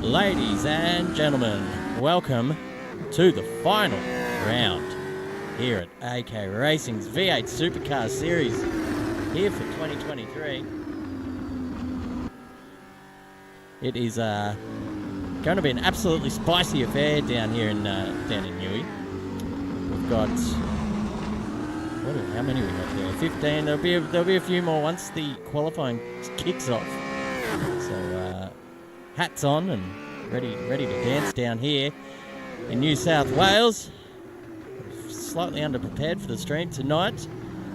Ladies and gentlemen, welcome to the final round here at AK Racing's V8 Supercars Series here for 2023. It is going to be an absolutely spicy affair down here in Newey. We've got how many we got there? 15. There'll be a few more once the qualifying kicks off. So hats on and ready to dance down here in New South Wales. Slightly underprepared for the stream tonight.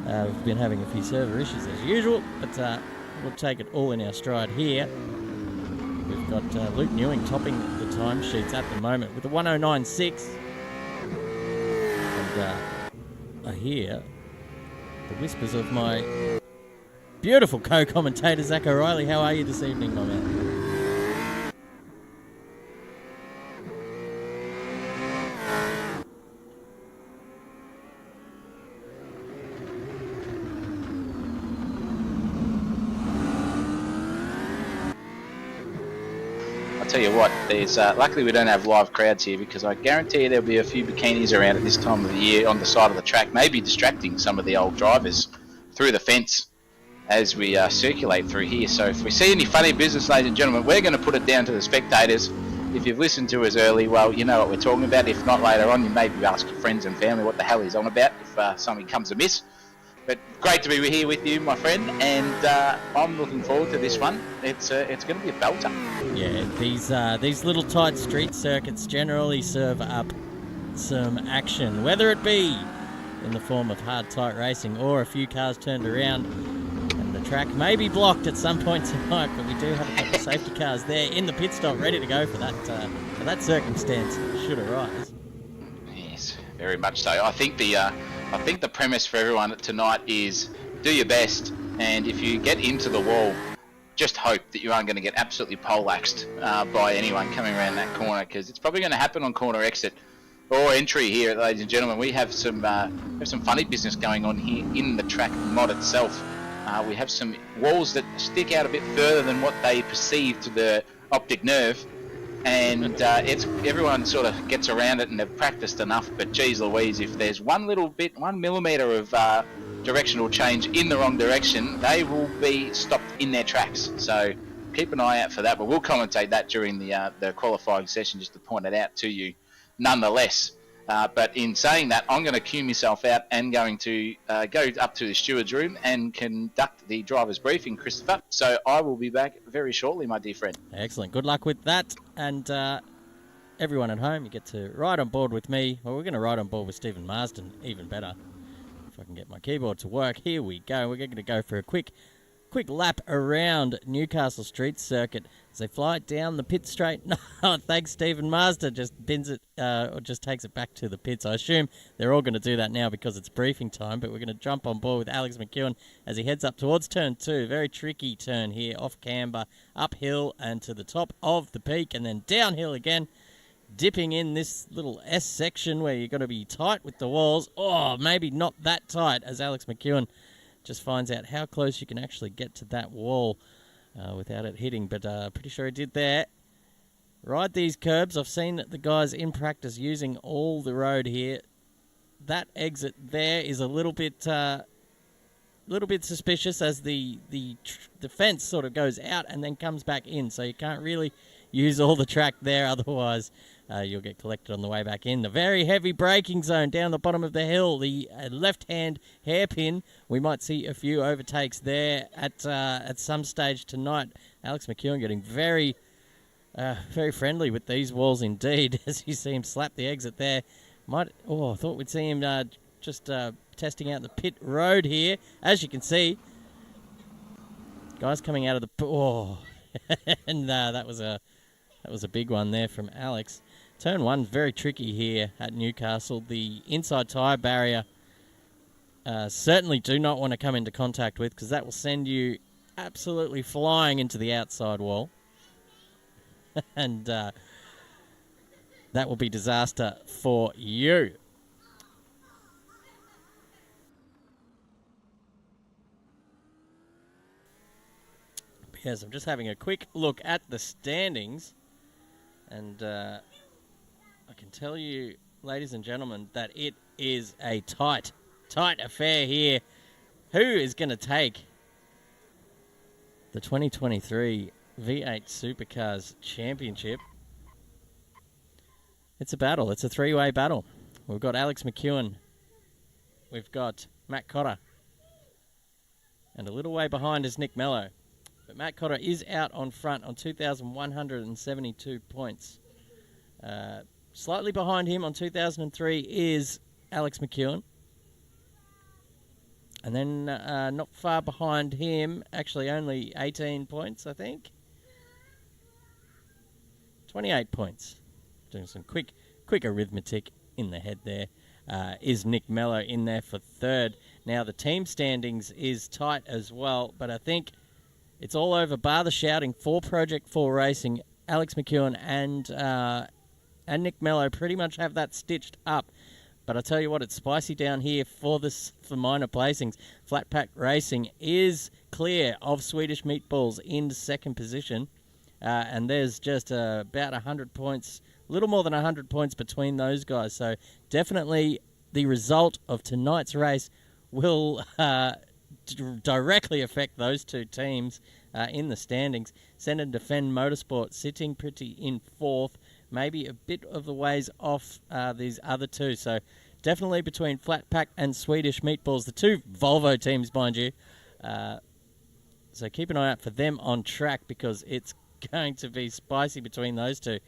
We've been having a few server issues as usual, but we'll take it all in our stride here. We've got Luke Newing topping the timesheets at the moment with a 109.6. And I hear the whispers of my beautiful co-commentator, Zach O'Reilly. How are you this evening, my man? Tell you what, there's luckily we don't have live crowds here, because I guarantee you there'll be a few bikinis around at this time of the year on the side of the track, maybe distracting some of the old drivers through the fence as we circulate through here. So if we see any funny business, ladies and gentlemen, we're going to put it down to the spectators. If you've listened to us early, well, you know what we're talking about. If not, later on, you maybe ask your friends and family what the hell he's on about if something comes amiss. But great to be here with you, my friend, and I'm looking forward to this one. It's going to be a belter. Yeah, these little tight street circuits generally serve up some action, whether it be in the form of hard, tight racing or a few cars turned around, and the track may be blocked at some point tonight, but we do have a couple of safety cars there in the pit stop ready to go for that circumstance should arise. Yes, very much so. I think the premise for everyone tonight is do your best, and if you get into the wall, just hope that you aren't going to get absolutely poleaxed by anyone coming around that corner, because it's probably going to happen on corner exit or entry here, ladies and gentlemen. We have some funny business going on here in the track mod itself. We have some walls that stick out a bit further than what they perceive to the optic nerve. And everyone sort of gets around it and they've practiced enough, but geez Louise, if there's 1 millimetre of directional change in the wrong direction, they will be stopped in their tracks. So keep an eye out for that, but we'll commentate that during the qualifying session just to point it out to you nonetheless. But in saying that, I'm going to cue myself out and going to go up to the steward's room and conduct the driver's briefing, Christopher. So I will be back very shortly, my dear friend. Excellent. Good luck with that. And everyone at home, you get to ride on board with me. Well, we're going to ride on board with Stephen Marsden, even better. If I can get my keyboard to work. Here we go. We're going to go for a quick lap around Newcastle Street Circuit as they fly down the pit straight. No, thanks, Stephen Marsden. Just bins it, or just takes it back to the pits. I assume they're all going to do that now because it's briefing time, but we're going to jump on board with Alex McEwen as he heads up towards turn 2. Very tricky turn here, off camber, uphill and to the top of the peak, and then downhill again, dipping in this little S section where you've got to be tight with the walls. Oh, maybe not that tight, as Alex McEwen just finds out how close you can actually get to that wall without it hitting, but pretty sure he did there. Ride these curbs. I've seen the guys in practice using all the road here. That exit there is a little bit suspicious, as the fence sort of goes out and then comes back in, so you can't really use all the track there, otherwise you'll get collected on the way back in. The very heavy braking zone down the bottom of the hill, the left-hand hairpin. We might see a few overtakes there at some stage tonight. Alex McEwen getting very friendly with these walls indeed, as you see him slap the exit there. I thought we'd see him just testing out the pit road here. As you can see, guys coming out of the... and that was a big one there from Alex. Turn 1 very tricky here at Newcastle. The inside tyre barrier certainly do not want to come into contact with, because that will send you absolutely flying into the outside wall. And that will be disaster for you. Yes, I'm just having a quick look at the standings. And I can tell you, ladies and gentlemen, that it is a tight affair here. Who is going to take the 2023 V8 Supercars Championship? It's a battle. It's a three-way battle. We've got Alex McEwen. We've got Matt Cotter. And a little way behind is Nick Mello. But Matt Cotter is out on front on 2,172 points. Slightly behind him on 2003 is Alex McEwen. And then not far behind him, actually only 18 points, I think. 28 points. Doing some quick arithmetic in the head there. Is Nick Mello in there for third. Now the team standings is tight as well, but I think it's all over bar the shouting for Project 4 Racing. Alex McEwen and Nick Mello pretty much have that stitched up. But I tell you what, it's spicy down here for minor placings. Flat Pack Racing is clear of Swedish Meatballs in second position. And there's just about 100 points, a little more than 100 points between those guys. So definitely the result of tonight's race will directly affect those two teams in the standings. Send and Defend Motorsport sitting pretty in fourth, maybe a bit of the ways off these other two. So definitely between Flat Pack and Swedish Meatballs, the two Volvo teams, mind you. So keep an eye out for them on track because it's going to be spicy between those two.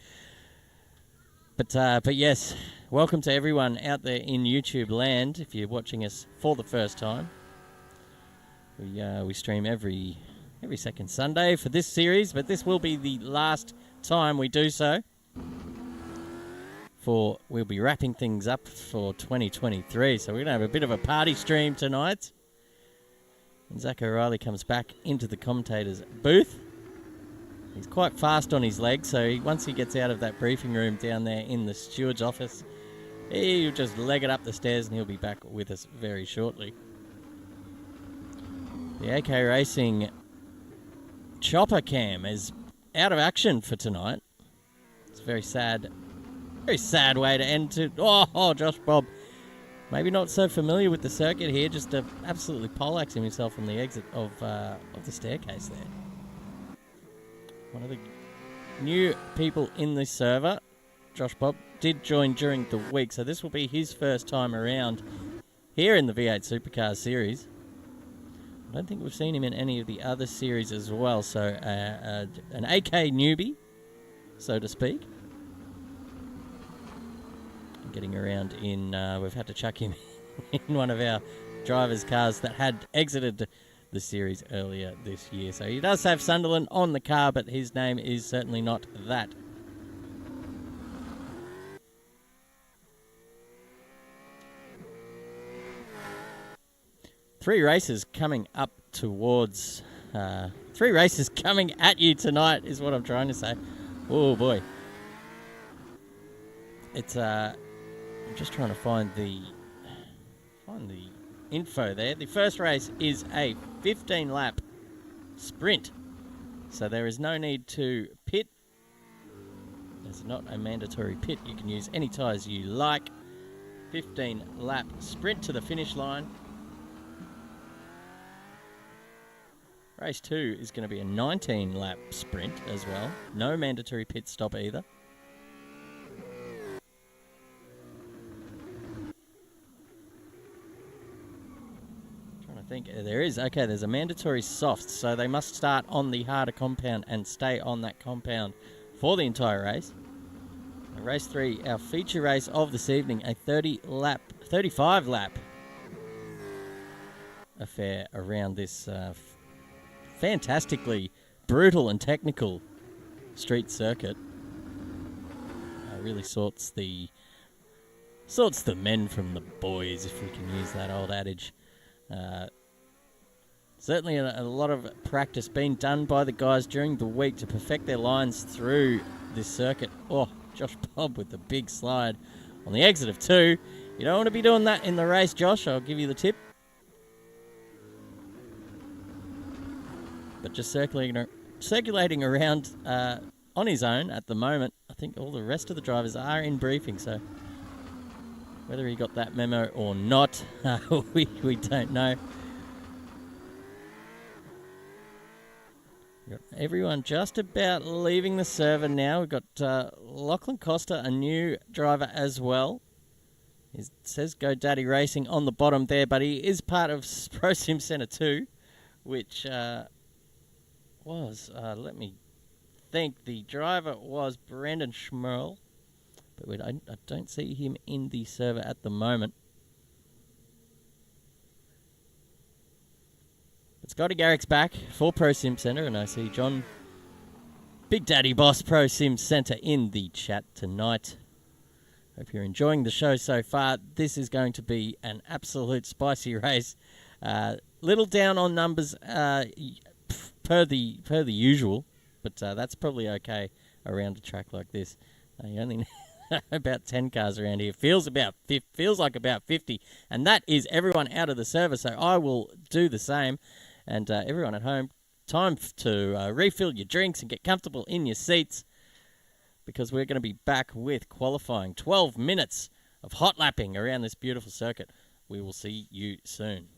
But yes, welcome to everyone out there in YouTube land. If you're watching us for the first time, we stream every second Sunday for this series, but this will be the last time we do so. We'll be wrapping things up for 2023, so we're going to have a bit of a party stream tonight. And Zach O'Reilly comes back into the commentator's booth. He's quite fast on his legs, so once he gets out of that briefing room down there in the steward's office, he'll just leg it up the stairs and he'll be back with us very shortly. The AK Racing chopper cam is out of action for tonight. It's a very sad way to end to... Oh, Josh Bob. Maybe not so familiar with the circuit here, just absolutely poleaxing himself from the exit of the staircase there. One of the new people in the server, Josh Bob, did join during the week, so this will be his first time around here in the V8 Supercars series. I don't think we've seen him in any of the other series as well, so an AK newbie, so to speak. Getting around in, we've had to chuck him in one of our drivers' cars that had exited the series earlier this year. So he does have Sunderland on the car, but his name is certainly not that. Three races coming at you tonight is what I'm trying to say. Oh boy. It's I'm just trying to find the info there. The first race is a 15-lap sprint, so there is no need to pit. There's not a mandatory pit. You can use any tyres you like. 15-lap sprint to the finish line. Race 2 is going to be a 19-lap sprint as well. No mandatory pit stop either. I think there is. Okay, there's a mandatory soft, so they must start on the harder compound and stay on that compound for the entire race. Race 3, our feature race of this evening, a 35-lap affair around this fantastically brutal and technical street circuit. Really sorts the men from the boys, if we can use that old adage. Certainly a lot of practice being done by the guys during the week to perfect their lines through this circuit. Oh, Josh Bob with the big slide on the exit of 2. You don't want to be doing that in the race, Josh. I'll give you the tip. But just circulating around on his own at the moment. I think all the rest of the drivers are in briefing, so whether he got that memo or not, we don't know. Got everyone just about leaving the server now. We've got Lachlan Costa, a new driver as well. It says GoDaddy Racing on the bottom there, but he is part of Pro Sim Center 2, which was, let me think, the driver was Brandon Schmerl, but I don't see him in the server at the moment. But Scotty Garrick's back for Pro Sim Center, and I see John Big Daddy Boss Pro Sim Center in the chat tonight. Hope you're enjoying the show so far. This is going to be an absolute spicy race. Little down on numbers per the usual, but that's probably okay around a track like this. You only need about 10 cars around here. Feels like about 50, and that is everyone out of the server. So I will do the same, and everyone at home, time to refill your drinks and get comfortable in your seats, because we're going to be back with qualifying. 12 minutes of hot lapping around this beautiful circuit. We will see you soon.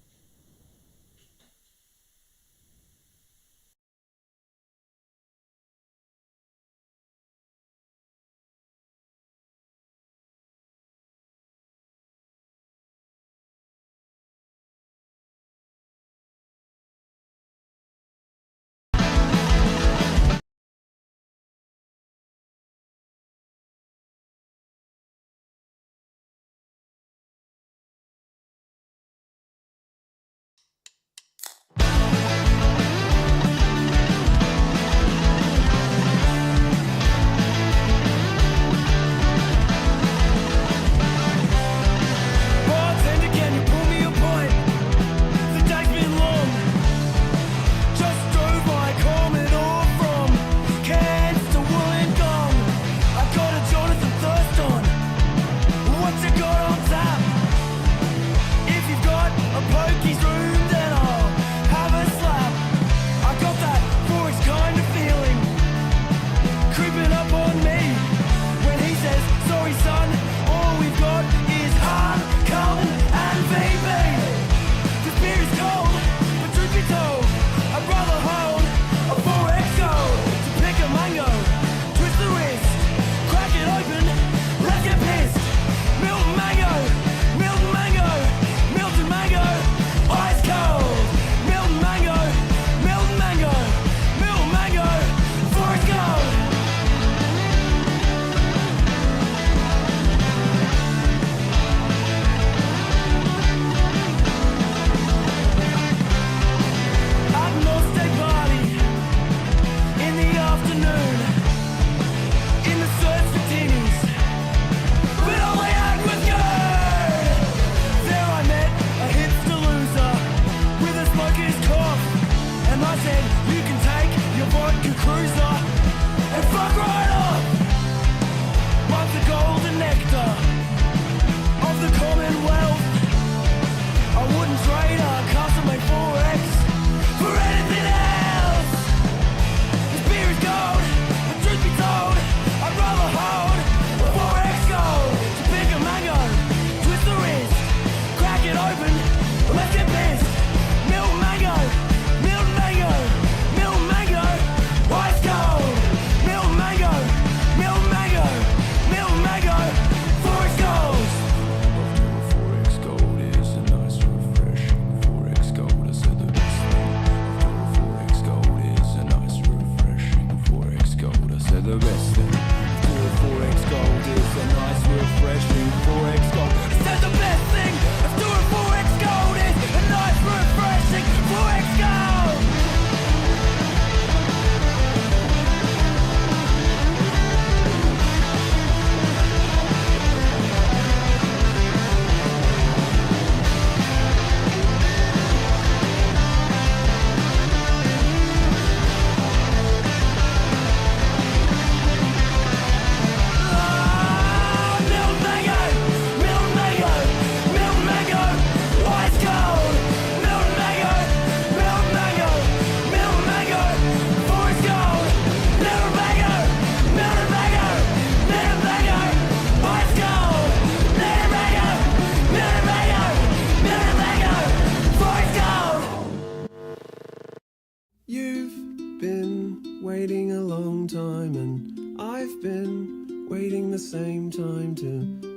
waiting the same time to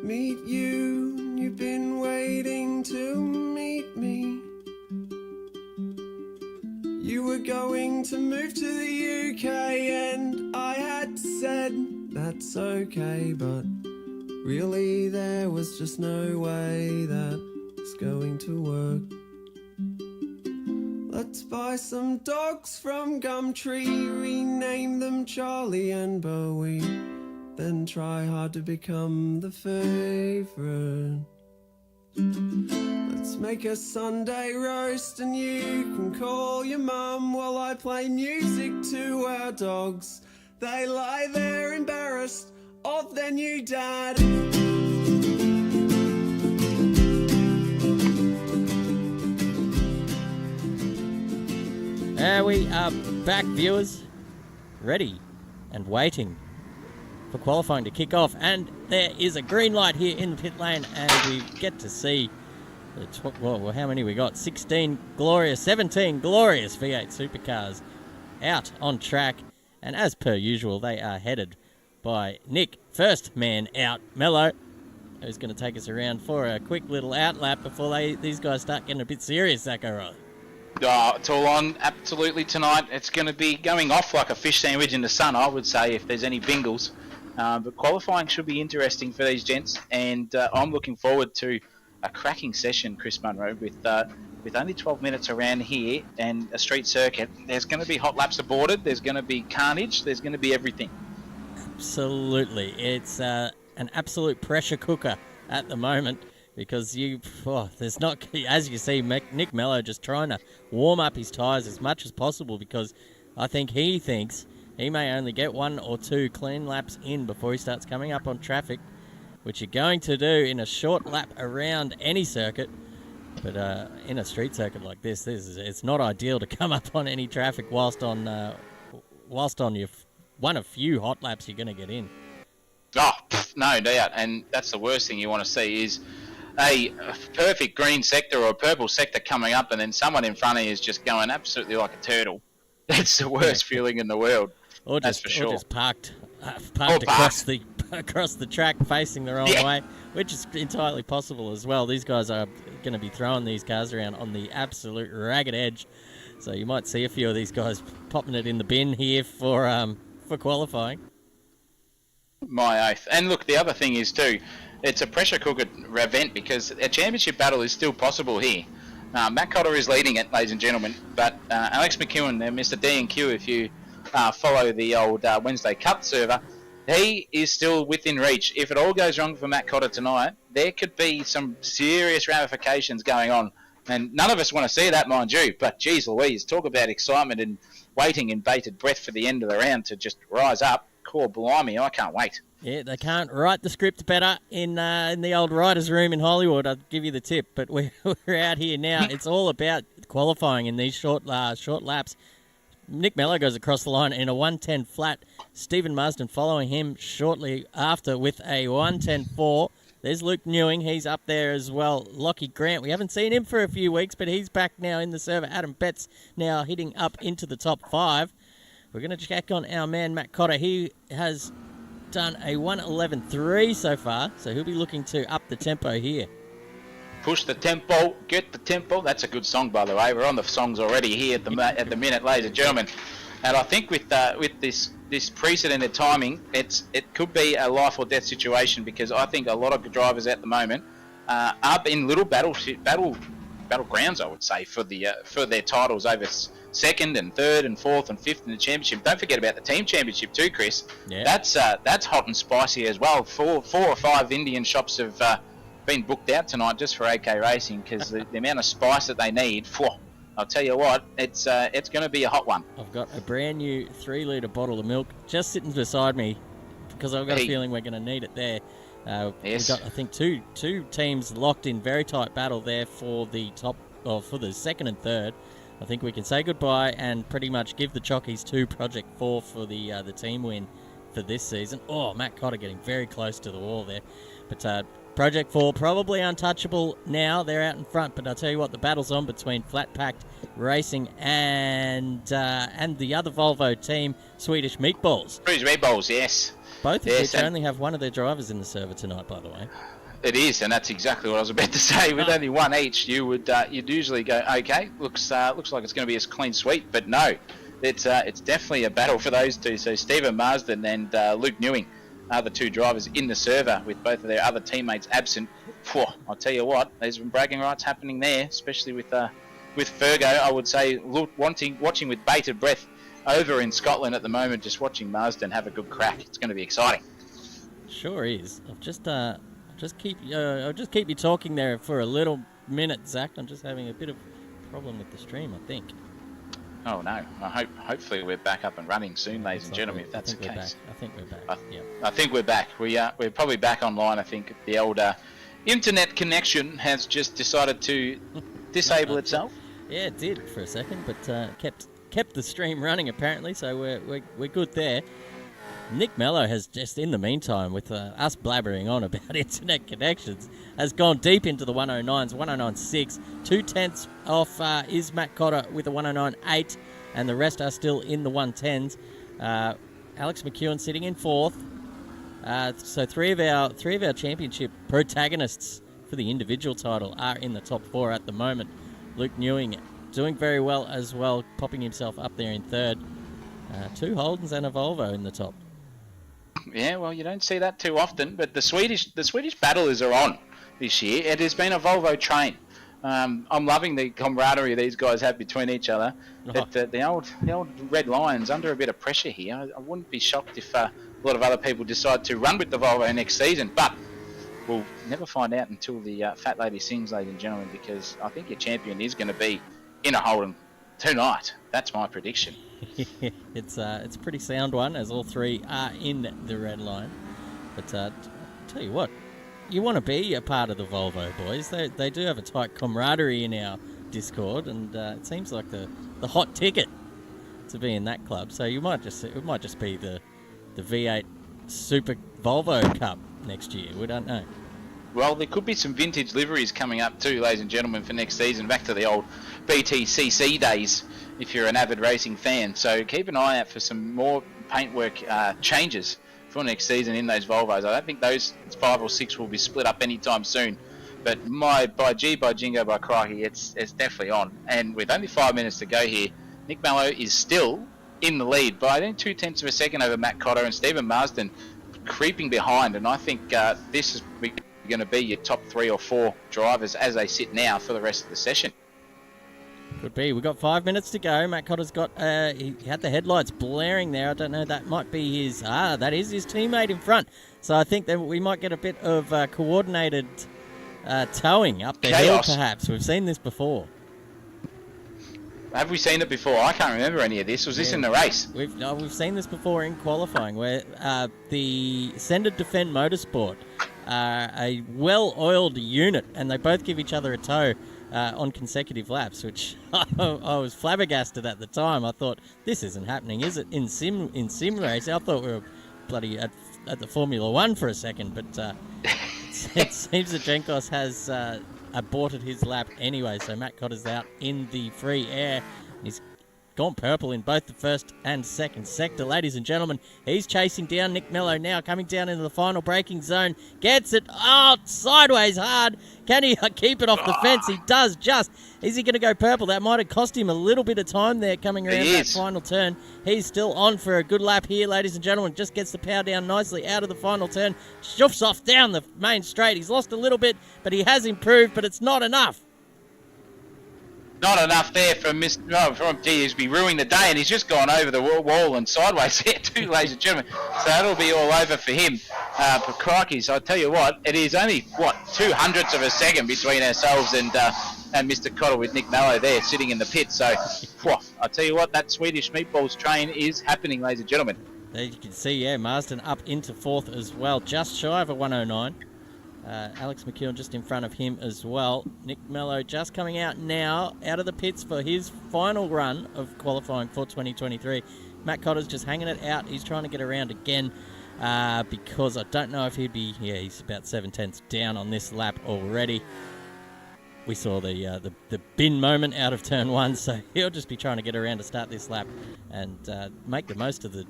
meet you. You've been waiting to meet me. You were going to move to the UK and I had said that's okay, but really there was just no way that it's going to work. Let's buy some dogs from Gumtree, rename them Charlie and Bowie, then try hard to become the favourite. Let's make a Sunday roast and you can call your mum while I play music to our dogs. They lie there embarrassed of their new dad. We are back, viewers, ready and waiting for qualifying to kick off, and there is a green light here in the pit lane, and we get to see well, how many we got? 17 glorious V8 Supercars out on track, and as per usual, they are headed by Nick, first man out, Mello, who's going to take us around for a quick little outlap before these guys start getting a bit serious, Zachary. Oh, it's all on absolutely tonight. It's going to be going off like a fish sandwich in the sun, I would say, if there's any bingles. But qualifying should be interesting for these gents, and I'm looking forward to a cracking session, Chris Munro, with only 12 minutes around here and a street circuit. There's going to be hot laps aborted, there's going to be carnage, there's going to be everything. Absolutely. It's an absolute pressure cooker at the moment, because there's not, as you see, Nick Mello just trying to warm up his tyres as much as possible, because I think he thinks he may only get 1 or 2 clean laps in before he starts coming up on traffic, which you're going to do in a short lap around any circuit. But in a street circuit like this, it's not ideal to come up on any traffic whilst on your one of few hot laps you're going to get in. Oh, no doubt, and that's the worst thing you want to see is a perfect green sector or a purple sector coming up, and then someone in front of you is just going absolutely like a turtle. That's the worst feeling in the world. Or that's for sure. Or just parked across the track facing the wrong way, which is entirely possible as well. These guys are going to be throwing these cars around on the absolute ragged edge, so you might see a few of these guys popping it in the bin here for qualifying. My oath. And look, the other thing is too, it's a pressure cooker event because a championship battle is still possible here. Matt Cotter is leading it, ladies and gentlemen, but Alex McEwen, Mr. D&Q, if you follow the old Wednesday Cup server, he is still within reach. If it all goes wrong for Matt Cotter tonight, there could be some serious ramifications going on. And none of us want to see that, mind you, but geez Louise, talk about excitement and waiting in bated breath for the end of the round to just rise up. Cool, blimey, I can't wait. Yeah, they can't write the script better in the old writer's room in Hollywood, I'll give you the tip. But we're out here now. It's all about qualifying in these short laps. Nick Mello goes across the line in a 1:10 flat. Stephen Marsden following him shortly after with a 1:10.4. There's Luke Newing. He's up there as well. Lockie Grant. We haven't seen him for a few weeks, but he's back now in the server. Adam Betts now hitting up into the top 5. We're going to check on our man, Matt Cotter. He has done a 1:11.3 so far, so he'll be looking to up the tempo here. Push the tempo, get the tempo. That's a good song, by the way. We're on the songs already here at the minute, ladies and gentlemen. And I think with this precedented timing, it could be a life or death situation, because I think a lot of drivers at the moment are in little battlegrounds, I would say, for their titles over second and third and fourth and fifth in the championship. Don't forget about the team championship too, Chris. Yeah. That's hot and spicy as well. Four or five Indian shops have been booked out tonight just for AK Racing, because the amount of spice that they need. I'll tell you what, it's going to be a hot one. I've got a brand new 3-litre bottle of milk just sitting beside me, because I've got a feeling we're going to need it there. Yes. We've got, I think, two teams locked in very tight battle there for the for the second and third. I think we can say goodbye and pretty much give the chockies to Project 4 for the team win for this season. Oh, Matt Cotter getting very close to the wall there. But Project 4 probably untouchable now. They're out in front, but I'll tell you what, the battle's on between Flat Packed Racing and the other Volvo team, Swedish Meatballs. Swedish Meatballs, yes. Both of Yes, which only have one of their drivers in the server tonight, by the way. It is, and that's exactly what I was about to say. With only one each, you'd usually go, okay, looks like it's going to be a clean sweep, but no, it's definitely a battle for those two. So Stephen Marsden and Luke Newing are the two drivers in the server, with both of their other teammates absent. Phew, I'll tell you what, there's some bragging rights happening there, especially with Fergo. I would say watching with bated breath over in Scotland at the moment, just watching Marsden have a good crack. It's going to be exciting. Sure is. I'll just keep you talking there for a little minute, Zach. I'm just having a bit of a problem with the stream, I think. Oh no! Hopefully we're back up and running soon, ladies and gentlemen. If that's the case, I think we're back. Yeah. I think we're back. We're probably back online. I think the old internet connection has just decided to disable itself. Yeah, it did for a second, but kept the stream running apparently. So we're good there. Nick Mello has just, in the meantime, with us blabbering on about internet connections, has gone deep into the 109s, 109.6. 2/10 off is Matt Cotter with a 109.8, and the rest are still in the 110s. Alex McEwen sitting in fourth. So three of our championship protagonists for the individual title are in the top four at the moment. Luke Newing doing very well as well, popping himself up there in third. Two Holdens and a Volvo in the top. Yeah, well, you don't see that too often, but the Swedish battlers are on this year. It has been a Volvo train. I'm loving the camaraderie these guys have between each other. But the old Red Lions under a bit of pressure here. I wouldn't be shocked if a lot of other people decide to run with the Volvo next season, but we'll never find out until the fat lady sings, ladies and gentlemen, because I think your champion is going to be in a Holden tonight. That's my prediction. It's a pretty sound one, as all three are in the red line. But tell you what, you want to be a part of the Volvo boys. They do have a tight camaraderie in our Discord, and it seems like the hot ticket to be in that club. So it might just be the V8 Super Volvo Cup next year. We don't know. Well, there could be some vintage liveries coming up too, ladies and gentlemen, for next season. Back to the old BTCC days, if you're an avid racing fan. So keep an eye out for some more paintwork changes for next season in those Volvos. I don't think those 5 or 6 will be split up anytime soon. But by jingo, by crikey, it's definitely on. And with only 5 minutes to go here, Nick Mello is still in the lead by 0.2 of a second over Matt Cotter, and Stephen Marsden creeping behind. And I think this is going to be your top 3 or 4 drivers as they sit now for the rest of the session. Could be. We've got 5 minutes to go. Matt Cotter's got, he had the headlights blaring there. I don't know, that might be his, that is his teammate in front. So I think that we might get a bit of coordinated towing up the hill, perhaps. We've seen this before. Have we seen it before? I can't remember any of this. Was this in the race? We've seen this before in qualifying, where the Sender Defend Motorsport are a well-oiled unit, and they both give each other a tow on consecutive laps, which I was flabbergasted at the time. I thought, this isn't happening, is it? In sim race, I thought we were bloody at the Formula One for a second, but it seems that Jenkos has aborted his lap anyway, so Matt Cotter's out in the free air. He's gone purple in both the first and second sector. Ladies and gentlemen, he's chasing down Nick Mello now, coming down into the final braking zone. Gets it sideways hard. Can he keep it off the fence? He does just. Is he going to go purple? That might have cost him a little bit of time there coming around that final turn. He's still on for a good lap here, ladies and gentlemen. Just gets the power down nicely out of the final turn. Shoofs off down the main straight. He's lost a little bit, but he has improved, but it's not enough. Not enough there from he's been ruining the day, and he's just gone over the wall and sideways there too, ladies and gentlemen. So that'll be all over for him. For crikey's, I tell you what, it is only 0.02 of a second between ourselves and Mr. Cotter, with Nick Mello there sitting in the pit. So I tell you what, that Swedish meatballs train is happening, ladies and gentlemen. There you can see, Marsden up into fourth as well, just shy of a 109. Alex McEwen just in front of him as well. Nick Mello just coming out now, out of the pits for his final run of qualifying for 2023. Matt Cotter's just hanging it out. He's trying to get around again because I don't know if he'd be... Yeah, he's about 7/10 down on this lap already. We saw the bin moment out of turn 1, so he'll just be trying to get around to start this lap and make the most of the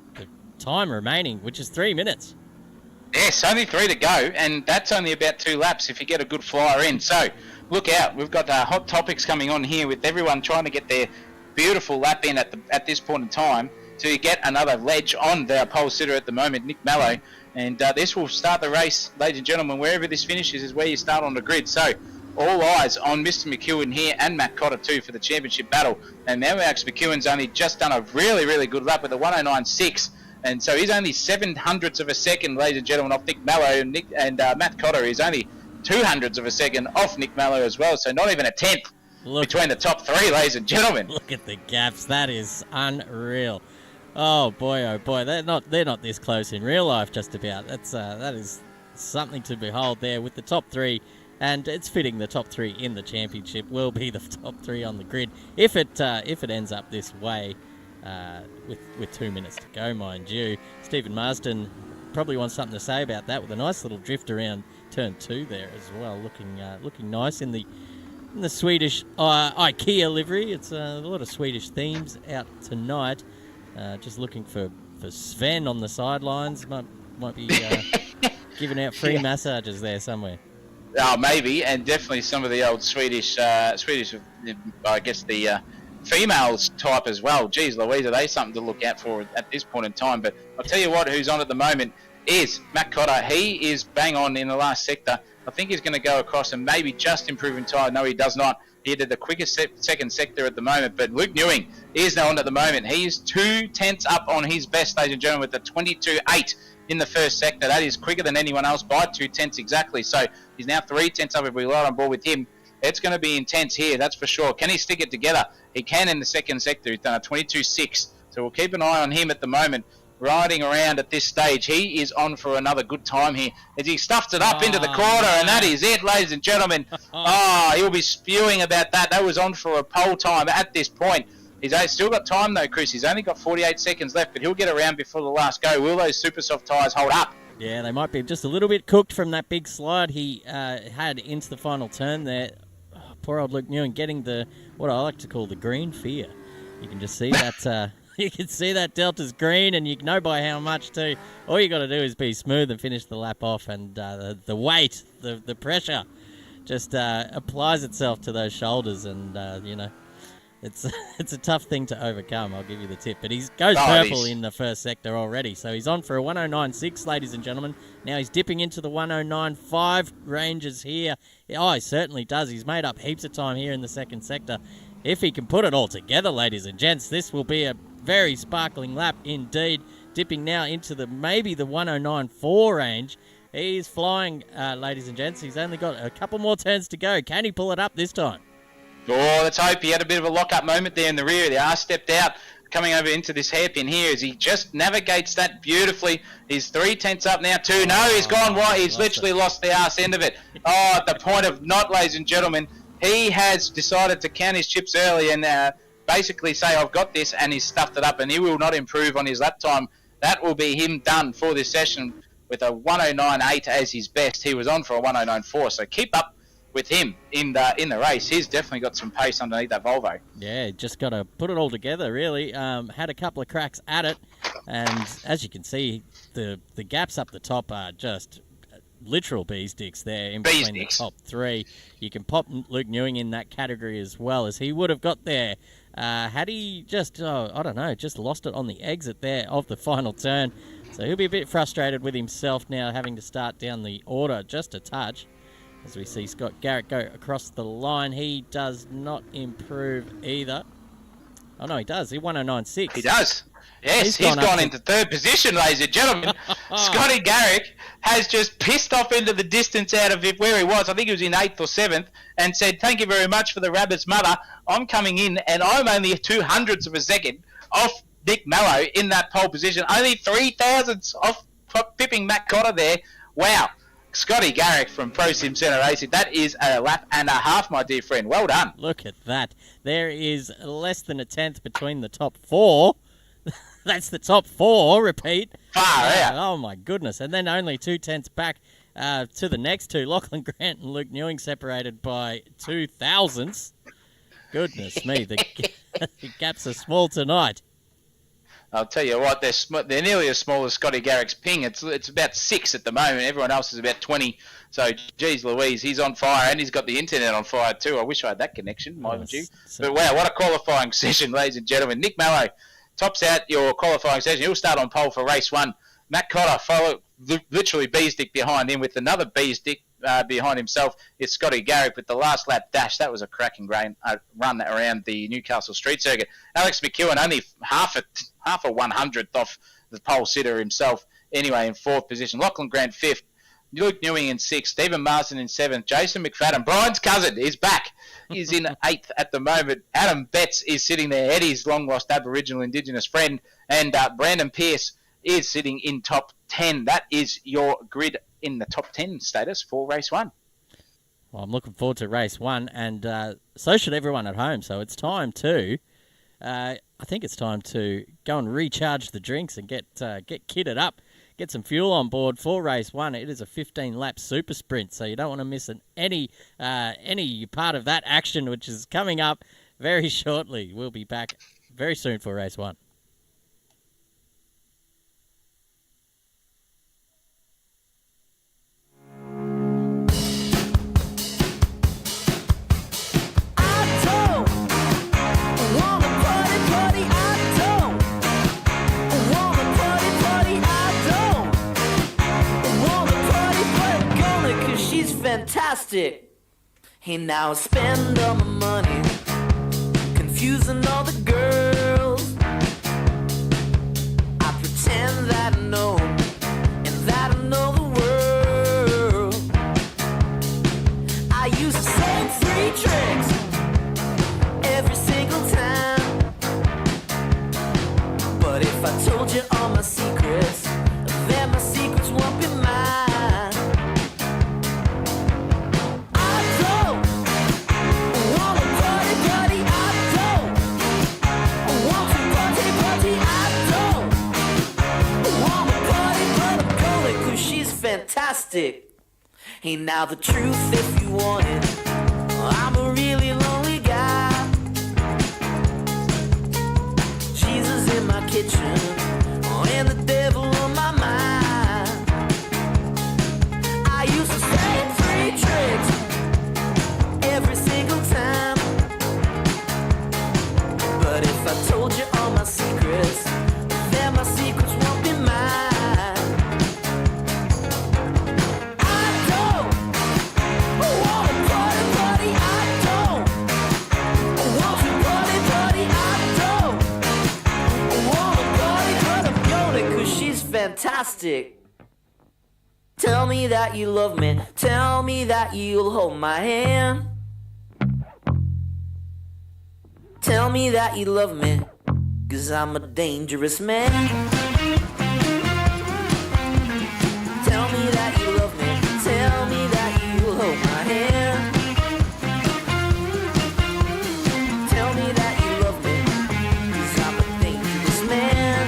time remaining, which is 3 minutes. Yes, only 3 to go, and that's only about 2 laps if you get a good flyer in. So, look out. We've got hot topics coming on here with everyone trying to get their beautiful lap in at this point in time to get another ledge on their pole sitter at the moment, Nick Mallow. And this will start the race, ladies and gentlemen. Wherever this finishes is where you start on the grid. So, all eyes on Mr. McEwen here and Matt Cotter too for the championship battle. And now Max McEwen's only just done a really, really good lap with a 109.6. And so he's only 700ths of a second, ladies and gentlemen, off Nick Mallow. And Matt Cotter is only 200ths of a second off Nick Mallow as well. So not even a tenth between the top 3, ladies and gentlemen. Look at the gaps. That is unreal. Oh boy, they're not this close in real life. Just about. That is something to behold there with the top 3. And it's fitting the top 3 in the championship will be the top 3 on the grid if it ends up this way. With 2 minutes to go, mind you. Stephen Marsden probably wants something to say about that with a nice little drift around turn 2 there as well, looking nice in the Swedish IKEA livery. It's a lot of Swedish themes out tonight. Just looking for Sven on the sidelines. Might be giving out free massages there somewhere. Oh, maybe, and definitely some of the old Swedish, I guess the females type as well. Geez Louise, are they something to look out for at this point in time? But I'll tell you what, who's on at the moment is Matt Cotter. He is bang on in the last sector. I think he's going to go across and maybe just improve in time. No, he does not. He did the quickest second sector at the moment. But Luke Newing is now on at the moment. He's 2 tenths up on his best, ladies and gentlemen, with the 22.8 in the first sector. That is quicker than anyone else by 2 tenths exactly. So he's now 3 tenths up if we ride on board with him. It's going to be intense here, that's for sure. Can he stick it together? He can in the second sector. He's done a 22.6. So we'll keep an eye on him at the moment. Riding around at this stage, he is on for another good time here as he stuffed it up into the quarter, and that is it, ladies and gentlemen. He'll be spewing about that. That was on for a pole time at this point. He's still got time though, Chris. He's only got 48 seconds left, but he'll get around before the last go. Will those super soft tyres hold up? Yeah, they might be just a little bit cooked from that big slide he had into the final turn there. Oh, poor old Luke Newing getting what I like to call the green fear. You can just see that. You can see that delta's green, and you know by how much too. All you got to do is be smooth and finish the lap off, and the weight, the pressure, just applies itself to those shoulders, and it's a tough thing to overcome. I'll give you the tip, but he goes purple in the first sector already, so he's on for a 109.6, ladies and gentlemen. Now he's dipping into the 109.5 ranges here. Oh, he certainly does. He's made up heaps of time here in the second sector. If he can put it all together, ladies and gents, this will be a very sparkling lap indeed. Dipping now into maybe the 109.4 range. He's flying, ladies and gents. He's only got a couple more turns to go. Can he pull it up this time? Oh, let's hope. He had a bit of a lock-up moment there in the rear. The R stepped out, coming over into this hairpin here as he just navigates that beautifully. He's 3 tenths up now too. No, he's gone wide. He's literally lost the arse end of it. Oh, at the point of not, ladies and gentlemen. He has decided to count his chips early and basically say, I've got this, and he's stuffed it up, and he will not improve on his lap time. That will be him done for this session with a 109.8 as his best. He was on for a 109.4, so keep up with him in the race. He's definitely got some pace underneath that Volvo. Yeah, just got to put it all together, really. Had a couple of cracks at it, and as you can see, the gaps up the top are just literal bee sticks there in between the top 3. You can pop Luke Newing in that category as well, as he would have got there had he just, just lost it on the exit there of the final turn. So he'll be a bit frustrated with himself now, having to start down the order just a touch. As we see Scott Garrett go across the line, he does not improve either. Oh no, he does. He 109.6. He does. Yes, he's gone into third position, ladies and gentlemen. Scotty Garrick has just pissed off into the distance out of where he was. I think he was in 8th or 7th, and said, thank you very much for the rabbit's mother. I'm coming in, and I'm only 200ths of a second off Nick Mallow in that pole position. Only 3 thousandths off pipping Matt Cotter there. Wow. Scotty Garrick from Pro Sim Centre Racing. That is a lap and a half, my dear friend. Well done. Look at that. There is less than a tenth between the top 4. That's the top 4, repeat. Far out. Oh, my goodness. And then only 2 tenths back to the next two. Lachlan Grant and Luke Newing separated by 2 thousandths. Goodness me, the gaps are small tonight. I'll tell you what, they're nearly as small as Scotty Garrick's ping. It's about 6 at the moment. Everyone else is about 20. So, geez Louise, he's on fire, and he's got the internet on fire too. I wish I had that connection, mind you. But wow, what a qualifying session, ladies and gentlemen. Nick Mallow tops out your qualifying session. He'll start on pole for race 1. Matt Cotter literally beestick behind him with another beestick behind himself. It's Scotty Garrick with the last lap dash. That was a cracking run around the Newcastle street circuit. Alex McEwen only half a 100th off the pole sitter himself. Anyway, in 4th position. Lachlan Grant 5th. Luke Newing in 6th. Stephen Marsden in 7th. Jason McFadden, Brian's cousin, is back. He's in 8th at the moment. Adam Betts is sitting there. Eddie's long-lost Aboriginal Indigenous friend. And Brandon Pearce is sitting in top 10. That is your grid in the top 10 status for race 1. Well, I'm looking forward to race 1, and so should everyone at home. So it's time to, I think it's time to go and recharge the drinks and get kitted up, get some fuel on board for race 1. It is a 15-lap super sprint, so you don't want to miss any part of that action, which is coming up very shortly. We'll be back very soon for race 1. Fantastic. Hey, now I spend all my money confusing all the girls. I pretend that I know and that I know the world. I use the same 3 tricks every single time. But if I told you all my secrets, then my secrets won't be mine. Fantastic. Hey, now the truth, if you want it, I'm a really lonely guy. Jesus in my kitchen, and the devil on my mind. I used to say 3 tricks every single time. But if I told you all my secrets, then my secrets won't be mine. Fantastic. Tell me that you love me. Tell me that you'll hold my hand. Tell me that you love me, 'cause I'm a dangerous man. Tell me that you love me. Tell me that you'll hold my hand. Tell me that you love me, 'cause I'm a dangerous man.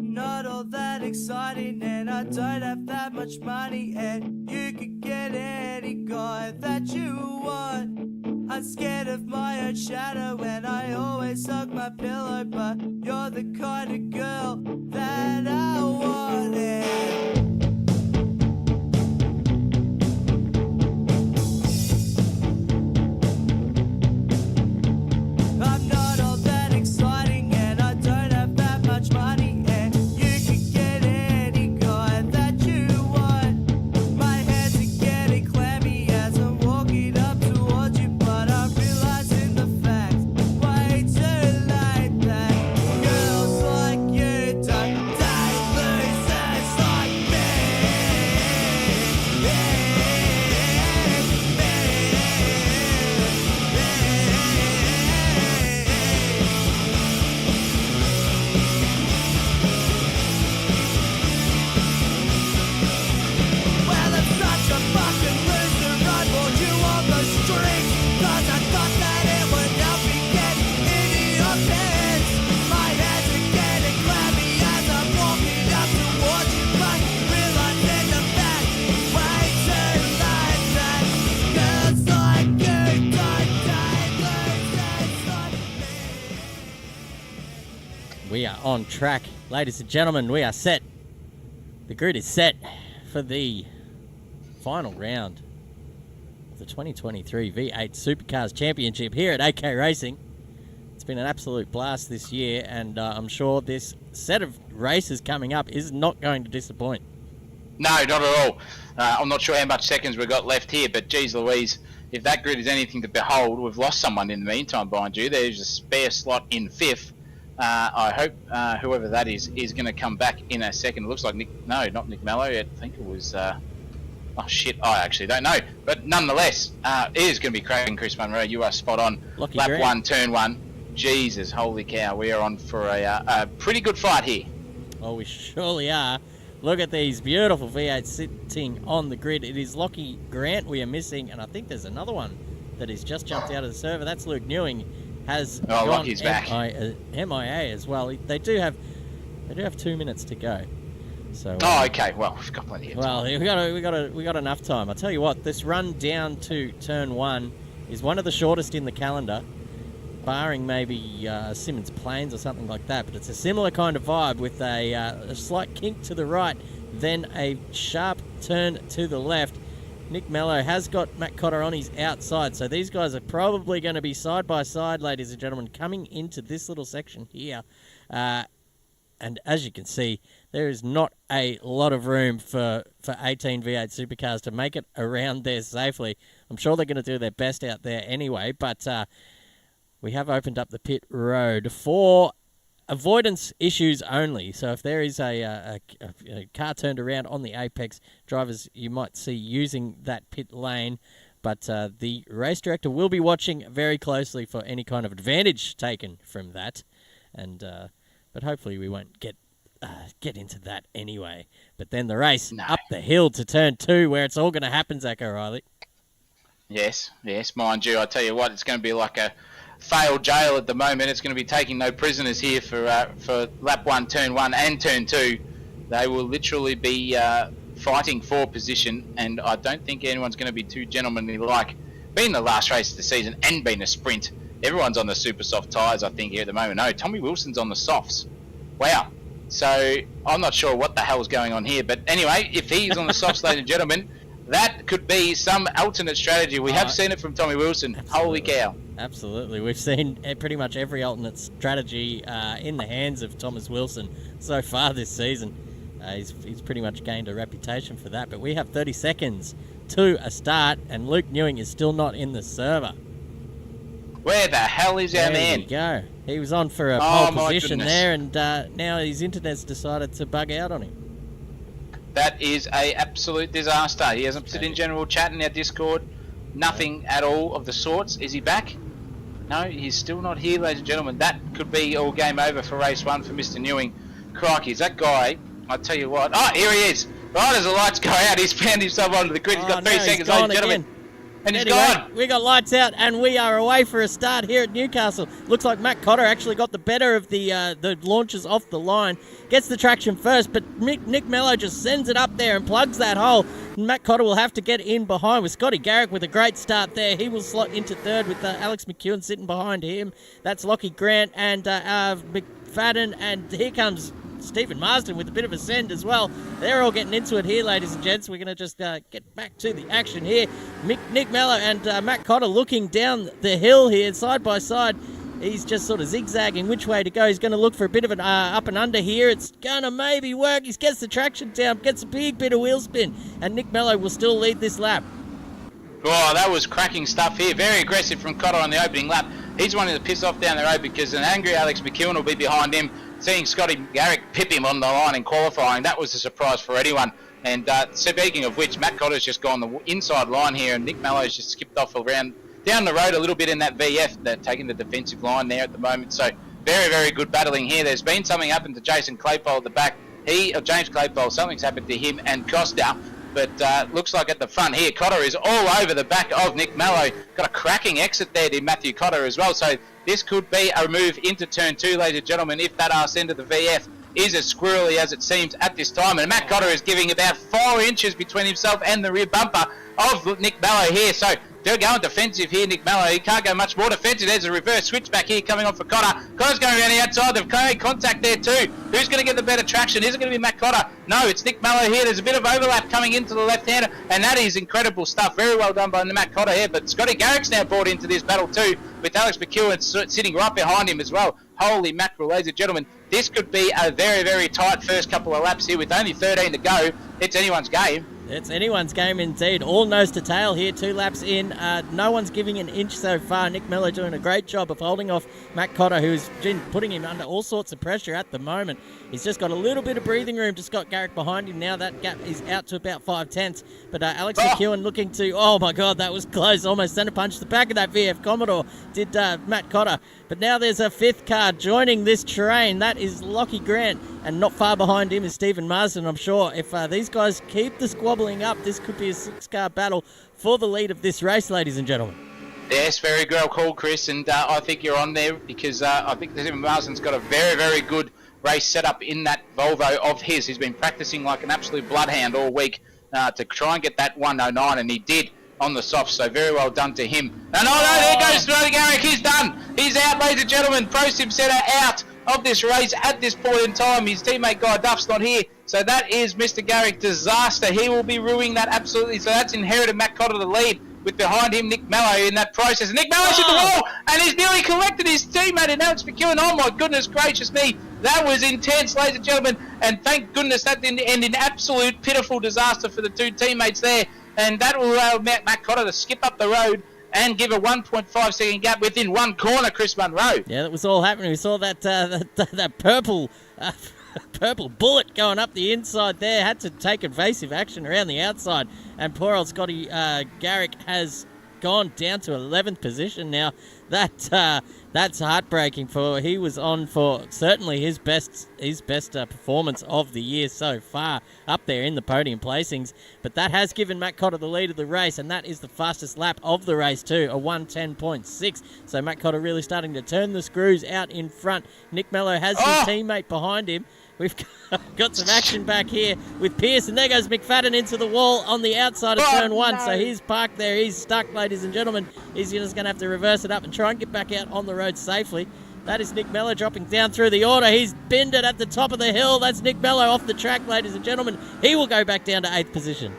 Not all that exciting, and I don't have that much money, and you could get any guy that you want. I'm scared of my own shadow, and I always hug my pillow, but you're the kind of girl that I wanted. We are on track. Ladies and gentlemen, we are set. The grid is set for the final round of the 2023 V8 Supercars Championship here at AK Racing. It's been an absolute blast this year, and I'm sure this set of races coming up is not going to disappoint. No, not at all. I'm not sure how much seconds we've got left here, but geez Louise, if that grid is anything to behold, we've lost someone in the meantime, mind you. There's a spare slot in 5th. I hope whoever that is going to come back in a second. It looks like not Nick Mello. I think it was... I actually don't know. But nonetheless, it is going to be cracking, Chris Munro. You are spot on. Lucky Lap Grant. 1, turn 1. Jesus, holy cow. We are on for a pretty good fight here. Well, we surely are. Look at these beautiful V8s sitting on the grid. It is Lockie Grant we are missing, and I think there's another one that has just jumped out of the server. That's Luke Newing. Has gone Lockie's back. MIA as well. They do have 2 minutes to go. So. Okay. Well, we've got plenty of time. Well, we got enough time. I'll tell you what. This run down to turn 1 is one of the shortest in the calendar, barring maybe Simmons Plains or something like that. But it's a similar kind of vibe with a slight kink to the right, then a sharp turn to the left. Nick Mello has got Matt Cotter on his outside, so these guys are probably going to be side by side, ladies and gentlemen, coming into this little section here. And as you can see, there is not a lot of room for 18 V8 Supercars to make it around there safely. I'm sure they're going to do their best out there anyway, but we have opened up the pit road for avoidance issues only. So if there is a car turned around on the apex, drivers you might see using that pit lane, but the race director will be watching very closely for any kind of advantage taken from that, and but hopefully we won't get into that anyway. But then the race up the hill to turn 2, where it's all going to happen, Zach O'Reilly. Yes, mind you, I tell you what, it's going to be like a failed jail at the moment. It's going to be taking no prisoners here for lap 1, turn 1 and turn 2. They will literally be fighting for position, and I don't think anyone's going to be too gentlemanly like. Being the last race of the season and being a sprint, everyone's on the super soft tyres, I think, here at the moment. No, Tommy Wilson's on the softs. Wow. So I'm not sure what the hell's going on here, but anyway, if he's on the softs, ladies and gentlemen, that could be some alternate strategy. We have seen it from Tommy Wilson. Absolutely. Holy cow. Absolutely. We've seen pretty much every alternate strategy in the hands of Thomas Wilson so far this season. He's pretty much gained a reputation for that. But we have 30 seconds to a start, and Luke Newing is still not in the server. Where the hell is our man? There we go. He was on for a pole position there, and now his internet's decided to bug out on him. That is a absolute disaster. He hasn't put in general chat in our Discord. Nothing at all of the sorts. Is he back? No, he's still not here, ladies and gentlemen. That could be all game over for race 1 for Mr. Newing. Crikey, that guy, I tell you what. Oh, here he is. Right as the lights go out, he's found himself onto the grid. He's got 3 seconds, ladies and gentlemen. And he's gone. We got lights out, and we are away for a start here at Newcastle. Looks like Matt Cotter actually got the better of the launches off the line. Gets the traction first, but Nick Mello just sends it up there and plugs that hole. And Matt Cotter will have to get in behind with Scotty Garrick with a great start there. He will slot into 3rd with Alex McEwen sitting behind him. That's Lockie Grant and McFadden, and here comes Stephen Marsden with a bit of a send as well. They're all getting into it here, ladies and gents. We're going to just get back to the action here. Nick Mello and Matt Cotter looking down the hill here, side by side. He's just sort of zigzagging which way to go. He's going to look for a bit of an up and under here. It's going to maybe work. He gets the traction down, gets a big bit of wheel spin, and Nick Mello will still lead this lap. Oh, that was cracking stuff here. Very aggressive from Cotter on the opening lap. He's wanting to piss off down the road because an angry Alex McEwen will be behind him. Seeing Scotty Garrick pip him on the line in qualifying, that was a surprise for anyone. And speaking of which, Matt Cotter's just gone the inside line here, and Nick Mello's just skipped off around down the road a little bit in that VF, taking the defensive line there at the moment. So very, very good battling here. There's been something happen to Jason Claypole at the back. James Claypole, something's happened to him and Costa. But looks like at the front here, Cotter is all over the back of Nick Mello. Got a cracking exit there to Matthew Cotter as well. So this could be a move into turn 2, ladies and gentlemen, if that arse end of the VF is as squirrely as it seems at this time. And Matt Cotter is giving about 4 inches between himself and the rear bumper of Nick Mello here. So They're going defensive here, Nick Mello. He can't go much more defensive. There's a reverse switch back here coming on for Cotter. Cotter's going around the outside. They've made contact there too. Who's going to get the better traction? Is it going to be Matt Cotter? No, it's Nick Mello here. There's a bit of overlap coming into the left-hander, and that is incredible stuff. Very well done by Matt Cotter here, but Scotty Garrick's now brought into this battle too, with Alex McEwen sitting right behind him as well. Holy mackerel, ladies and gentlemen. This could be a very, very tight first couple of laps here with only 13 to go. It's anyone's game. It's anyone's game indeed. All nose to tail here, 2 laps in. No one's giving an inch so far. Nick Mello doing a great job of holding off Matt Cotter, who's been putting him under all sorts of pressure at the moment. He's just got a little bit of breathing room to Scott Garrick behind him now. That gap is out to about 5/10. But Alex McEwen looking to... Oh, my God, that was close. Almost centre punch the back of that VF Commodore did Matt Cotter. But now there's a 5th car joining this train. That is Lockie Grant. And not far behind him is Stephen Marsden. I'm sure if these guys keep the squabbling up, this could be a 6-car battle for the lead of this race, ladies and gentlemen. Yes, very well called, Chris, and I think you're on there because I think Stephen Marsden's got a very, very good race set up in that Volvo of his. He's been practicing like an absolute bloodhound all week to try and get that 109, and he did on the soft, so very well done to him. And there goes Scotty Garrick. He's done. He's out, ladies and gentlemen. Pro Sim Centre out of this race at this point in time. His teammate Guy Duff's not here, so that is Mr. Garrick disaster. He will be ruining that absolutely. So that's inherited Matt Cotter the lead, with behind him Nick Mello in that process. And Nick Mello's hit the wall, and he's nearly collected his teammate in Alex McEwen. Oh my goodness gracious me, that was intense, ladies and gentlemen. And thank goodness that didn't end in absolute pitiful disaster for the 2 teammates there. And that will allow Matt Cotter to skip up the road and give a 1.5 second gap within 1 corner, Chris Munro. Yeah, that was all happening. We saw that purple purple bullet going up the inside there. Had to take evasive action around the outside. And poor old Scotty Garrick has gone down to 11th position now. That's heartbreaking. He was on for certainly his best performance of the year so far, up there in the podium placings. But that has given Matt Cotter the lead of the race, and that is the fastest lap of the race too, a 1:10.6. So Matt Cotter really starting to turn the screws out in front. Nick Mello has his teammate behind him. We've got some action back here with Pierce, and there goes McFadden into the wall on the outside of turn 1. So he's parked there. He's stuck, ladies and gentlemen. He's just going to have to reverse it up and try and get back out on the road safely. That is Nick Mello dropping down through the order. He's binned it at the top of the hill. That's Nick Mello off the track, ladies and gentlemen. He will go back down to 8th position.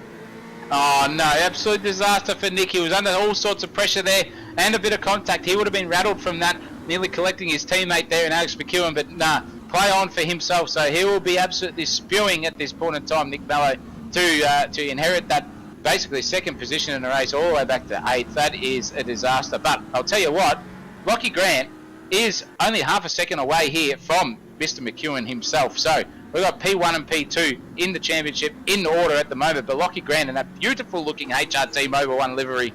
Oh, no, absolute disaster for Nick. He was under all sorts of pressure there and a bit of contact. He would have been rattled from that, nearly collecting his teammate there in Alex McEwen, but nah. Play on for himself, so he will be absolutely spewing at this point in time, Nick Mello, to inherit that basically 2nd position in the race all the way back to 8th. That is a disaster. But I'll tell you what, Lockie Grant is only half a second away here from Mr. McEwen himself. So we've got P1 and P2 in the championship in order at the moment, but Lockie Grant in that beautiful looking HRT Mobile 1 livery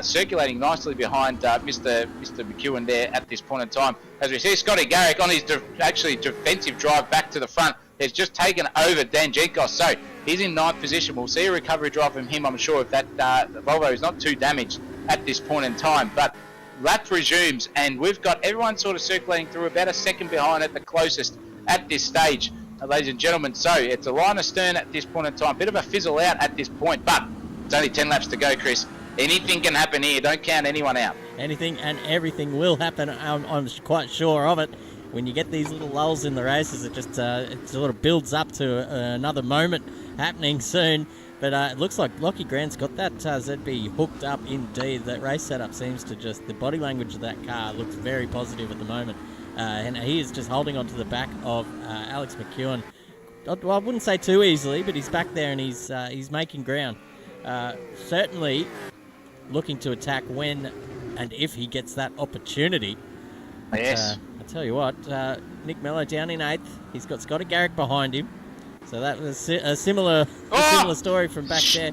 circulating nicely behind Mr. McEwen there at this point in time. As we see Scotty Garrick on his defensive drive back to the front has just taken over Dan Jenkos. So he's in 9th position. We'll see a recovery drive from him, I'm sure, if that Volvo is not too damaged at this point in time. But lap resumes, and we've got everyone sort of circulating through about a second behind at the closest at this stage, ladies and gentlemen. So it's a line astern at this point in time. Bit of a fizzle out at this point, but it's only 10 laps to go, Chris. Anything can happen here. Don't count anyone out. Anything and everything will happen. I'm quite sure of it. When you get these little lulls in the races, it just it sort of builds up to another moment happening soon. But it looks like Lockie Grant's got that ZB hooked up indeed. That race setup seems to the body language of that car looks very positive at the moment. And he is just holding on to the back of Alex McEwen. Well, I wouldn't say too easily, but he's back there and he's making ground. Certainly looking to attack when and if he gets that opportunity. Yes. I tell you what, Nick Mello down in 8th. He's got Scotty Garrick behind him. So that was a similar story from back there.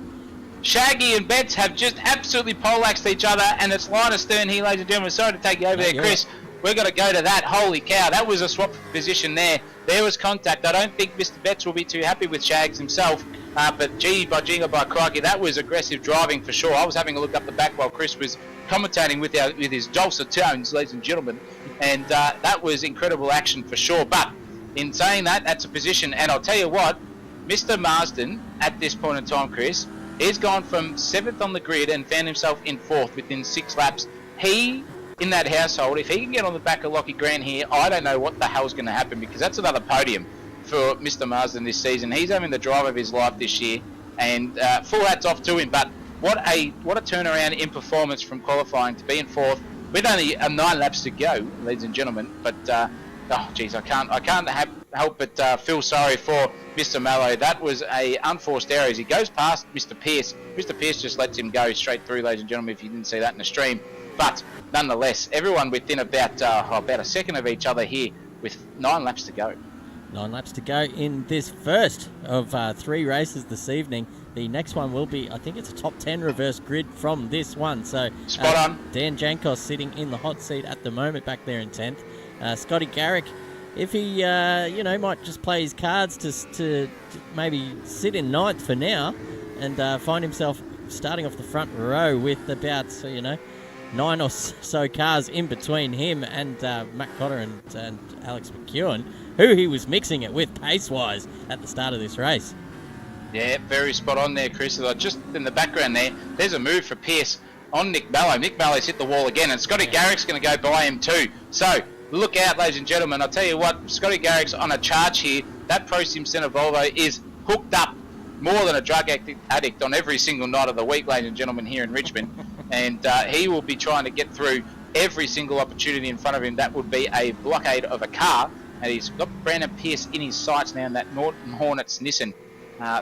Shaggy and Betts have just absolutely poleaxed each other, and it's line astern here, ladies and gentlemen. Sorry to take you over there, Chris. We're going to go to that. Holy cow, that was a swap position there. There was contact. I don't think Mr. Betts will be too happy with Shags himself. But gee, by jingle, by crikey, that was aggressive driving for sure. I was having a look up the back while Chris was commentating with his dulcet tones, ladies and gentlemen. And that was incredible action for sure. But in saying that, that's a position. And I'll tell you what, Mr. Marsden, at this point in time, Chris, He's gone from 7th on the grid and found himself in 4th within 6 laps. He, in that household, if he can get on the back of Lockie Grant here, I don't know what the hell's going to happen, because that's another podium for Mr. Marsden this season. He's having the drive of his life this year, and full hats off to him. But what a turnaround in performance from qualifying to be in 4th with only 9 laps to go, ladies and gentlemen. But oh geez, I can't help but feel sorry for Mr. Mallow. That was a unforced error as he goes past Mr. Pearce. Mr. Pearce just lets him go straight through, ladies and gentlemen, if you didn't see that in the stream. But nonetheless, everyone within about a second of each other here with 9 laps to go. 9 laps to go in this first of 3 races this evening. The next one will be, I think it's a top 10 reverse grid from this one. So spot on. Dan Jankos sitting in the hot seat at the moment back there in 10th. Scotty Garrick, if he, might just play his cards to maybe sit in 9th for now and find himself starting off the front row with about, 9 or so cars in between him and Matt Cotter and Alex McEwen, who he was mixing it with pace-wise at the start of this race. Yeah, very spot on there, Chris. Just in the background there's a move for Pearce on Nick Mallow. Nick Mallow's hit the wall again, and Scotty Garrick's going to go by him too. So, look out, ladies and gentlemen. I'll tell you what, Scotty Garrick's on a charge here. That Pro Sim Centre Volvo is hooked up more than a drug addict on every single night of the week, ladies and gentlemen, here in Richmond. And he will be trying to get through every single opportunity in front of him. That would be a blockade of a car. And he's got Brandon Pearce in his sights now in that Norton Hornets Nissan.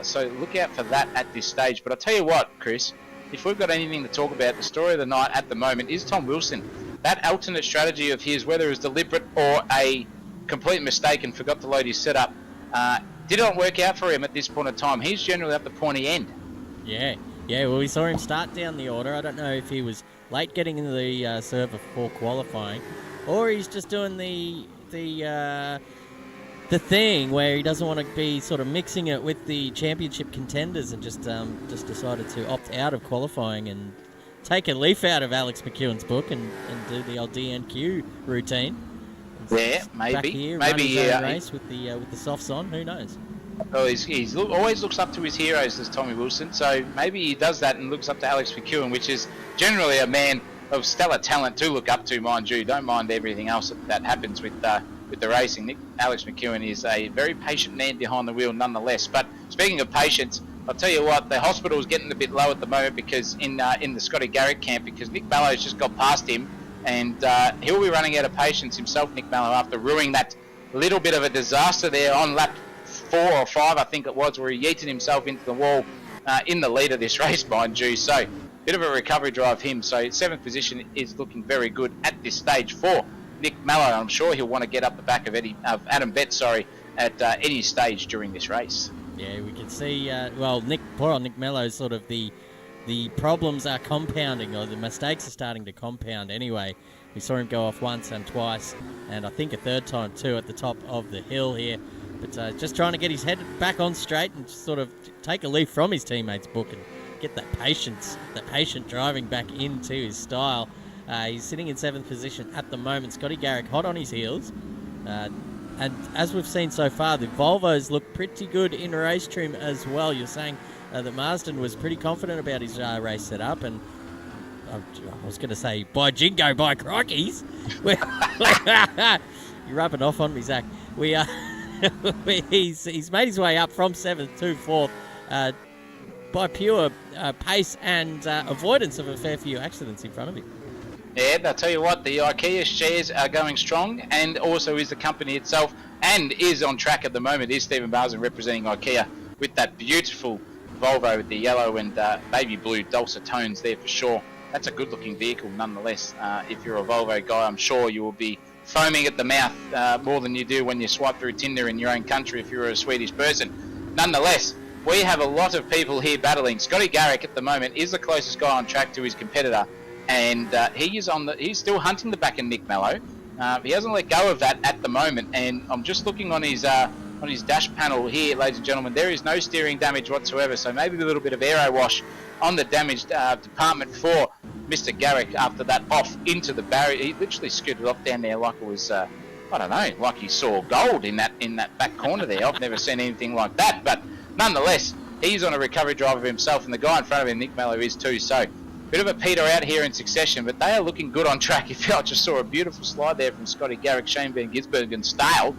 So look out for that at this stage. But I'll tell you what, Chris, if we've got anything to talk about, the story of the night at the moment is Tom Wilson. That alternate strategy of his, whether it was deliberate or a complete mistake and forgot to load his setup, did not work out for him at this point in time. He's generally at the pointy end. Yeah, well, we saw him start down the order. I don't know if he was late getting into the server for qualifying, or he's just doing the thing where he doesn't want to be sort of mixing it with the championship contenders and just decided to opt out of qualifying and take a leaf out of Alex McEwen's book and do the old DNQ routine. Yeah, maybe. Back here, maybe race with the softs on. Who knows? Well, always looks up to his heroes, this Tommy Wilson. So maybe he does that and looks up to Alex McEwen, which is generally a man of stellar talent to look up to, mind you. Don't mind everything else that happens with the racing. Alex McEwen is a very patient man behind the wheel, nonetheless. But speaking of patience, I'll tell you what, the hospital is getting a bit low at the moment because in the Scotty Garrick camp, because Nick Mallow's just got past him, and he'll be running out of patience himself, Nick Mallow, after ruining that little bit of a disaster there on lap 4 or 5, I think it was, where he yeeted himself into the wall in the lead of this race, mind you. So, bit of a recovery drive him. So, 7th position is looking very good at this stage for Nick Mallow. I'm sure he'll want to get up the back of Adam Betts, at any stage during this race. Yeah, we can see, poor old Nick Mallow, sort of the problems are compounding, or the mistakes are starting to compound anyway. We saw him go off once and twice, and I think a third time too at the top of the hill here. But just trying to get his head back on straight and sort of take a leaf from his teammates' book and get that patient driving back into his style. He's sitting in 7th position at the moment. Scotty Garrick hot on his heels. And as we've seen so far, the Volvos look pretty good in race trim as well. You're saying that Marsden was pretty confident about his race setup, and I was going to say, by jingo, by crikeys. You're rubbing off on me, Zach. He's made his way up from 7th to 4th by pure pace and avoidance of a fair few accidents in front of him. Yeah, I'll tell you what, the IKEA shares are going strong, and also is the company itself, and is on track at the moment, is Stephen Marsden representing IKEA with that beautiful Volvo with the yellow and baby blue dulcet tones there for sure. That's a good looking vehicle nonetheless. If you're a Volvo guy, I'm sure you will be foaming at the mouth more than you do when you swipe through Tinder in your own country if you're a Swedish person. Nonetheless, we have a lot of people here battling. Scotty Garrick at the moment is the closest guy on track to his competitor, and he's still hunting the back of Nick Mallow. He hasn't let go of that at the moment, and I'm just looking on his dash panel here, ladies and gentlemen. There is no steering damage whatsoever, so maybe a little bit of aero wash on the damaged department for Mr. Garrick after that off into the barrier. He literally scooted off down there like it was, like he saw gold in that back corner there. I've never seen anything like that, but nonetheless, He's on a recovery drive of himself, and the guy in front of him, Nick Mello, is too. So, bit of a peter out here in succession, but they are looking good on track. If you just saw a beautiful slide there from Scotty Garrick, Shane Van Gisbergen, and Stale,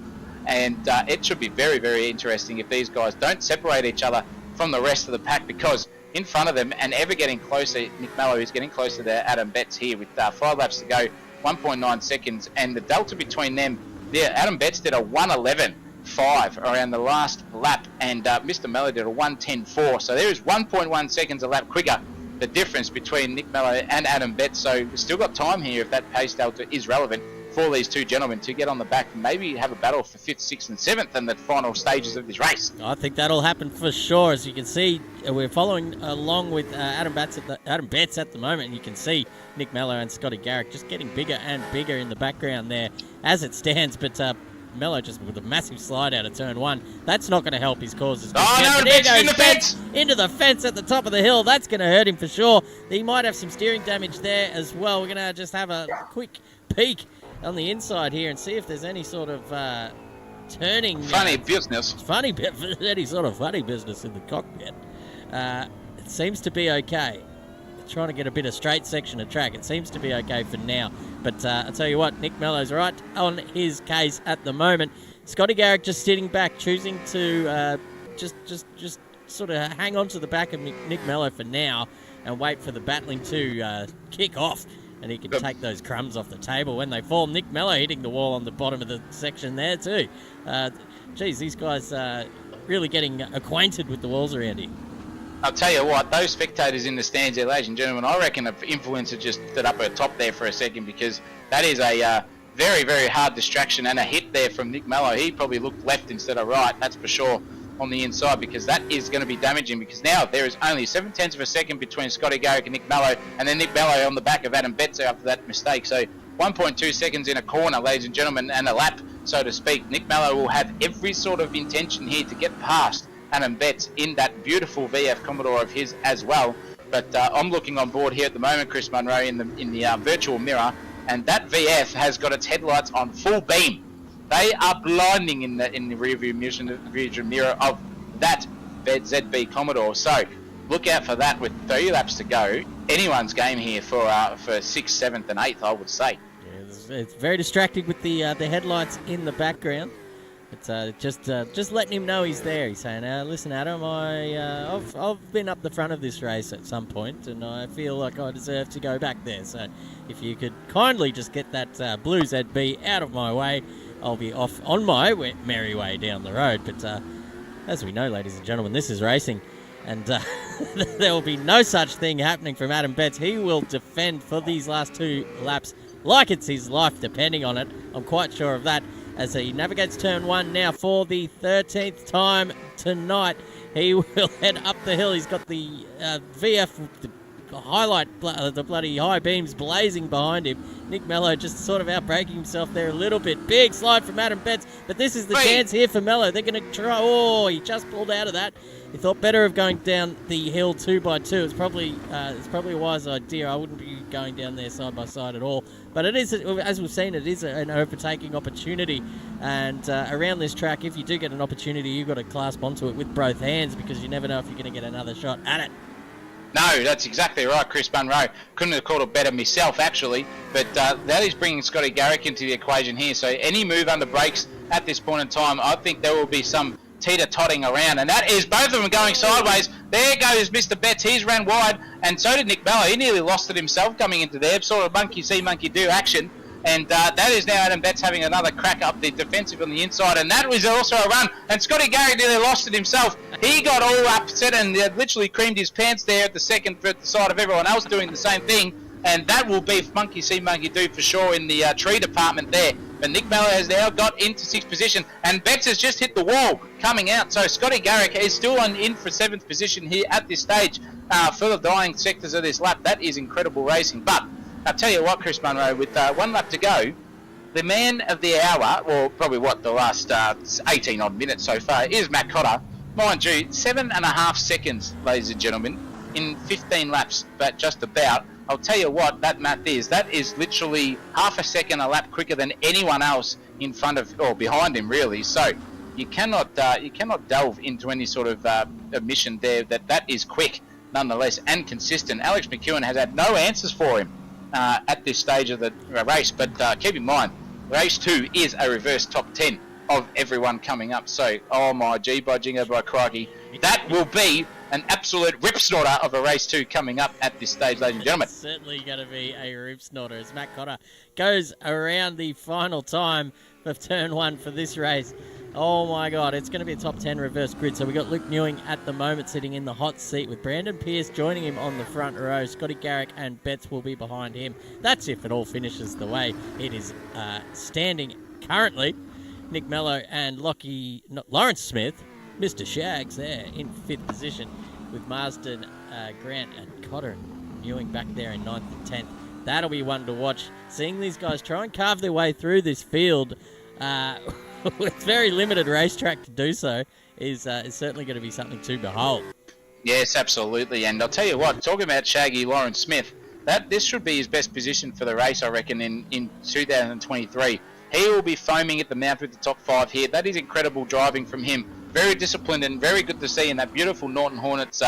and it should be very, very interesting if these guys don't separate each other from the rest of the pack, because in front of them and ever getting closer, Nick Mello is getting closer to Adam Betts here with 5 laps to go, 1.9 seconds, and the delta between them, Adam Betts did a 1:11.5 around the last lap, and Mr. Mello did a 1:10.4, so there is 1.1 seconds a lap quicker, the difference between Nick Mello and Adam Betts. So we've still got time here if that pace delta is relevant for these two gentlemen to get on the back and maybe have a battle for 5th, 6th and 7th in the final stages of this race. I think that'll happen for sure. As you can see, we're following along with Adam Betts at the moment, and you can see Nick Mello and Scotty Garrick just getting bigger and bigger in the background there as it stands, but Mello just with a massive slide out of turn 1. That's not going to help his causes. Oh, no, Betts in the fence! Into the fence at the top of the hill. That's going to hurt him for sure. He might have some steering damage there as well. We're going to just have a quick peek on the inside here and see if there's any sort of turning... Funny business. Any sort of funny business in the cockpit. It seems to be okay. Trying to get a bit of straight section of track. It seems to be okay for now. But I'll tell you what, Nick Mello's right on his case at the moment. Scotty Garrick just sitting back, choosing to just sort of hang on to the back of Nick Mello for now and wait for the battling to kick off. And he can take those crumbs off the table when they fall. Nick Mello hitting the wall on the bottom of the section there too. Geez, these guys really getting acquainted with the walls around here. I'll tell you what, those spectators in the stands there, ladies and gentlemen, I reckon an influencer just stood up at top there for a second, because that is a very, very hard distraction and a hit there from Nick Mello. He probably looked left instead of right, that's for sure, on the inside, because that is going to be damaging, because now there is only 0.7 of a second between Scotty Garrick and Nick Mello, and then Nick Mello on the back of Adam Betts after that mistake. So 1.2 seconds in a corner, ladies and gentlemen, and a lap, so to speak. Nick Mello will have every sort of intention here to get past Adam Betts in that beautiful VF Commodore of his as well. But I'm looking on board here at the moment, Chris Munro, in the virtual mirror, and that VF has got its headlights on full beam. They are blinding in the rearview mirror of that ZB Commodore. So look out for that with 3 laps to go. Anyone's game here for 6th, 7th and 8th, I would say. Yeah, it's very distracting with the headlights in the background. It's just letting him know he's there. He's saying, listen, Adam, I've been up the front of this race at some point, and I feel like I deserve to go back there. So if you could kindly just get that blue ZB out of my way, I'll be off on my merry way down the road. But as we know, ladies and gentlemen, this is racing, and there will be no such thing happening from Adam Betts. He will defend for these last 2 laps like it's his life depending on it. I'm quite sure of that. As he navigates turn 1 now for the 13th time tonight. He will head up the hill. He's got the VF, the bloody high beams blazing behind him. Nick Mello just sort of outbraking himself there a little bit. Big slide from Adam Betts, but this is the chance here for Mello. They're going to try. Oh, he just pulled out of that. He thought better of going down the hill 2 by 2. It's probably a wise idea. I wouldn't be going down there side by side at all. But it is, as we've seen, it is an overtaking opportunity. And around this track, if you do get an opportunity, you've got to clasp onto it with both hands, because you never know if you're going to get another shot at it. No, that's exactly right, Chris Munro. Couldn't have called it better myself, actually. But that is bringing Scotty Garrick into the equation here. So any move under brakes at this point in time, I think there will be some teeter-totting around. And that is both of them going sideways. There goes Mr. Betts. He's ran wide. And so did Nick Mello. He nearly lost it himself coming into there. Sort of monkey see, monkey do action. And that is now Adam Betts having another crack up the defensive on the inside. And that was also a run. And Scotty Garrick nearly lost it himself. He got all upset and literally creamed his pants there at the second at the side of everyone else doing the same thing. And that will be monkey see, monkey do for sure in the tree department there. But Nick Mello has now got into 6th position. And Betts has just hit the wall coming out. So Scotty Garrick is still in for 7th position here at this stage for the dying sectors of this lap. That is incredible racing. But I'll tell you what, Chris Munro, with 1 lap to go, the man of the hour, or probably the last 18 odd minutes so far, is Matt Cotter. Mind you, 7.5 seconds, ladies and gentlemen, in 15 laps, but just about. I'll tell you what that math is. That is literally half a second a lap quicker than anyone else in front of, or behind him, really. So you cannot delve into any sort of admission there that is quick nonetheless and consistent. Alex McEwen has had no answers for him at this stage of the race, but keep in mind, race 2 is a reverse top 10 of everyone coming up. So, oh my gee, by jingo, by crikey, that will be an absolute rip snorter of a race 2 coming up at this stage, ladies and gentlemen. It's certainly going to be a rip snorter as Matt Cotter goes around the final time of turn 1 for this race. Oh my God, it's going to be a top 10 reverse grid. So we've got Luke Newing at the moment sitting in the hot seat with Brandon Pearce joining him on the front row. Scotty Garrick and Betts will be behind him. That's if it all finishes the way it is standing currently. Nick Mello and Lawrence Smith, Mr. Shags there in 5th position with Marsden, Grant and Cotter and Newing back there in 9th and 10th. That'll be one to watch. Seeing these guys try and carve their way through this field with very limited racetrack to do so is certainly going to be something to behold. Yes, absolutely. And I'll tell you what, talking about Shaggy Lawrence Smith, this should be his best position for the race, I reckon, in 2023. He will be foaming at the mouth with the top 5 here. That is incredible driving from him. Very disciplined and very good to see in that beautiful Norton Hornets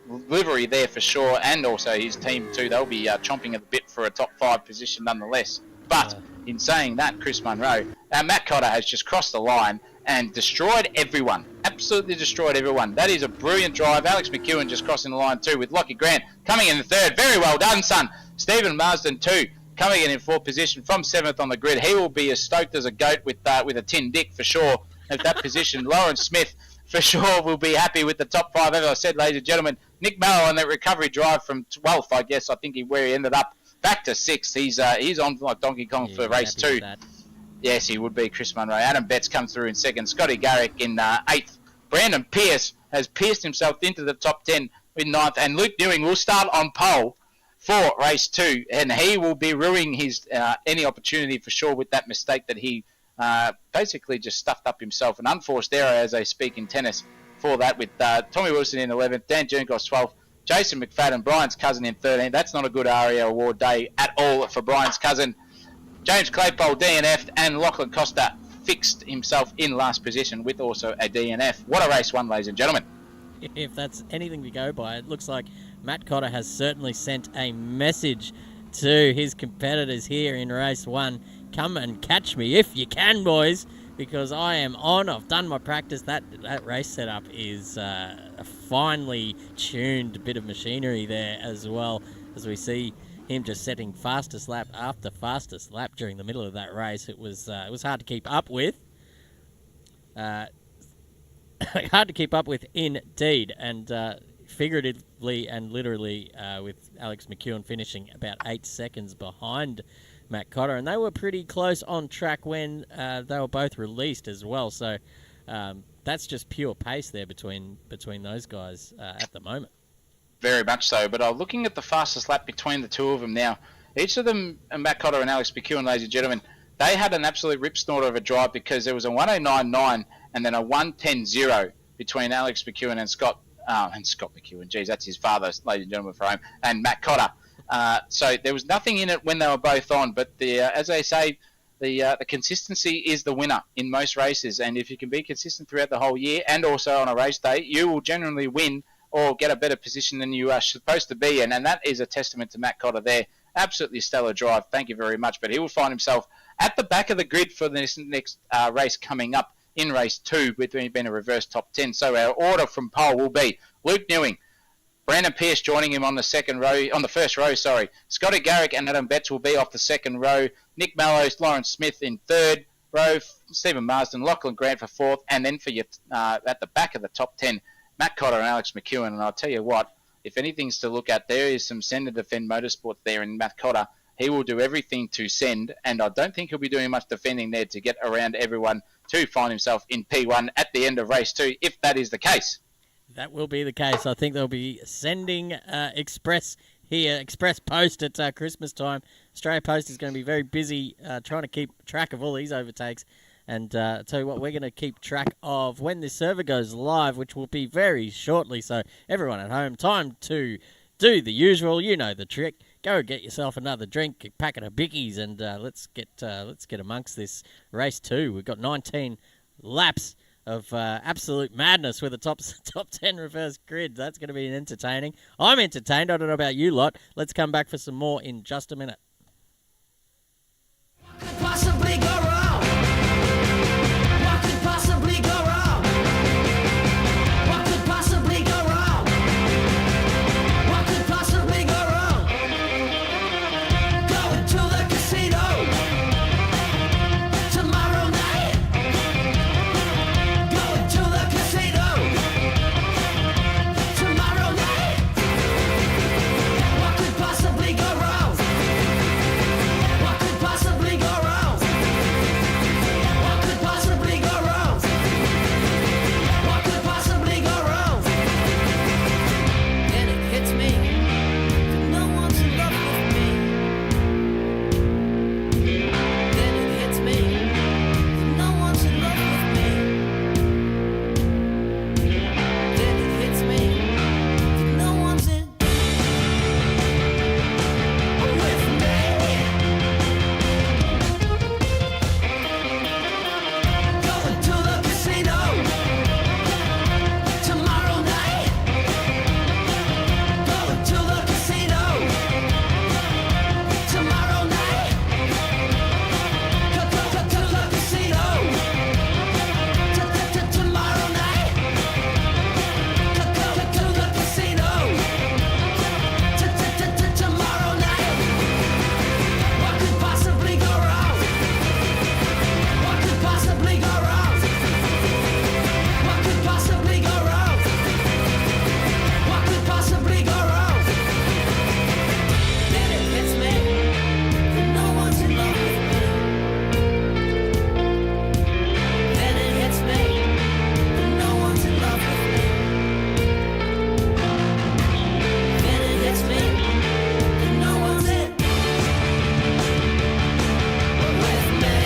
livery there for sure, and also his team too. They'll be chomping at the bit for a top 5 position nonetheless. But in saying that, Chris Munro, Matt Cotter has just crossed the line and destroyed everyone. Absolutely destroyed everyone. That is a brilliant drive. Alex McEwen just crossing the line too with Lockie Grant coming in the 3rd. Very well done, son. Stephen Marsden too, coming in 4th position from 7th on the grid. He will be as stoked as a goat with a tin dick for sure at that position. Lawrence Smith for sure will be happy with the top 5. As I said, ladies and gentlemen, Nick Mello on that recovery drive from 12th, I guess, I think where he ended up, back to 6th. He's on like Donkey Kong for race 2. Yes, he would be. Chris Munro. Adam Betts comes through in 2nd. Scotty Garrick in 8th. Brandon Pearce has pierced himself into the top 10 in 9th. And Luke Newing will start on pole for race 2. And he will be ruining his any opportunity for sure with that mistake that he basically just stuffed up himself. An unforced error, as they speak in tennis, for that with Tommy Wilson in 11th. Dan Jernkos 12th. Jason McFadden, Brian's cousin, in 13th. That's not a good ARIA award day at all for Brian's cousin. James Claypole DNF'd, and Lachlan Costa fixed himself in last position with also a DNF. What a race 1, ladies and gentlemen. If that's anything to go by, it looks like Matt Cotter has certainly sent a message to his competitors here in race 1. Come and catch me if you can, boys, because I am on. I've done my practice. That race setup is a finely tuned bit of machinery there as well, as we see him just setting fastest lap after fastest lap during the middle of that race. It was hard to keep up with. Hard to keep up with indeed, and figuratively and literally with Alex McEwen finishing about 8 seconds behind Matt Cotter, and they were pretty close on track when they were both released as well. So that's just pure pace there between those guys at the moment. Very much so. But looking at the fastest lap between the two of them now, each of them, Matt Cotter and Alex McEwen, ladies and gentlemen, they had an absolute rip snorter of a drive because there was a 109.9 and then a 110.0 between Alex McEwen and Scott McEwen. Geez, that's his father, ladies and gentlemen, for home, and Matt Cotter. So there was nothing in it when they were both on, but as they say, the consistency is the winner in most races, and if you can be consistent throughout the whole year and also on a race day, you will generally win or get a better position than you are supposed to be in, and that is a testament to Matt Cotter there. Absolutely stellar drive, thank you very much, but he will find himself at the back of the grid for this next race coming up in race 2, with being a reverse top 10. So our order from pole will be Luke Newing, Brandon Pearce joining him on the first row. Scotty Garrick and Adam Betts will be off the second row. Nick Mallows, Lawrence Smith in third row. Stephen Marsden, Lachlan Grant for fourth. And then for you at the back of the top 10, Matt Cotter and Alex McEwen. And I'll tell you what, if anything's to look at, there is some send and defend motorsport there in Matt Cotter. He will do everything to send, and I don't think he'll be doing much defending there to get around everyone to find himself in P1 at the end of race 2, if that is the case. That will be the case. I think they'll be sending Express Post at Christmas time. Australia Post is going to be very busy trying to keep track of all these overtakes. And I'll tell you what, we're going to keep track of when this server goes live, which will be very shortly. So everyone at home, time to do the usual. You know the trick. Go get yourself another drink, a packet of bickies, and let's get amongst this race 2. We've got 19 laps of absolute madness with a top 10 reverse grid. That's going to be entertaining. I'm entertained. I don't know about you lot. Let's come back for some more in just a minute. What could possibly go wrong? What could possibly go wrong? What could possibly go wrong? What could possibly go wrong? Going to the casino tomorrow night. Going to the casino tomorrow night. What could possibly go wrong? What could possibly go wrong? What could possibly go wrong? What could possibly go wrong? Then it hits me. No one's in love with me. Then it hits me. No one's in love with me. Then it hits me. No one's in with me. Going to the casino tomorrow night. Going to the casino tomorrow night. To the casino tomorrow night. To the casino tomorrow night. What could possibly go wrong? What could possibly go wrong? What could possibly go wrong? What could possibly go wrong? Then it hits me that no one's in love with me. Then it hits me that no one's in love with me. Then it hits me that no one's in with me.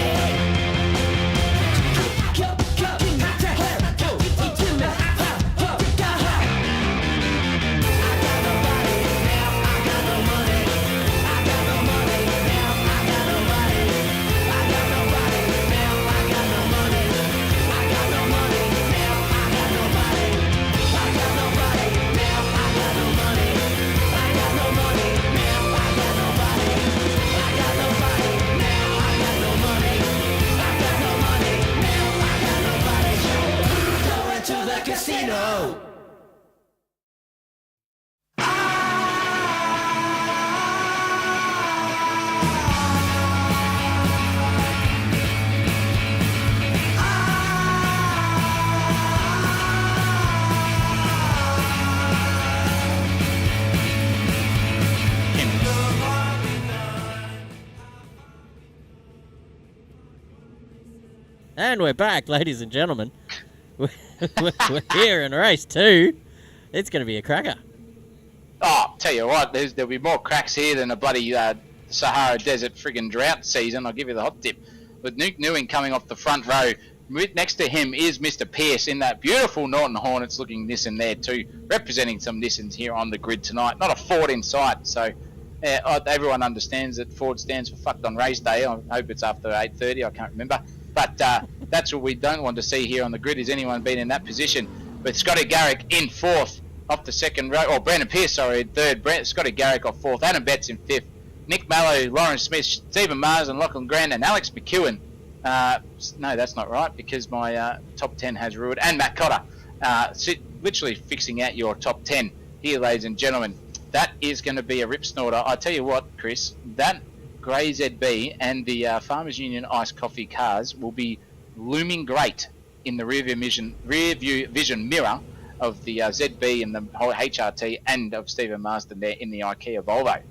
Going to the casino. And we're back, ladies and gentlemen. We're here in race 2. It's going to be a cracker. Oh, tell you what, there'll be more cracks here than a bloody Sahara Desert friggin' drought season. I'll give you the hot tip. With Nuke Newing coming off the front row, next to him is Mr. Pierce in that beautiful Norton Hornets looking Nissan there too, representing some Nissans here on the grid tonight. Not a Ford in sight, so everyone understands that Ford stands for fucked on race day. I hope it's after 8:30, I can't remember. But that's what we don't want to see here on the grid, is anyone being in that position. But Scotty Garrick in 4th off the second row, or Brandon Pierce, sorry, in 3rd. Scotty Garrick off 4th, Adam Betts in 5th, Nick Mallow, Lawrence Smith, Stephen Mars and Lachlan Grant and Alex McEwen. No, that's not right, because my top 10 has ruined. And Matt Cotter, literally fixing out your top 10 here, ladies and gentlemen. That is going to be a rip snorter. I tell you what, Chris, that Grey ZB and the Farmers Union Iced Coffee cars will be looming great in the rear view vision mirror of the ZB and the whole HRT and of Stephen Marsden there in the IKEA Volvo.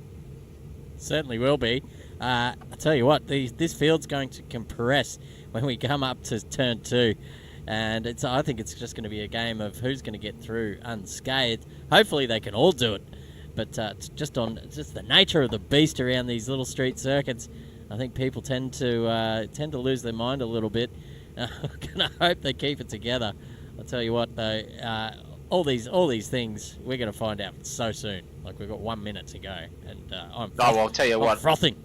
Certainly will be. I tell you what, this field's going to compress when we come up to turn 2. And I think it's just going to be a game of who's going to get through unscathed. Hopefully they can all do it. But just the nature of the beast around these little street circuits, I think people tend to lose their mind a little bit. I'm gonna hope they keep it together. I'll tell you what, though, all these things we're gonna find out so soon. Like, we've got 1 minute to go, and I'll tell you what, frothing.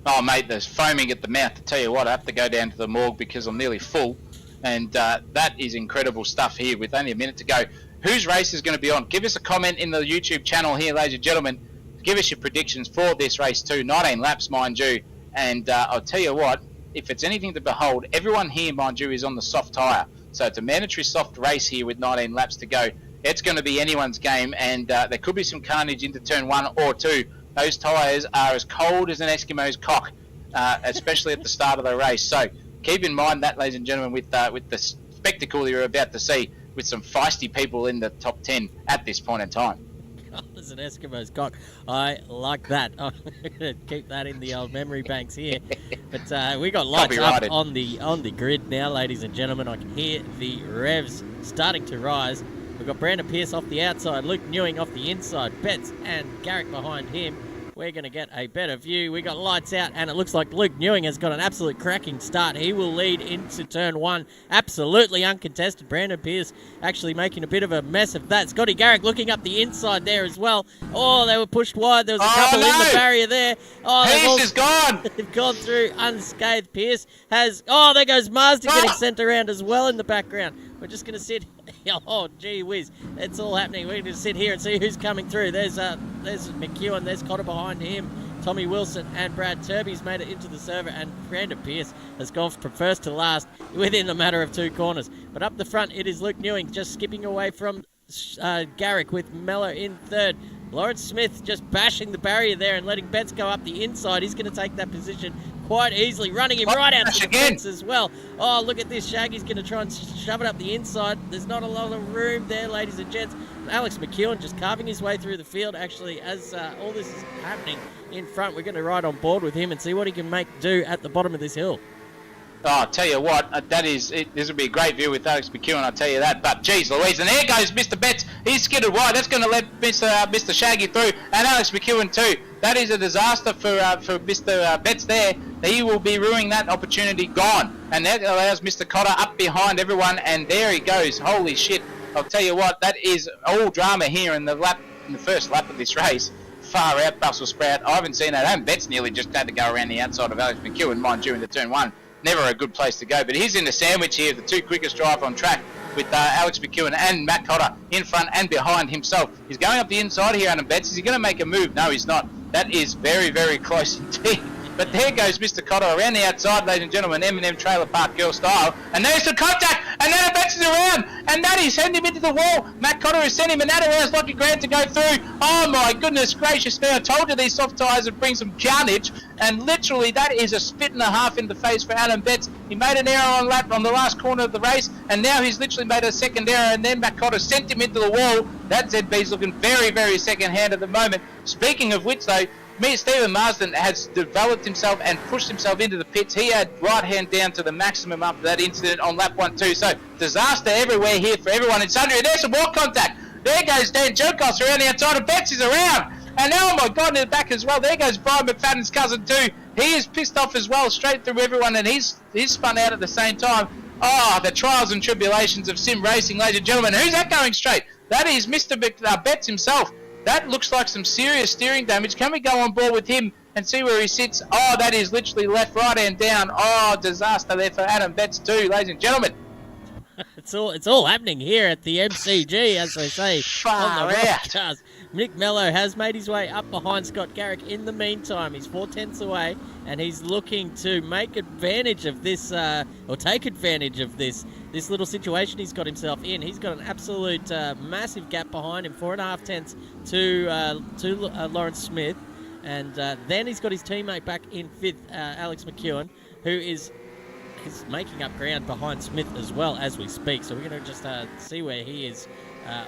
Oh mate, there's foaming at the mouth. To tell you what, I have to go down to the morgue because I'm nearly full. And that is incredible stuff here with only a minute to go. Whose race is going to be on? Give us a comment in the YouTube channel here, ladies and gentlemen. Give us your predictions for this race too. 19 laps, mind you. And I'll tell you what, if it's anything to behold, everyone here, mind you, is on the soft tyre. So it's a mandatory soft race here with 19 laps to go. It's going to be anyone's game, and there could be some carnage into turn 1 or 2. Those tyres are as cold as an Eskimo's cock, especially at the start of the race. So keep in mind that, ladies and gentlemen, with the spectacle you're about to see with some feisty people in the top 10 at this point in time. God, there's an Eskimo's cock. I like that. I'm going to keep that in the old memory banks here. But we got lights up on the grid now, ladies and gentlemen. I can hear the revs starting to rise. We've got Brandon Pearce off the outside, Luke Newing off the inside, Betts and Garrick behind him. We're going to get a better view. We got lights out, and it looks like Luke Newing has got an absolute cracking start. He will lead into turn 1, absolutely uncontested. Brandon Pearce actually making a bit of a mess of that. Scotty Garrick looking up the inside there as well. Oh, they were pushed wide. There was a couple in the barrier there. Oh, Pearce is gone. They've gone through unscathed. Pearce has... Oh, there goes Marsden getting sent around as well in the background. We're just going to sit... Oh, gee whiz. It's all happening. We're going to sit here and see who's coming through. There's McEwen. There's Cotter behind him. Tommy Wilson and Brad Turby's made it into the server, and Brandon Pearce has gone from first to last within a matter of 2 corners. But up the front, it is Luke Newing just skipping away from Garrick with Mello in third. Lawrence Smith just bashing the barrier there and letting Betts go up the inside. He's going to take that position quite easily, running him right out to the fence as well. Oh, look at this. Shaggy's going to try and shove it up the inside. There's not a lot of room there, ladies and gents. Alex McEwen just carving his way through the field. Actually, as all this is happening in front, we're going to ride on board with him and see what he can do at the bottom of this hill. Oh, I'll tell you what, this will be a great view with Alex McEwen, I'll tell you that. But, geez Louise, and there goes Mr. Betts. He's skidded wide. That's going to let Mr. Shaggy through, and Alex McEwen too. That is a disaster for Mr. Betts there. He will be ruining that opportunity, gone. And that allows Mr. Cotter up behind everyone, and there he goes. Holy shit. I'll tell you what, that is all drama here in the first lap of this race. Far out, Brussels sprout. I haven't seen that. And Betts nearly just had to go around the outside of Alex McEwen, mind you, in the turn 1. Never a good place to go, but he's in the sandwich here, the 2 quickest drive on track with Alex McEwen and Matt Cotter in front and behind himself. He's going up the inside here, Adam Betts. Is he going to make a move? No, he's not. That is very, very close indeed. But there goes Mr. Cotter around the outside, ladies and gentlemen, M&M Trailer Park Girl style. And there's the contact, and Adam Betts is around, and that is sent him into the wall. Matt Cotter has sent him, and that allows Lockie Grant to go through. Oh my goodness gracious me, I told you these soft tyres would bring some carnage, and literally that is a spit and a half in the face for Adam Betts. He made an error on lap on the last corner of the race, and now he's literally made a second error, and then Matt Cotter sent him into the wall. That ZB's looking very, very second hand at the moment. Speaking of which though, Stephen Marsden has developed himself and pushed himself into the pits. He had right hand down to the maximum after that incident on lap 1-2. So disaster everywhere here for everyone in Sundry. There's some more contact. There goes Dan Jerkos around the outside, and Betts is around. And oh my God, in the back as well. There goes Brian McFadden's cousin too. He is pissed off as well, straight through everyone, and he's spun out at the same time. Oh, the trials and tribulations of sim racing, ladies and gentlemen. Who's that going straight? That is Mr. Betts himself. That looks like some serious steering damage. Can we go on board with him and see where he sits? Oh, that is literally left, right, and down. Oh, disaster there for Adam Betts too, ladies and gentlemen. It's all happening here at the MCG, as they say. Far out. Nick Mello has made his way up behind Scott Garrick in the meantime. He's 4/10 away, and he's looking to make advantage of this, or take advantage of this little situation he's got himself in. He's got an absolute massive gap behind him, 4.5 tenths to Lawrence Smith, and then he's got his teammate back in 5th, Alex McEwen, who is making up ground behind Smith as well as we speak. So we're going to just see where he is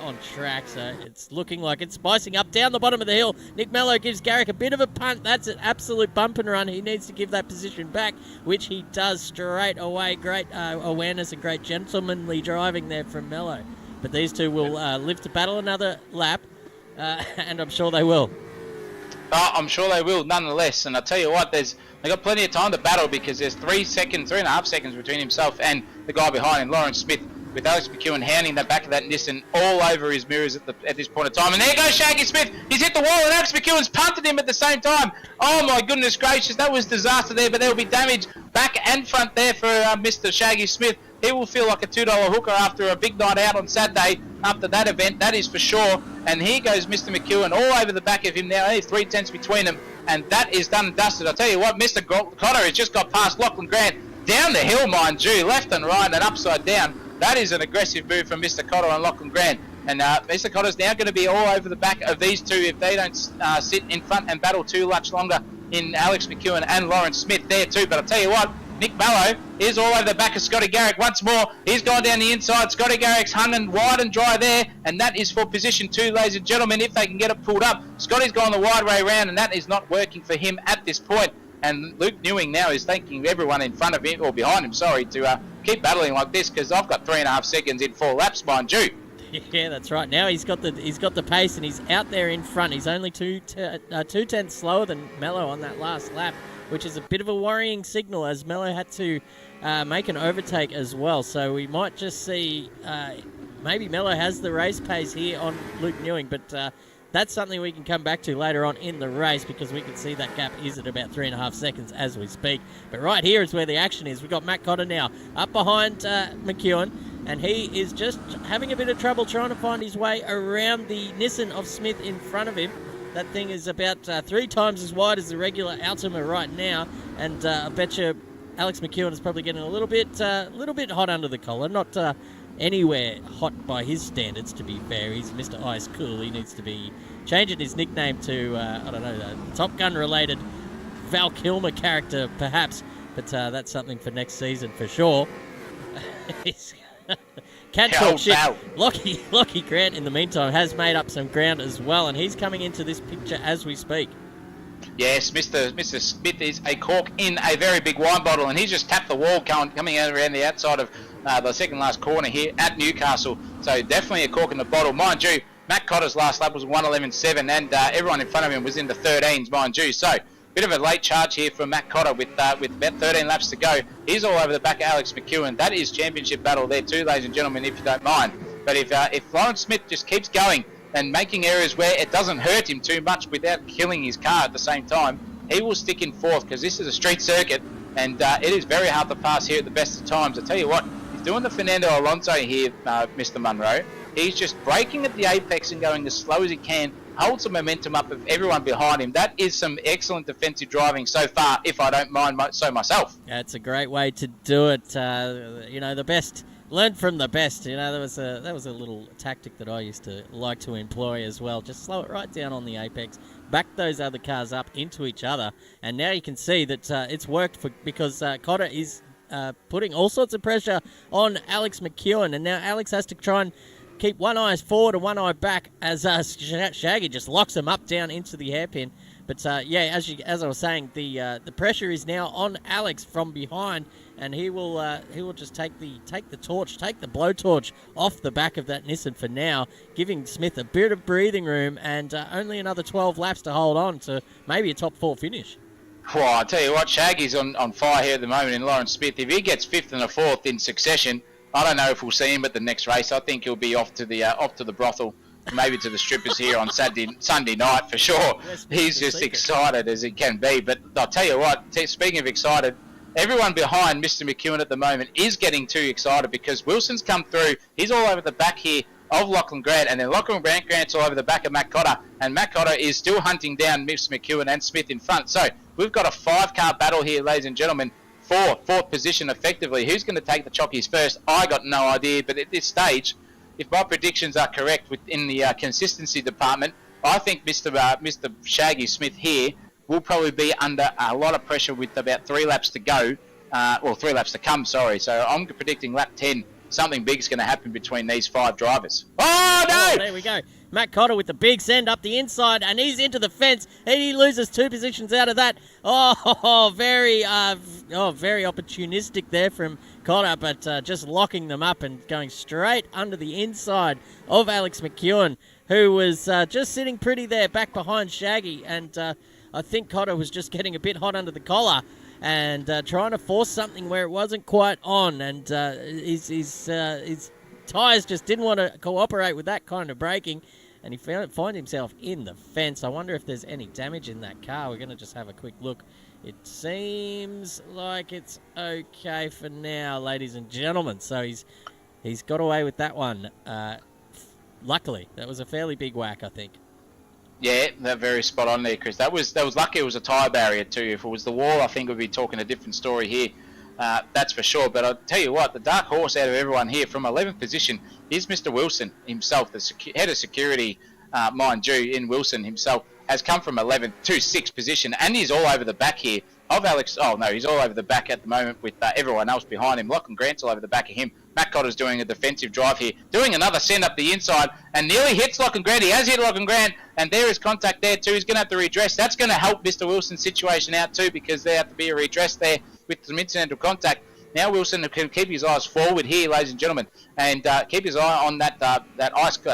on track. So it's looking like it's spicing up down the bottom of the hill. Nick Mello gives Garrick a bit of a punt. That's an absolute bump and run. He needs to give that position back, which he does straight away. Great awareness and great gentlemanly driving there from Mello. But these two will live to battle another lap, and I'm sure they will. I'm sure they will, nonetheless. And I tell you what, they've got plenty of time to battle, because there's 3.5 seconds between himself and the guy behind him, Lawrence Smith, with Alex McEwen hounding the back of that Nissan all over his mirrors at this point in time. And there goes Shaggy Smith. He's hit the wall, and Alex McEwen's punted him at the same time. Oh my goodness gracious, that was disaster there, but there will be damage back and front there for Mr. Shaggy Smith. he will feel like a $2 hooker after a big night out on Saturday after that event, that is for sure. And here goes Mr. McEwen all over the back of him now, only 3 tenths between them, and that is done and dusted. I'll tell you what, Mr. Cotter has just got past Lachlan Grant, down the hill, mind you, left and right and upside down. That is an aggressive move from Mr. Cotter and Lachlan Grant. And Mr. Cotter's now going to be all over the back of these two if they don't sit in front and battle too much longer in Alex McEwen and Lawrence Smith there too. But I'll tell you what, Nick Mallow is all over the back of Scotty Garrick once more. He's gone down the inside. Scotty Garrick's hung and wide and dry there, and that is for position 2, ladies and gentlemen, if they can get it pulled up. Scotty's gone the wide way round, and that is not working for him at this point. And Luke Newing now is thanking everyone in front of him, or behind him, sorry, to keep battling like this, because I've got 3.5 seconds in 4 laps, mind you. Yeah, that's right. Now he's got the pace, and he's out there in front. He's only 2 tenths slower than Mello on that last lap, which is a bit of a worrying signal, as Mello had to make an overtake as well. So we might just see maybe Mello has the race pace here on Luke Newing, but that's something we can come back to later on in the race, because we can see that gap is at about 3.5 seconds as we speak. But right here is where the action is. We've got Matt Cotter now up behind McEwen, and he is just having a bit of trouble trying to find his way around the Nissan of Smith in front of him. That thing is about 3 times as wide as the regular Altima right now, and I bet you Alex McEwen is probably getting a little bit hot under the collar. Not anywhere hot by his standards, to be fair. He's Mr. Ice Cool. He needs to be changing his nickname to, I don't know, the Top Gun-related Val Kilmer character, perhaps. But that's something for next season for sure. Can't talk shit. Lockie Grant, in the meantime, has made up some ground as well, and he's coming into this picture as we speak. Yes, Mr. Smith is a cork in a very big wine bottle, and he's just tapped the wall coming out around the outside of the second last corner here at Newcastle. So definitely a cork in the bottle. Mind you, Matt Cotter's last lap was 1:11.7, and everyone in front of him was in the 13s, mind you. So bit of a late charge here from Matt Cotter with about 13 laps to go. He's all over the back of Alex McEwen. That is championship battle there too, ladies and gentlemen, if you don't mind. But if Lawrence Smith just keeps going and making areas where it doesn't hurt him too much without killing his car at the same time, he will stick in 4th, because this is a street circuit, and it is very hard to pass here at the best of times. I tell you what, he's doing the Fernando Alonso here, Mr. Munro. He's just braking at the apex and going as slow as he can, holds the momentum up of everyone behind him. That is some excellent defensive driving so far, if I don't mind so myself. That's a great way to do it. The best learn from the best. That was a little tactic that I used to like to employ as well. Just slow it right down on the apex, back those other cars up into each other, and now you can see that it's worked because Cotter is putting all sorts of pressure on Alex McEwen, and now Alex has to try and keep one eye forward and one eye back as Shaggy just locks him up down into the hairpin. But as I was saying, the pressure is now on Alex from behind, and he will just take the blowtorch off the back of that Nissan for now, giving Smith a bit of breathing room and only another 12 laps to hold on to maybe a top 4 finish. Well, I tell you what, Shaggy's on fire here at the moment in Lawrence Smith. If he gets 5th and a 4th in succession, I don't know if we'll see him at the next race. I think he'll be off to the brothel, maybe to the strippers here on Sunday night for sure. He's just excited as he can be. But I'll tell you what, speaking of excited, everyone behind Mr. McEwen at the moment is getting too excited, because Wilson's come through. He's all over the back here of Lachlan Grant, and then Lachlan Grant's all over the back of Matt Cotter, and Matt Cotter is still hunting down Mr. McEwen and Smith in front. So we've got a 5-car battle here, ladies and gentlemen. Fourth position effectively. Who's going to take the chockies first? I got no idea, but at this stage, if my predictions are correct within the consistency department, I think Mr. Shaggy Smith here will probably be under a lot of pressure with about 3 laps to go, 3 laps to come, sorry. So I'm predicting lap 10, something big is going to happen between these 5 drivers. Oh, no! Oh, there we go. Matt Cotter with the big send up the inside, and he's into the fence, and he loses 2 positions out of that. Very opportunistic there from Cotter, but just locking them up and going straight under the inside of Alex McEwen, who was just sitting pretty there back behind Shaggy, and I think Cotter was just getting a bit hot under the collar and trying to force something where it wasn't quite on, and his tyres just didn't want to cooperate with that kind of braking, and he found himself in the fence. I wonder if there's any damage in that car. We're going to just have a quick look It seems like it's okay for now, ladies and gentlemen. So he's got away with that one. Luckily, that was a fairly big whack, I think. Yeah, they're very spot on there, Chris. That was lucky it was a tyre barrier too. If it was the wall, I think we'd be talking a different story here. That's for sure. But I'll tell you what, the dark horse out of everyone here from 11th position is Mr. Wilson himself, the head of security, mind you, in Wilson himself, has come from 11th to 6th position, and he's all over the back here of Alex. Oh, no, he's all over the back at the moment with everyone else behind him. Lachlan Grant's all over the back of him. Matt Cotter's doing a defensive drive here, doing another send up the inside, and nearly hits Lachlan Grant. He has hit Lachlan Grant, and there is contact there too. He's going to have to redress. That's going to help Mr. Wilson's situation out too, because there have to be a redress there with some incidental contact. Now Wilson can keep his eyes forward here, ladies and gentlemen, and keep his eye on that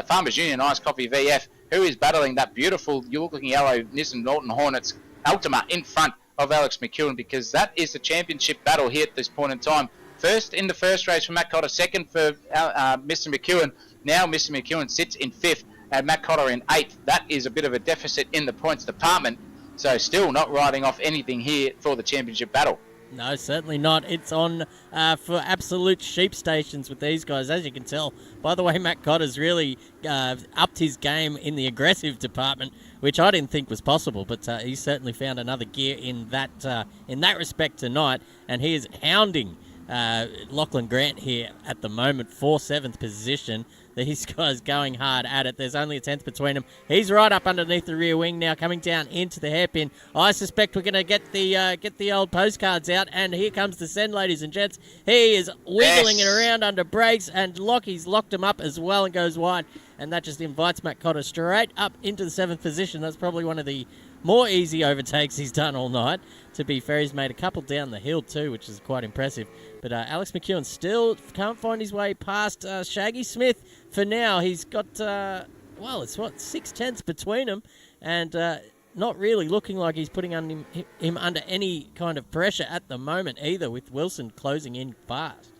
Farmers Union Ice Coffee VF, who is battling that beautiful looking yellow Nissan Norton Hornets Altima in front of Alex McEwen, because that is the championship battle here at this point in time. First in the first race for Matt Cotter, second for Mr. McEwen. Now Mr. McEwen sits in 5th and Matt Cotter in 8th. That is a bit of a deficit in the points department, so still not riding off anything here for the championship battle. No, certainly not. It's on for absolute sheep stations with these guys, as you can tell. By the way, Matt Cotter's really upped his game in the aggressive department, which I didn't think was possible, but he certainly found another gear in that respect tonight, and he is hounding Lachlan Grant here at the moment for 7th position. These guys going hard at it. There's only a 10th between them. He's right up underneath the rear wing now, coming down into the hairpin. I suspect we're going to get the old postcards out, and here comes the send, ladies and gents. He is wiggling it around under brakes, and Lockie's locked him up as well and goes wide, and that just invites Matt Cotter straight up into the 7th position. That's probably one of the more easy overtakes he's done all night. To be fair, he's made a couple down the hill too, which is quite impressive. But Alex McEwen still can't find his way past Shaggy Smith for now. He's got, it's 6/10 between them, and not really looking like he's putting him under any kind of pressure at the moment either, with Wilson closing in fast.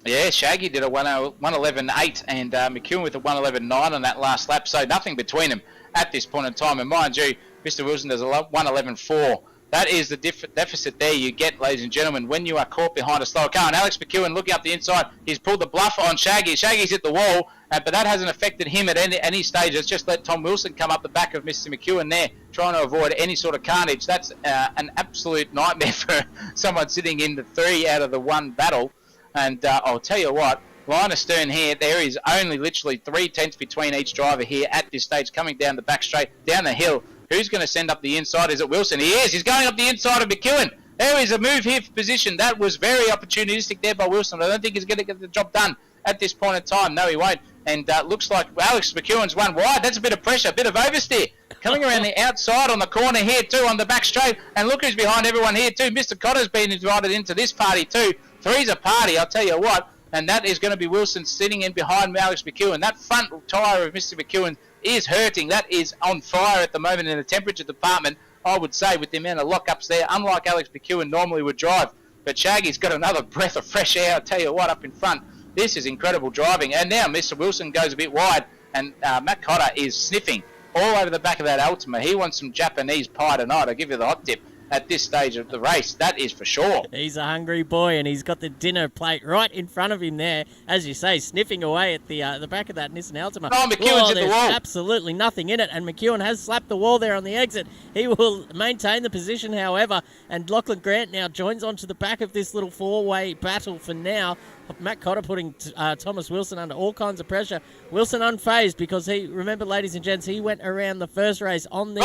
Yeah, Shaggy did a 1:11.8 and McEwen with a 1:11.9 on that last lap, so nothing between them at this point in time. And mind you, Mr. Wilson does a 1:11.4. That is the deficit there you get, ladies and gentlemen, when you are caught behind a slower car. And Alex McEwen looking up the inside, he's pulled the bluff on Shaggy. Shaggy's hit the wall, but that hasn't affected him at any stage. It's just let Tom Wilson come up the back of Mr. McEwen there, trying to avoid any sort of carnage. That's an absolute nightmare for someone sitting in the 3 out of the 1 battle. And I'll tell you what, line astern here, there is only literally 3/10 between each driver here at this stage, coming down the back straight, down the hill. Who's going to send up the inside? Is it Wilson? He is. He's going up the inside of McEwen. There is a move here for position. That was very opportunistic there by Wilson. I don't think he's going to get the job done at this point in time. No, he won't. And looks like Alex McEwen's one wide. That's a bit of pressure, a bit of oversteer. Coming around the outside on the corner here too, on the back straight. And look who's behind everyone here too. Mr. Cotter's been invited into this party too. 3's a party, I'll tell you what. And that is going to be Wilson sitting in behind Alex McEwen. That front tyre of Mr. McEwen is hurting. That is on fire at the moment in the temperature department, I would say, with the amount of lockups there, unlike Alex McEwen normally would drive. But Shaggy's got another breath of fresh air, I'll tell you what, up in front. This is incredible driving. And now Mr. Wilson goes a bit wide, and Matt Cotter is sniffing all over the back of that Altima. He wants some Japanese pie tonight. I'll give you the hot tip at this stage of the race, that is for sure. He's a hungry boy, and he's got the dinner plate right in front of him there, as you say, sniffing away at the back of that Nissan Altima. Oh, McEwen's at the wall. Absolutely nothing in it, and McEwen has slapped the wall there on the exit. He will maintain the position, however, and Lachlan Grant now joins onto the back of this little 4-way battle for now. Matt Cotter putting Thomas Wilson under all kinds of pressure. Wilson unfazed because remember, ladies and gents, he went around the first race on these.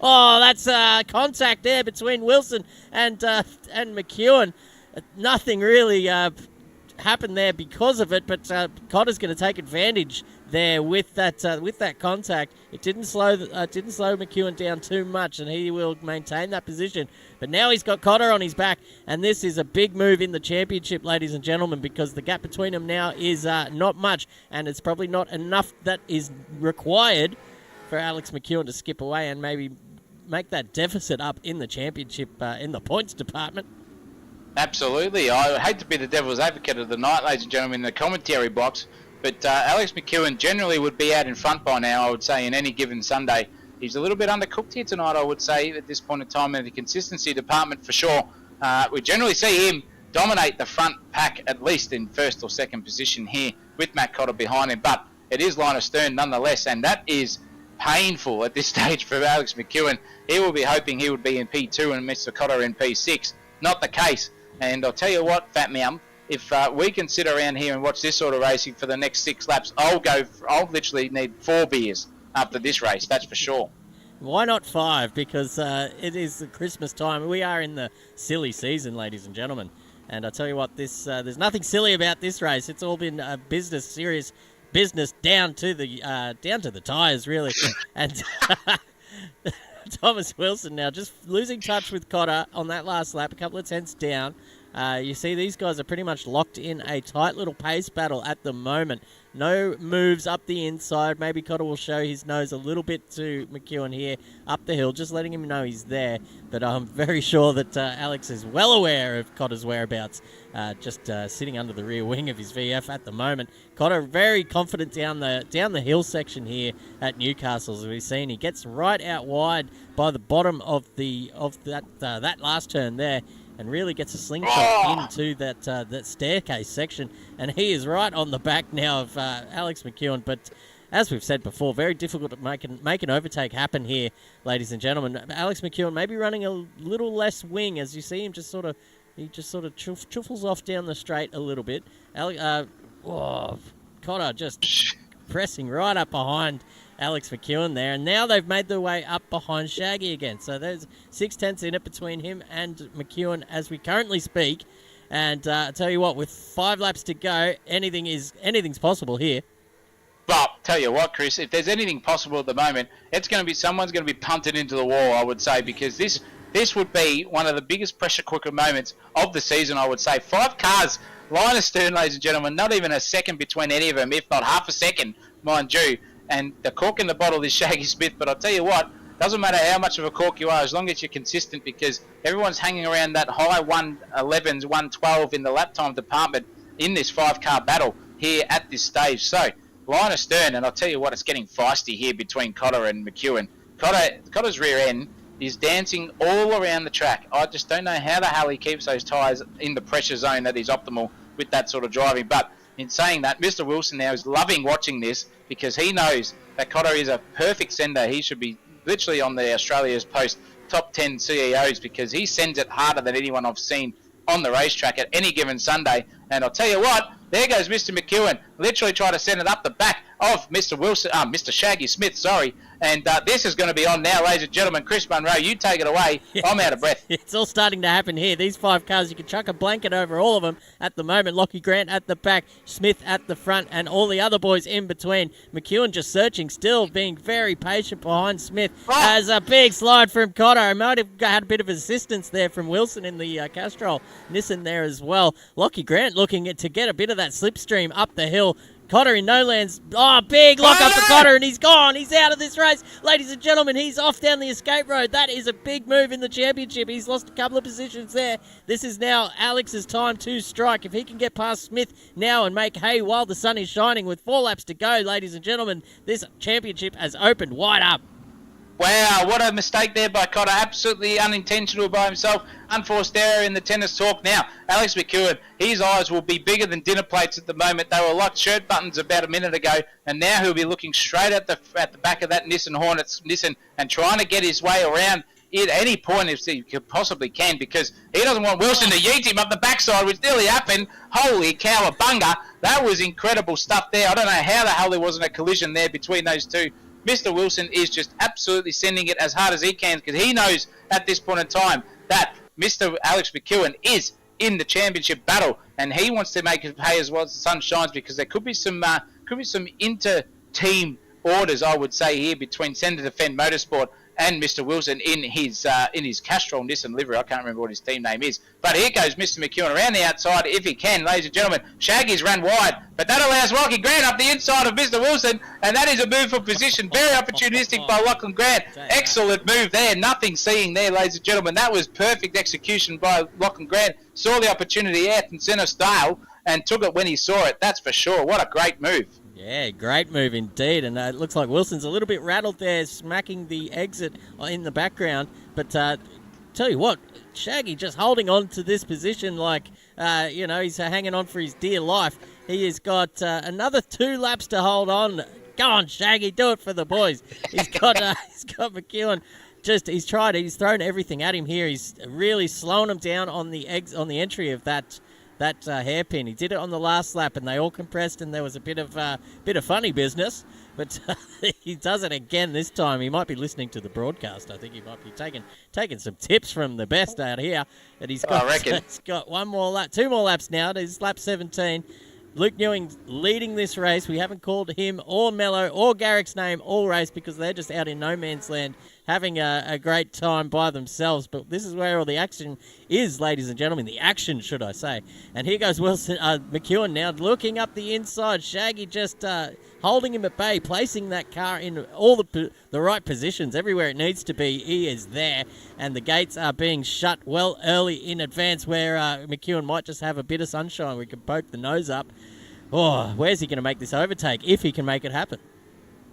That's contact there between Wilson and McEwen. Nothing really happened there because of it, but Cotter's going to take advantage there with that contact. It didn't slow McEwen down too much, and he will maintain that position. But now he's got Cotter on his back, and this is a big move in the championship, ladies and gentlemen, because the gap between them now is not much, and it's probably not enough that is required for Alex McEwen to skip away and maybe make that deficit up in the championship in the points department. Absolutely. I hate to be the devil's advocate of the night, ladies and gentlemen, in the commentary box, but Alex McEwen generally would be out in front by now, I would say, in any given Sunday. he's a little bit undercooked here tonight, I would say, at this point in time in the consistency department for sure. We generally see him dominate the front pack, at least in first or second position here with Matt Cotter behind him, but it is line astern nonetheless, and that is painful at this stage for Alex McEwen. He will be hoping he would be in P2 and Mr. Cotter in P6. Not the case. And I'll tell you what, Fat Meow, if we can sit around here and watch this sort of racing for the next 6 laps, I'll literally need 4 beers after this race, that's for sure. Why not 5? Because it is the Christmas time. We are in the silly season, ladies and gentlemen. And I tell you what, there's nothing silly about this race. It's all been serious business down to the tyres, really. And Thomas Wilson now just losing touch with Cotter on that last lap, a couple of tenths down. You see these guys are pretty much locked in a tight little pace battle at the moment. No moves up the inside. Maybe Cotter will show his nose a little bit to McEwen here up the hill, just letting him know he's there. But I'm very sure that Alex is well aware of Cotter's whereabouts, just sitting under the rear wing of his VF at the moment. Cotter very confident down the hill section here at Newcastle, as we've seen. He gets right out wide by the bottom of that last turn there, and really gets a slingshot into that staircase section. And he is right on the back now of Alex McEwen. But as we've said before, very difficult to make an overtake happen here, ladies and gentlemen. Alex McEwen may be running a little less wing, as you see him just sort of chuffles off down the straight a little bit. Cotter just pressing right up behind Alex McEwen there, and now they've made their way up behind Shaggy again. So there's 6 tenths in it between him and McEwen as we currently speak. And I tell you what, with 5 laps to go, anything's possible here. Well, tell you what, Chris, if there's anything possible at the moment, someone's going to be punted into the wall, I would say, because this would be one of the biggest pressure cooker moments of the season, I would say. 5 cars, line astern, ladies and gentlemen, not even a second between any of them, if not half a second, mind you. And the cork in the bottle is Shaggy Smith. But I'll tell you what, doesn't matter how much of a cork you are, as long as you're consistent, because everyone's hanging around that high 111s, 112 in the lap time department in this 5-car battle here at this stage. So, line astern, and I'll tell you what, it's getting feisty here between Cotter and McEwen. Cotter's rear end is dancing all around the track. I just don't know how the hell he keeps those tyres in the pressure zone that is optimal with that sort of driving. But in saying that, Mr. Wilson now is loving watching this, because he knows that Cotter is a perfect sender. He should be literally on the Australia's Post top 10 CEOs, because he sends it harder than anyone I've seen on the racetrack at any given Sunday. And I'll tell you what, there goes Mr. McEwen, literally trying to send it up the back of Mr. Shaggy Smith, sorry. And this is going to be on now, ladies and gentlemen. Chris Munro, you take it away. Yeah, I'm out of breath. It's all starting to happen here. These 5 cars, you can chuck a blanket over all of them at the moment. Lockie Grant at the back, Smith at the front, and all the other boys in between. McEwen just searching, still being very patient behind Smith. As a big slide from Cotter. I might have had a bit of assistance there from Wilson in the Castrol Nissan there as well. Lockie Grant looking to get a bit of that slipstream up the hill. Cotter in no lands. Oh, big lock up for Cotter, and he's gone. He's out of this race. Ladies and gentlemen, he's off down the escape road. That is a big move in the championship. He's lost a couple of positions there. This is now Alex's time to strike. If he can get past Smith now and make hay while the sun is shining with 4 laps to go, ladies and gentlemen, this championship has opened wide up. Wow, what a mistake there by Cotter. Absolutely unintentional by himself. Unforced error in the tennis talk. Now, Alex McEwen, his eyes will be bigger than dinner plates at the moment. They were like shirt buttons about a minute ago, and now he'll be looking straight at the back of that Nissan and trying to get his way around at any point if he possibly can, because he doesn't want Wilson to yeet him up the backside, which nearly happened. Holy cowabunga. That was incredible stuff there. I don't know how the hell there wasn't a collision there between those two. Mr. Wilson is just absolutely sending it as hard as he can, because he knows at this point in time that Mr. Alex McEwen is in the championship battle, and he wants to make it pay as well as the sun shines, because there could be some inter-team orders, I would say, here between Send Defend Motorsport and Mr. Wilson in his Castrol Nissan livery. I can't remember what his team name is. But here goes Mr. McEwen around the outside if he can, ladies and gentlemen. Shaggy's run wide, but that allows Lockie Grant up the inside of Mr. Wilson, and that is a move for position. Very opportunistic by Lachlan Grant. Excellent move there. Nothing seeing there, ladies and gentlemen. That was perfect execution by Lachlan Grant. Saw the opportunity out and centre style and took it when he saw it. That's for sure. What a great move. Yeah, great move indeed. And it looks like Wilson's a little bit rattled there, smacking the exit in the background. But tell you what, Shaggy just holding on to this position like, he's hanging on for his dear life. He has got another 2 laps to hold on. Go on, Shaggy, do it for the boys. He's got McEwen. He's tried. He's thrown everything at him here. He's really slowing him down on the entry of that hairpin. He did it on the last lap, and they all compressed, and there was a bit of funny business. But he does it again this time. He might be listening to the broadcast. I think he might be taking some tips from the best out here. And he's got, I reckon. He's got 1 more lap, 2 more laps now. This is lap 17. Luke Newing leading this race. We haven't called him or Mello or Garrick's name all race because they're just out in no man's land having a great time by themselves. But this is where all the action is, ladies and gentlemen. The action, should I say. And here goes McEwen now looking up the inside. Shaggy just holding him at bay, placing that car in all the right positions, everywhere it needs to be. He is there. And the gates are being shut well early in advance where McEwen might just have a bit of sunshine. We can poke the nose up. Oh, where's he going to make this overtake if he can make it happen?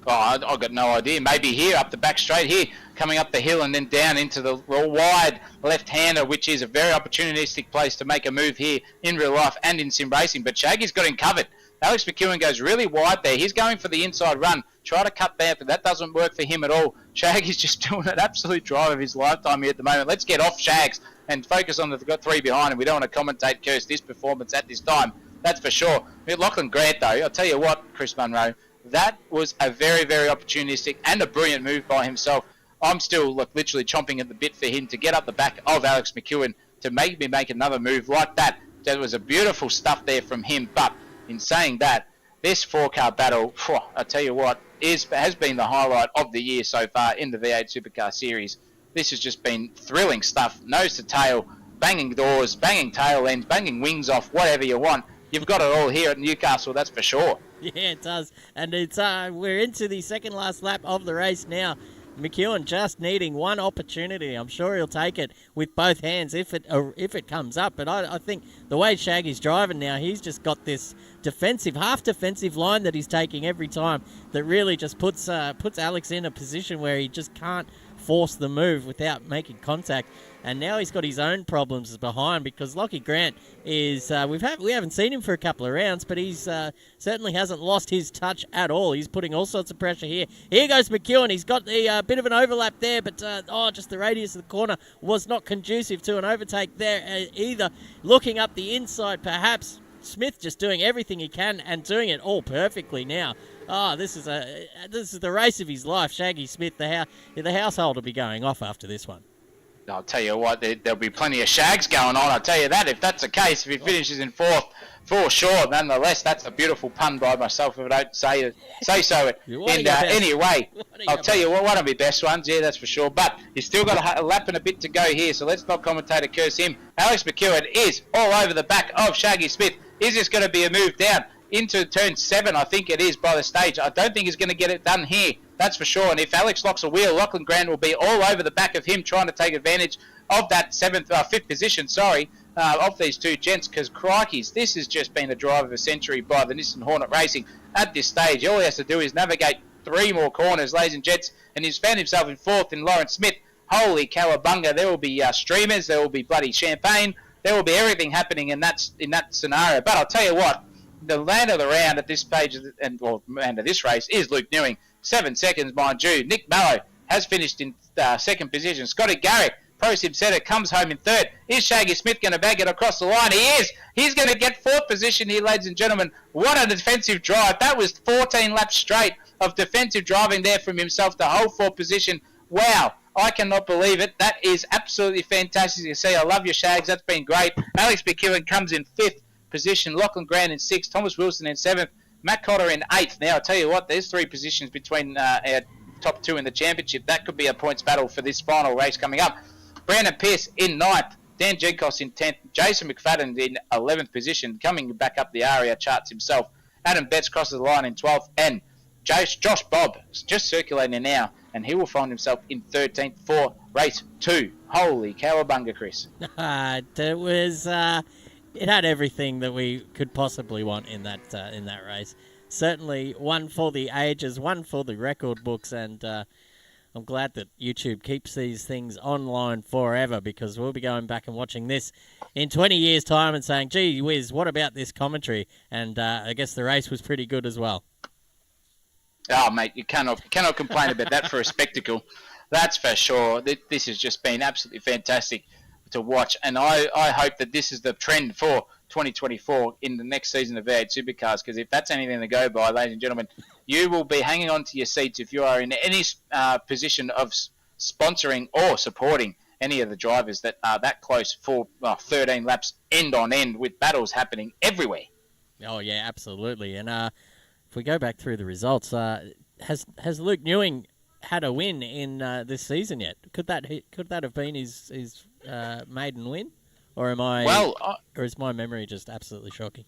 Oh, I've got no idea. Maybe here, up the back straight here, coming up the hill and then down into the wide left-hander, which is a very opportunistic place to make a move here in real life and in sim racing. But Shaggy's got him covered. Alex McEwen goes really wide there. He's going for the inside run. Try to cut banter. That doesn't work for him at all. Shaggy's just doing an absolute drive of his lifetime here at the moment. Let's get off Shags and focus on the 3 behind him. We don't want to commentate, curse this performance at this time. That's for sure. Lachlan Grant, though, I'll tell you what, Chris Munro, that was a very, very opportunistic and a brilliant move by himself. I'm still literally chomping at the bit for him to get up the back of Alex McEwen to make another move like that. That was a beautiful stuff there from him. But in saying that, this 4-car battle, I tell you what, has been the highlight of the year so far in the V8 Supercar Series. This has just been thrilling stuff, nose to tail, banging doors, banging tail ends, banging wings off, whatever you want. You've got it all here at Newcastle, that's for sure. Yeah, it does. And it's we're into the second last lap of the race now. McEwen just needing one opportunity. I'm sure he'll take it with both hands if it comes up. But I think the way Shaggy's driving now, he's just got this half defensive line that he's taking every time that really just puts Alex in a position where he just can't force the move without making contact. And now he's got his own problems behind because Lockie Grant is we haven't seen him for a couple of rounds, but he's certainly hasn't lost his touch at all. He's putting all sorts of pressure here. Here goes McEwen. He's got the bit of an overlap there, but just the radius of the corner was not conducive to an overtake there either. Looking up the inside, perhaps Smith just doing everything he can and doing it all perfectly now. This is the race of his life. Shaggy Smith, the household will be going off after this one. I'll tell you what, there'll be plenty of shags going on. I'll tell you that. If that's the case, if he finishes in fourth, for sure. Nonetheless, that's a beautiful pun by myself if I don't say so. Anyway, I'll tell you what, one of my best ones, yeah, that's for sure. But he's still got a lap and a bit to go here, so let's not commentator curse him. Alex McEwen is all over the back of Shaggy Smith. Is this going to be a move down into turn 7? I think it is by the stage. I don't think he's going to get it done here. That's for sure. And if Alex locks a wheel, Lachlan Grant will be all over the back of him trying to take advantage of that 5th position, of these two gents, because crikeys, this has just been a drive of a century by the Nissan Hornet Racing at this stage. All he has to do is navigate 3 more corners, ladies and gents, and he's found himself in 4th in Lawrence Smith. Holy cowabunga, there will be streamers, there will be bloody champagne, there will be everything happening in that scenario. But I'll tell you what, the land of the round at this page, and of this race, is Luke Newing. 7 seconds, mind you. Nick Mallow has finished in 2nd position. Scotty Garrick, Pro Sim Setter, comes home in 3rd. Is Shaggy Smith going to bag it across the line? He is. He's going to get 4th position here, ladies and gentlemen. What a defensive drive. That was 14 laps straight of defensive driving there from himself to hold 4th position. Wow. I cannot believe it. That is absolutely fantastic to see. I love your Shags. That's been great. Alex McEwen comes in 5th position. Lachlan Grant in 6th. Thomas Wilson in 7th. Matt Cotter in 8th. Now, I'll tell you what, there's 3 positions between our top 2 in the championship. That could be a points battle for this final race coming up. Brandon Pearce in 9th. Dan Jenkos in 10th. Jason McFadden in 11th position, coming back up the ARIA charts himself. Adam Betts crosses the line in 12th. And Josh Bob is just circulating now, and he will find himself in 13th for race 2. Holy cowabunga, Chris. It was... It had everything that we could possibly want in that race. certainly one for the ages, one for the record books, and I'm glad that YouTube keeps these things online forever, because we'll be going back and watching this in 20 years' time and saying, gee whiz, what about this commentary? And I guess the race was pretty good as well. Oh, mate, you cannot complain about that for a spectacle. That's for sure. This has just been absolutely fantastic to watch, and I hope that this is the trend for 2024 in the next season of V8 Supercars, because if that's anything to go by, ladies and gentlemen, you will be hanging on to your seats if you are in any position of sponsoring or supporting any of the drivers that are that close for 13 laps end on end, with battles happening everywhere. Oh, yeah, absolutely. And if we go back through the results, has Luke Newing had a win in this season yet? Could that have been his maiden win, or or is my memory just absolutely shocking?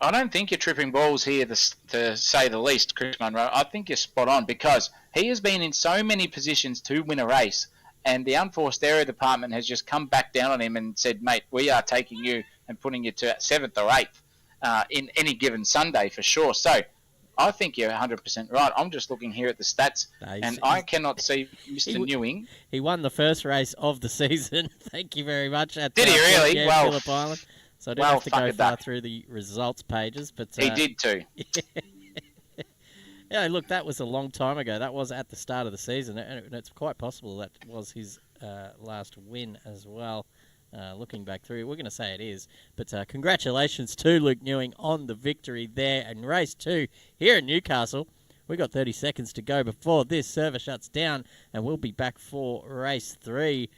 I don't think you're tripping balls here, to say the least, Chris Munro. I think you're spot on, because he has been in so many positions to win a race, and the unforced error department has just come back down on him and said, mate, we are taking you and putting you to 7th or 8th in any given Sunday for sure. So I think you're 100% right. I'm just looking here at the stats, and I cannot see Mr. Newing. He won the first race of the season. Thank you very much. Did he really? Yeah, well, Phillip Island. So I didn't have to go far through the results pages. But he did too. Yeah, look, that was a long time ago. That was at the start of the season, and it's quite possible that was his last win as well. Looking back through, we're going to say it is. But congratulations to Luke Newing on the victory there in race 2 here in Newcastle. We've got 30 seconds to go before this server shuts down, and we'll be back for race 3,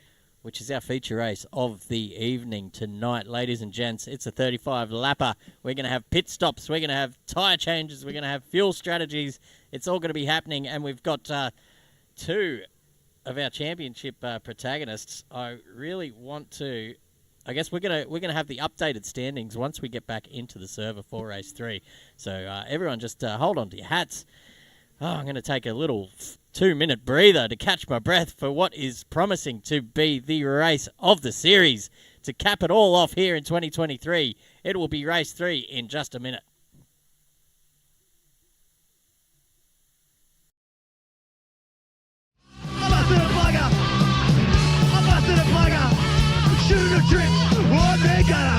which is our feature race of the evening tonight. Ladies and gents, it's a 35-lapper. We're going to have pit stops. We're going to have tyre changes. We're going to have fuel strategies. It's all going to be happening, and we've got 2 of our championship protagonists. I really want to, I guess we're gonna have the updated standings once we get back into the server for race 3. So everyone just hold on to your hats. I'm going to take a little 2-minute breather to catch my breath for what is promising to be the race of the series. To cap it all off here in 2023, it will be race 3 in just a minute. Shooting the tricks, what they got up.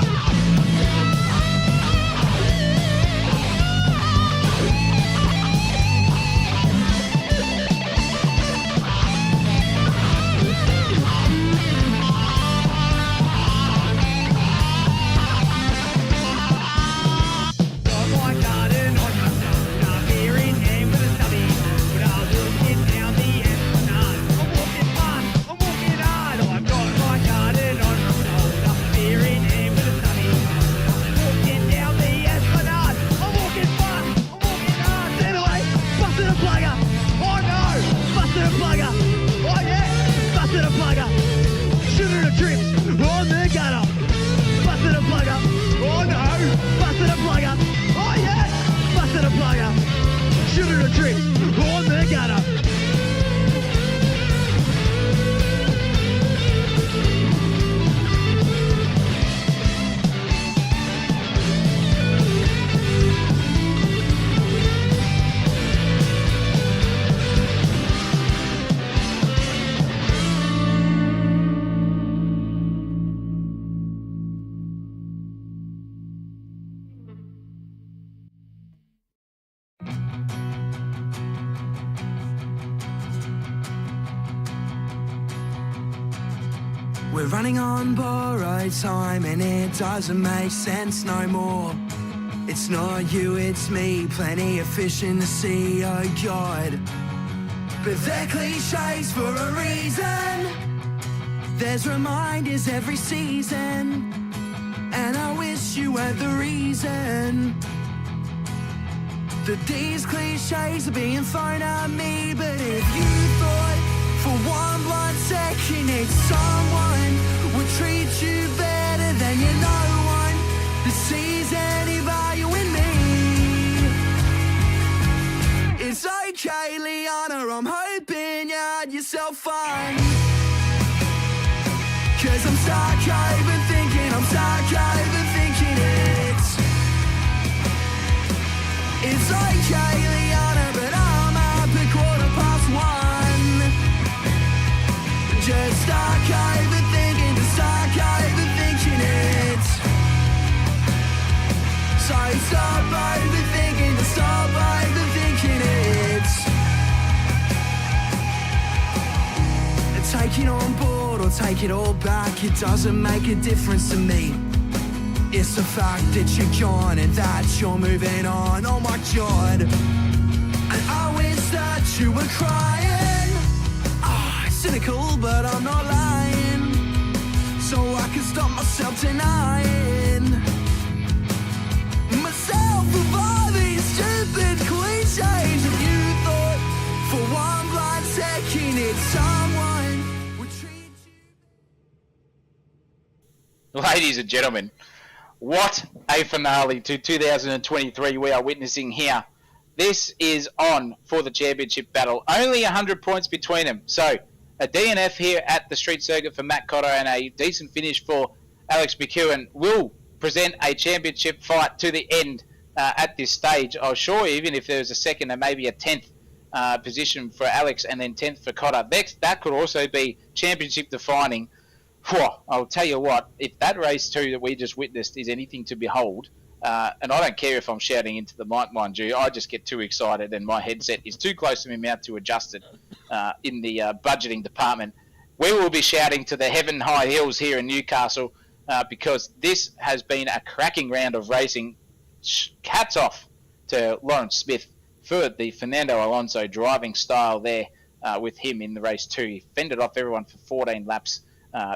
We're running on borrowed time and it doesn't make sense no more. It's not you, it's me, plenty of fish in the sea, oh God. But they're cliches for a reason. There's reminders every season, and I wish you were the reason that these cliches are being thrown at me. But if you thought for one blunt second that someone would treat you better than you know one that sees any value in me, it's okay, Liana, I'm hoping you had yourself fun. 'Cause I'm stuck overthinking, it's okay, Liana, but I'm up at 1:15. Just start overthinking, it. So stop overthinking, it. Take it on board or take it all back, it doesn't make a difference to me. It's the fact that you're gone and that you're moving on. Oh my God. And I wish that you were crying. Cynical, but I'm not lying. So I can stop myself denying myself of all these stupid cliches. If you thought for one blind second it's someone would treat you. Ladies and gentlemen, what a finale to 2023 we are witnessing here. This is on for the championship battle. Only 100 points between them. So a DNF here at the street circuit for Matt Cotter and a decent finish for Alex McEwen will present a championship fight to the end at this stage. I'm sure even if there was a second and maybe a 10th position for Alex and then 10th for Cotter, that could also be championship defining. I'll tell you what, if that race 2 that we just witnessed is anything to behold, and I don't care if I'm shouting into the mic, mind you, I just get too excited and my headset is too close to my mouth to adjust it in the budgeting department. We will be shouting to the heaven high hills here in Newcastle because this has been a cracking round of racing. Hats off to Lawrence Smith for the Fernando Alonso driving style there with him in the race 2. He fended off everyone for 14 laps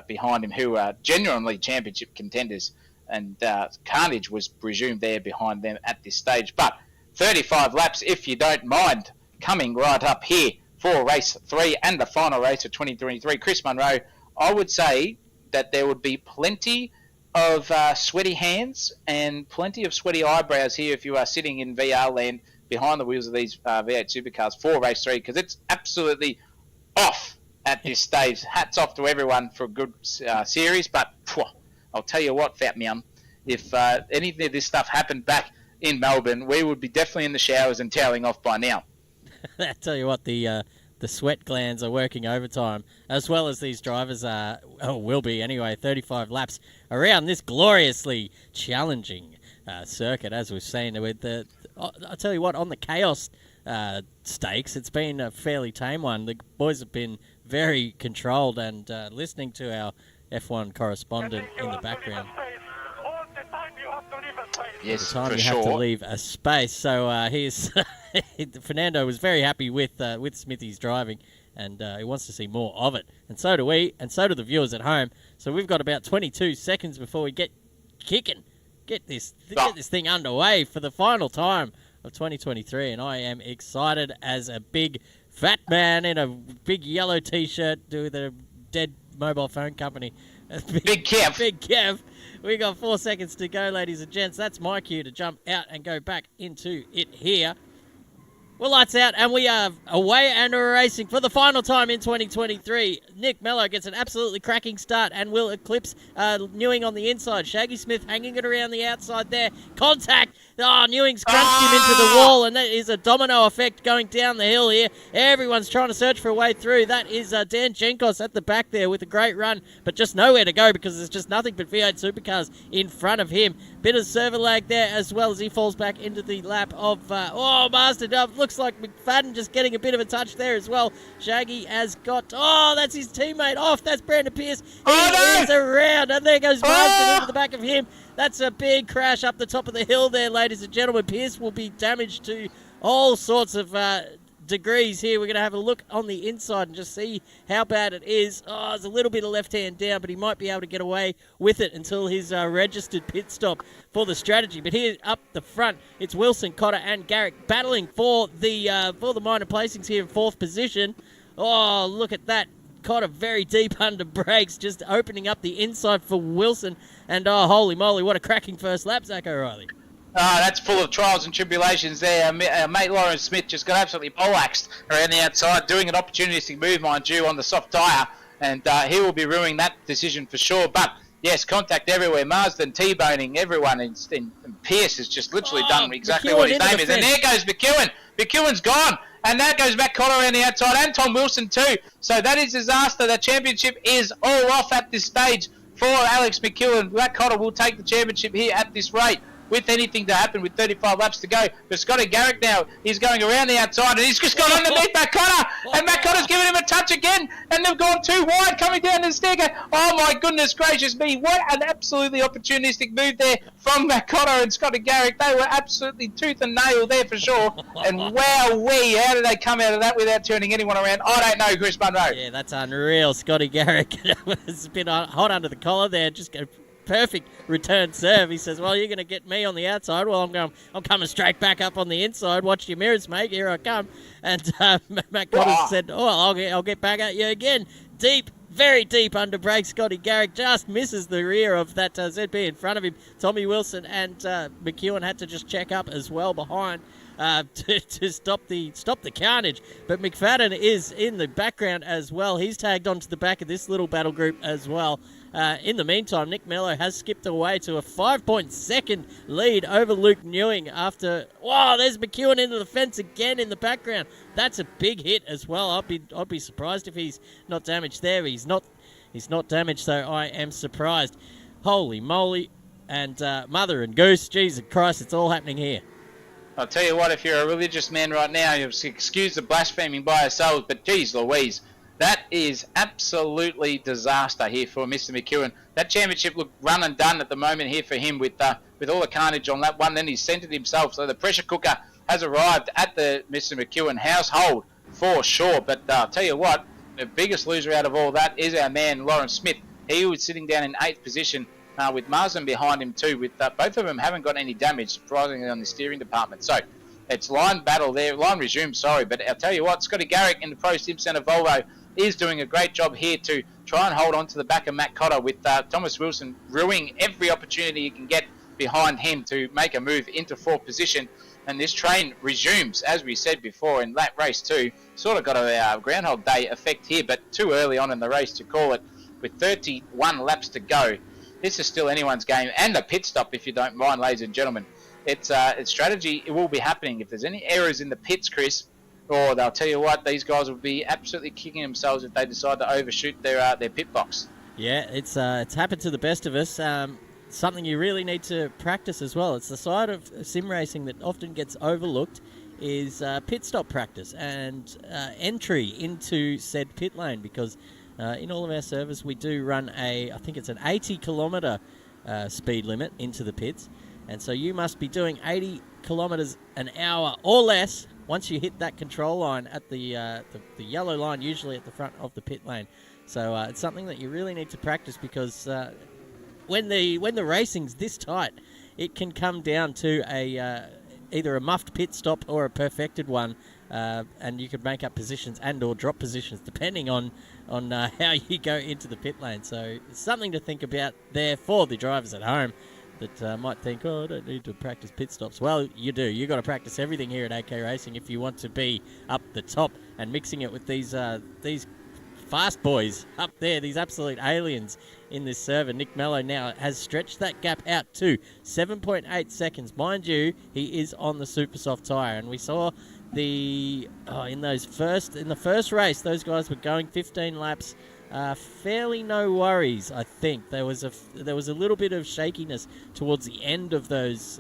behind him who are genuinely championship contenders, and carnage was presumed there behind them at this stage. But 35 laps, if you don't mind, coming right up here for race 3 and the final race of 2023. Chris Munro, I would say that there would be plenty of sweaty hands and plenty of sweaty eyebrows here if you are sitting in VR land behind the wheels of these V8 Supercars for race 3, because it's absolutely off at this stage. Hats off to everyone for a good series, but I'll tell you what, Fat Meow, if anything of this stuff happened back in Melbourne, we would be definitely in the showers and toweling off by now. I tell you what, the sweat glands are working overtime, as well as these drivers will be anyway. 35 laps around this gloriously challenging circuit, as we've seen. With I tell you what, on the chaos stakes, it's been a fairly tame one. The boys have been very controlled, and listening to our F1 correspondent in the background. Yes, the time for you sure. have to leave a space. So he's Fernando was very happy with Smithy's driving, and he wants to see more of it. And so do we, and so do the viewers at home. So we've got about 22 seconds before we get kicking, get this thing underway for the final time of 2023. And I am excited as a big fat man in a big yellow T-shirt with a dead mobile phone company. Big Kev. Big Kev. We got 4 seconds to go, ladies and gents. That's my cue to jump out and go back into it here. Well, lights out, and we are away and we're racing for the final time in 2023. Nick Mello gets an absolutely cracking start and will eclipse Newing on the inside. Shaggy Smith hanging it around the outside there. Contact! Newing's crunched him into the wall, and that is a domino effect going down the hill here. Everyone's trying to search for a way through. That is Dan Chenkos at the back there with a great run, but just nowhere to go because there's just nothing but V8 Supercars in front of him. Bit of server lag there as well as he falls back into the lap of, Mastered Up. Looks like McFadden just getting a bit of a touch there as well. Shaggy has got, that's his teammate off. That's Brandon Pierce. He is around, and there goes Marsden into the back of him. That's a big crash up the top of the hill there, ladies and gentlemen. Pierce will be damaged to all sorts of degrees here. We're going to have a look on the inside and just see how bad it is. There's a little bit of left hand down, but he might be able to get away with it until his registered pit stop for the strategy. But here up the front, it's Wilson, Cotter, and Garrick battling for the minor placings here in 4th position. Oh, look at that. Cotter very deep under brakes, just opening up the inside for Wilson. And holy moly, what a cracking first lap, Zach O'Reilly. That's full of trials and tribulations there. Mate Lawrence Smith just got absolutely poleaxed around the outside, doing an opportunistic move, mind you, on the soft tyre. And he will be ruining that decision for sure. But Yes, contact everywhere. Marsden T-boning everyone, and Pierce has just literally done exactly McEwen what his into name the is. And there fence. goes McEwen. McEwen's gone. And that goes Matt Cotter around the outside, and Tom Wilson too. So that is disaster. The championship is all off at this stage for Alex McEwen. Matt Cotter will take the championship here at this rate, with anything to happen with 35 laps to go. But Scotty Garrick now is going around the outside, and he's just gone underneath Matt Cotter, and Matt Cotter's given him a touch again, and they've gone too wide coming down the staircase. Oh my goodness gracious me, what an absolutely opportunistic move there from Matt Cotter and Scotty Garrick. They were absolutely tooth and nail there for sure, and wowee, how did they come out of that without turning anyone around? I don't know, Chris Munro. Yeah, that's unreal. Scotty Garrick has been hot under the collar there. Just go perfect return serve. He says, well, you're going to get me on the outside. Well, I'm coming straight back up on the inside. Watch your mirrors, mate. Here I come. And Matt Cotter said, oh, I'll get back at you again. Deep, very deep under brake. Scotty Garrick just misses the rear of that ZB in front of him. Tommy Wilson and McEwen had to just check up as well behind to stop the carnage. But McFadden is in the background as well. He's tagged onto the back of this little battle group as well. In the meantime, Nick Mello has skipped away to a 5-point-second lead over Luke Newing after... Wow, there's McEwen into the fence again in the background. That's a big hit as well. I'd be surprised if he's not damaged there. He's not damaged, so I am surprised. Holy moly. And Mother and Goose, Jesus Christ, it's all happening here. I'll tell you what, if you're a religious man right now, you'll excuse the blaspheming by yourselves, but geez Louise, that is absolutely disaster here for Mr. McEwen. That championship looked run and done at the moment here for him with all the carnage on that one. Then he's centered himself, so the pressure cooker has arrived at the Mr. McEwen household for sure. But I'll tell you what, the biggest loser out of all that is our man Lawrence Smith. He was sitting down in 8th position with Marsden behind him too. With both of them haven't got any damage, surprisingly, on the steering department. So it's line battle there, line resumed, sorry. But I'll tell you what, Scotty Garrick in the Pro Sim Centre Volvo is doing a great job here to try and hold on to the back of Matt Cotter, with Thomas Wilson ruining every opportunity he can get behind him to make a move into 4th position. And this train resumes, as we said before, in lap race 2. Sort of got a Groundhog Day effect here, but too early on in the race to call it. With 31 laps to go, this is still anyone's game, and a pit stop if you don't mind, ladies and gentlemen. It's strategy. It will be happening. If there's any errors in the pits, Chris, or they'll tell you what, these guys will be absolutely kicking themselves if they decide to overshoot their pit box. Yeah, it's happened to the best of us. Something you really need to practice as well. It's the side of sim racing that often gets overlooked is pit stop practice and entry into said pit lane, because in all of our servers we do run I think it's an 80 kilometre speed limit into the pits, and so you must be doing 80 kilometres an hour or less once you hit that control line at the yellow line, usually at the front of the pit lane. So it's something that you really need to practice, because when the racing's this tight, it can come down to either a muffed pit stop or a perfected one, and you could make up positions and or drop positions depending on how you go into the pit lane. So it's something to think about there for the drivers at home that might think, oh, I don't need to practice pit stops. Well, you do. You've got to practice everything here at AK Racing if you want to be up the top, and mixing it with these fast boys up there, these absolute aliens in this server. Nick Mello now has stretched that gap out to 7.8 seconds. Mind you, he is on the super soft tyre, and we saw in the first race, those guys were going 15 laps. Fairly no worries, I think. There was a little bit of shakiness towards the end of those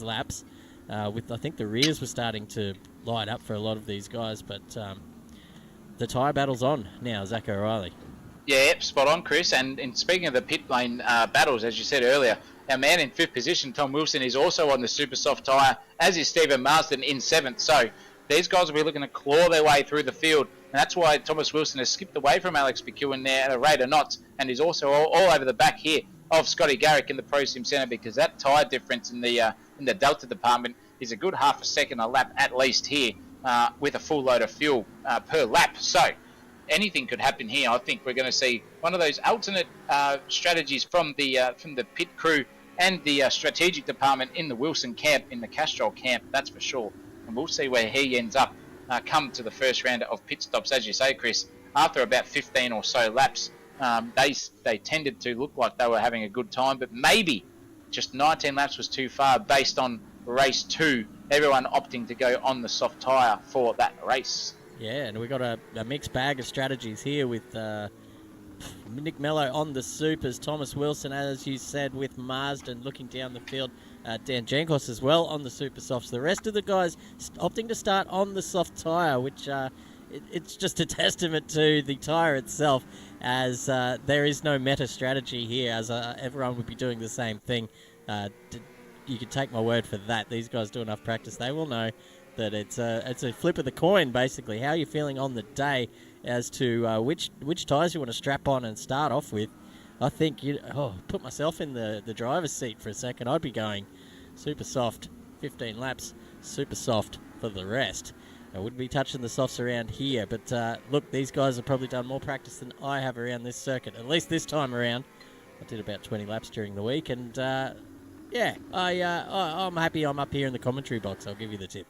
laps. With I think the rears were starting to light up for a lot of these guys, but the tyre battle's on now, Zach O'Reilly. Yeah, spot on, Chris. And speaking of the pit lane battles, as you said earlier, our man in 5th position, Tom Wilson, is also on the super soft tyre, as is Stephen Marsden in 7th. So these guys will be looking to claw their way through the field. And that's why Thomas Wilson has skipped away from Alex McEwen there at a rate of knots, and is also all over the back here of Scotty Garrick in the Pro Sim Centre, because that tyre difference in the Delta department is a good half a second a lap at least here, with a full load of fuel per lap. So anything could happen here. I think we're going to see one of those alternate strategies from the pit crew and the strategic department in the Wilson camp, in the Castrol camp, that's for sure. And we'll see where he ends up come to the first round of pit stops, as you say, Chris, after about 15 or so laps. They tended to look like they were having a good time, but maybe just 19 laps was too far based on race 2, everyone opting to go on the soft tyre for that race. Yeah, and we got a mixed bag of strategies here with Nick Mello on the supers, Thomas Wilson, as you said, with Marsden looking down the field, Dan Jankos as well on the super softs. The rest of the guys opting to start on the soft tyre, which it's just a testament to the tyre itself, as there is no meta strategy here, as everyone would be doing the same thing. You can take my word for that. These guys do enough practice. They will know that it's a flip of the coin, basically. How are you feeling on the day as to which tyres you want to strap on and start off with? I think put myself in the driver's seat for a second. I'd be going super soft, 15 laps, super soft for the rest. I wouldn't be touching the softs around here, but look, these guys have probably done more practice than I have around this circuit, at least this time around. I did about 20 laps during the week, and I'm happy I'm up here in the commentary box. I'll give you the tip.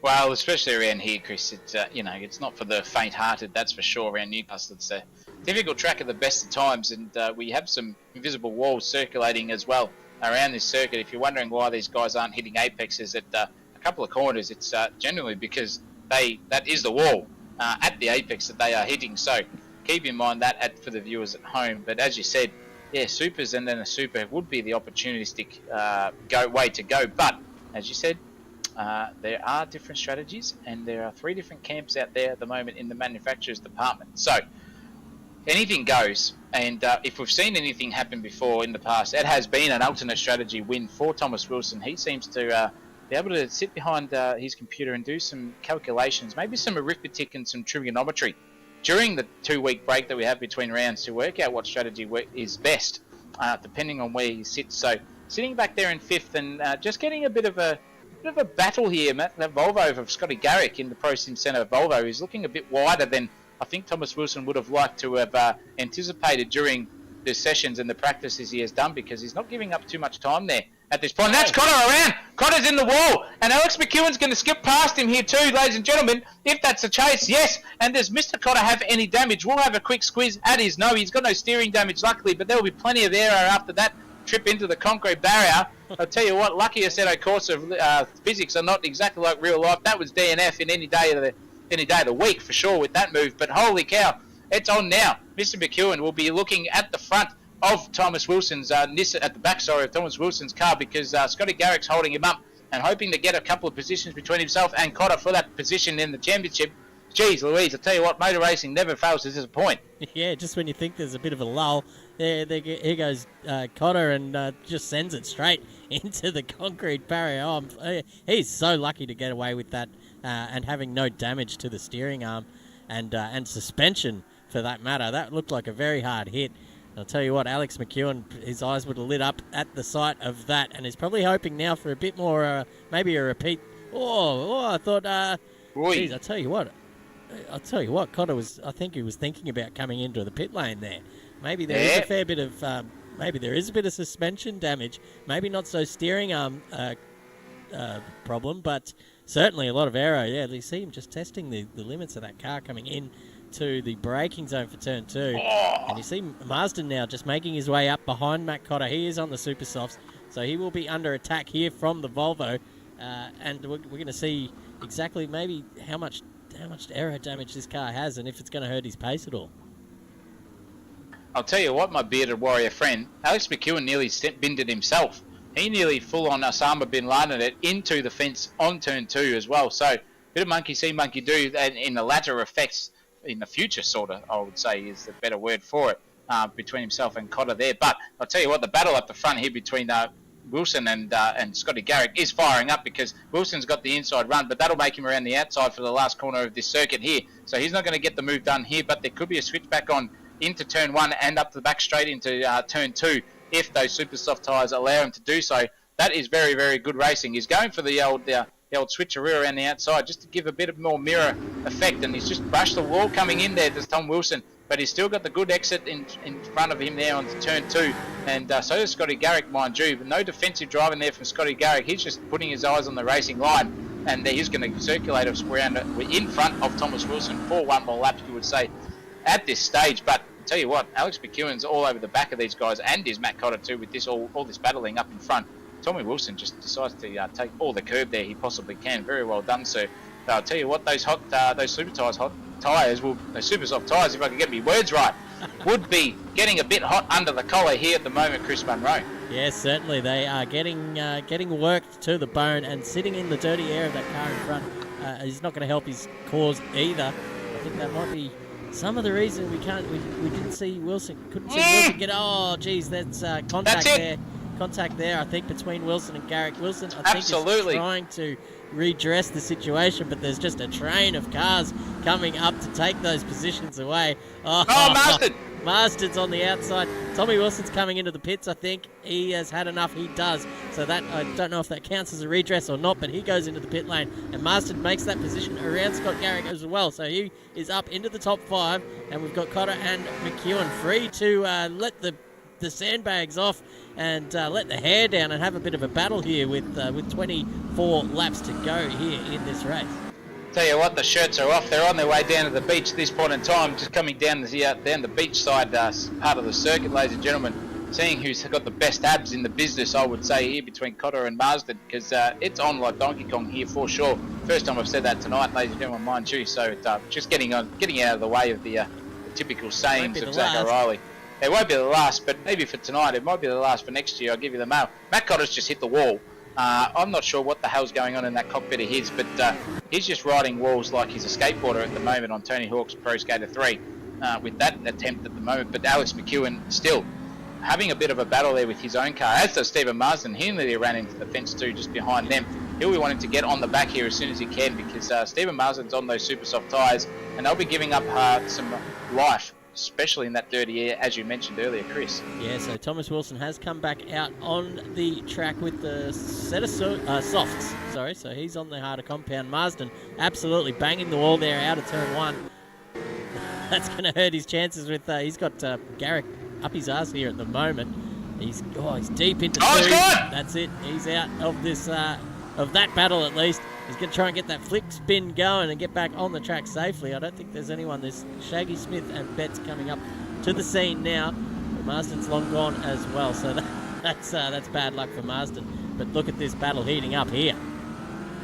Well, especially around here, Chris, it's it's not for the faint-hearted, that's for sure. Around Newcastle, it's a difficult track at the best of times, and we have some invisible walls circulating as well around this circuit. If you're wondering why these guys aren't hitting apexes at a couple of corners, it's generally because that is the wall at the apex that they are hitting. So keep in mind that for the viewers at home. But as you said, yeah, supers and then a super would be the opportunistic way to go. But as you said, there are different strategies, and there are 3 different camps out there at the moment in the manufacturer's department. So anything goes, and if we've seen anything happen before in the past, it has been an alternate strategy win for Thomas Wilson. He seems to be able to sit behind his computer and do some calculations, maybe some arithmetic and some trigonometry during the 2-week break that we have between rounds to work out what strategy is best, depending on where he sits. So sitting back there in 5th and just getting a bit of a battle here. That Volvo of Scotty Garrick in the Pro Sim Centre Volvo is looking a bit wider than I think Thomas Wilson would have liked to have anticipated during the sessions and the practices he has done, because he's not giving up too much time there at this point. And that's Connor around. Connor's in the wall, and Alex McEwen's going to skip past him here too, ladies and gentlemen, if that's the chase. Yes, and does Mr. Connor have any damage? We'll have a quick squeeze at his. No, he's got no steering damage, luckily, but there will be plenty of air after that trip into the concrete barrier. I'll tell you what, lucky Assetto Corsa physics are not exactly like real life. That was DNF in any day of the week for sure with that move. But holy cow, it's on now. Mr. McEwen will be looking at the front of Thomas Wilson's Nissan, at the back, of Thomas Wilson's car, because Scotty Garrick's holding him up and hoping to get a couple of positions between himself and Cotter for that position in the championship. Jeez Louise, I tell you what, motor racing never fails to disappoint. Yeah, just when you think there's a bit of a lull, here goes Cotter and just sends it straight into the concrete barrier. He's so lucky to get away with that and having no damage to the steering arm and suspension for that matter. That looked like a very hard hit. And I'll tell you what, Alex McEwen, his eyes would have lit up at the sight of that, and he's probably hoping now for a bit more, maybe a repeat. I thought, geez, I'll tell you what, Cotter I think he was thinking about coming into the pit lane there. Maybe there is a fair bit of, maybe there is a bit of suspension damage. Maybe not so steering arm problem, but certainly a lot of aero. Yeah, you see him just testing the limits of that car coming in to the braking zone for turn 2. And you see Marsden now just making his way up behind Matt Cotter. He is on the super softs, so he will be under attack here from the Volvo. And we're going to see exactly maybe how much aero damage this car has, and if it's going to hurt his pace at all. I'll tell you what, my bearded warrior friend, Alex McEwen nearly binned it himself. He nearly full-on Osama bin Laden it into the fence on turn 2 as well. So, bit of monkey see, monkey do, and in the latter effects, in the future, sort of, I would say, is the better word for it, between himself and Cotter there. But I'll tell you what, the battle up the front here between Wilson and Scotty Garrick is firing up, because Wilson's got the inside run, but that'll make him around the outside for the last corner of this circuit here. So he's not going to get the move done here, but there could be a switch back on into turn 1 and up the back straight into turn 2 if those super soft tyres allow him to do so. That is very, very good racing. He's going for the old switcheroo around the outside just to give a bit of more mirror effect, and he's just brushed the wall coming in there to Tom Wilson, but he's still got the good exit in front of him there on turn 2, and so does Scotty Garrick, mind you. But no defensive driving there from Scotty Garrick. He's just putting his eyes on the racing line, and he's going to circulate around in front of Thomas Wilson for one more lap, you would say, at this stage. But tell you what, Alex McEwen's all over the back of these guys, and is Matt Cotter too, with this all this battling up in front. Tommy Wilson just decides to take all the curb there he possibly can. Very well done, sir. I'll tell you what, those super tyres, those super soft tyres, if I can get my words right, would be getting a bit hot under the collar here at the moment, Chris Munro. Yes, certainly they are getting worked to the bone, and sitting in the dirty air of that car in front is not going to help his cause either. I think that might be some of the reason we didn't see Wilson. Couldn't see Wilson get. Oh, geez, that's contact there. Contact there, I think, between Wilson and Garrick. Wilson, I think, is trying to redress the situation, but there's just a train of cars coming up to take those positions away. Oh, Marsden! Marsden's on the outside. Tommy Wilson's coming into the pits, I think. He has had enough. He does. So that, I don't know if that counts as a redress or not, but he goes into the pit lane, and Marsden makes that position around Scott Garrick as well. So he is up into the top 5, and we've got Cotter and McEwen free to let the sandbags off and let the hair down and have a bit of a battle here with 24 laps to go here in this race. Tell you what, the shirts are off. They're on their way down to the beach at this point in time, just coming down the beach side part of the circuit, ladies and gentlemen. Seeing who's got the best abs in the business, I would say, here between Cotter and Marsden, because it's on like Donkey Kong here for sure. First time I've said that tonight, ladies and gentlemen, mind you. So just getting out of the way of the typical sayings of Zach O'Reilly. It won't be the last, but maybe for tonight. It might be the last for next year. I'll give you the mail. Matt Cotter's just hit the wall. I'm not sure what the hell's going on in that cockpit of his, but he's just riding walls like he's a skateboarder at the moment on Tony Hawk's Pro Skater 3 with that attempt at the moment. But Alex McEwen still having a bit of a battle there with his own car, as does Stephen Marsden. He nearly ran into the fence too, just behind them. He'll be wanting to get on the back here as soon as he can, because Stephen Marsden's on those super soft tyres, and they'll be giving up some life, especially in that dirty air, as you mentioned earlier, Chris. Yeah, so Thomas Wilson has come back out on the track with the set of softs. Sorry, so he's on the harder compound. Marsden absolutely banging the wall there out of turn 1. That's going to hurt his chances with. He's got Garrick up his arse here at the moment. He's deep into 2. He's gone! That's it. He's out of this of that battle at least. He's going to try and get that flick spin going and get back on the track safely. I don't think there's anyone. There's Shaggy Smith and Betts coming up to the scene now. But Marsden's long gone as well, so that's bad luck for Marsden. But look at this battle heating up here.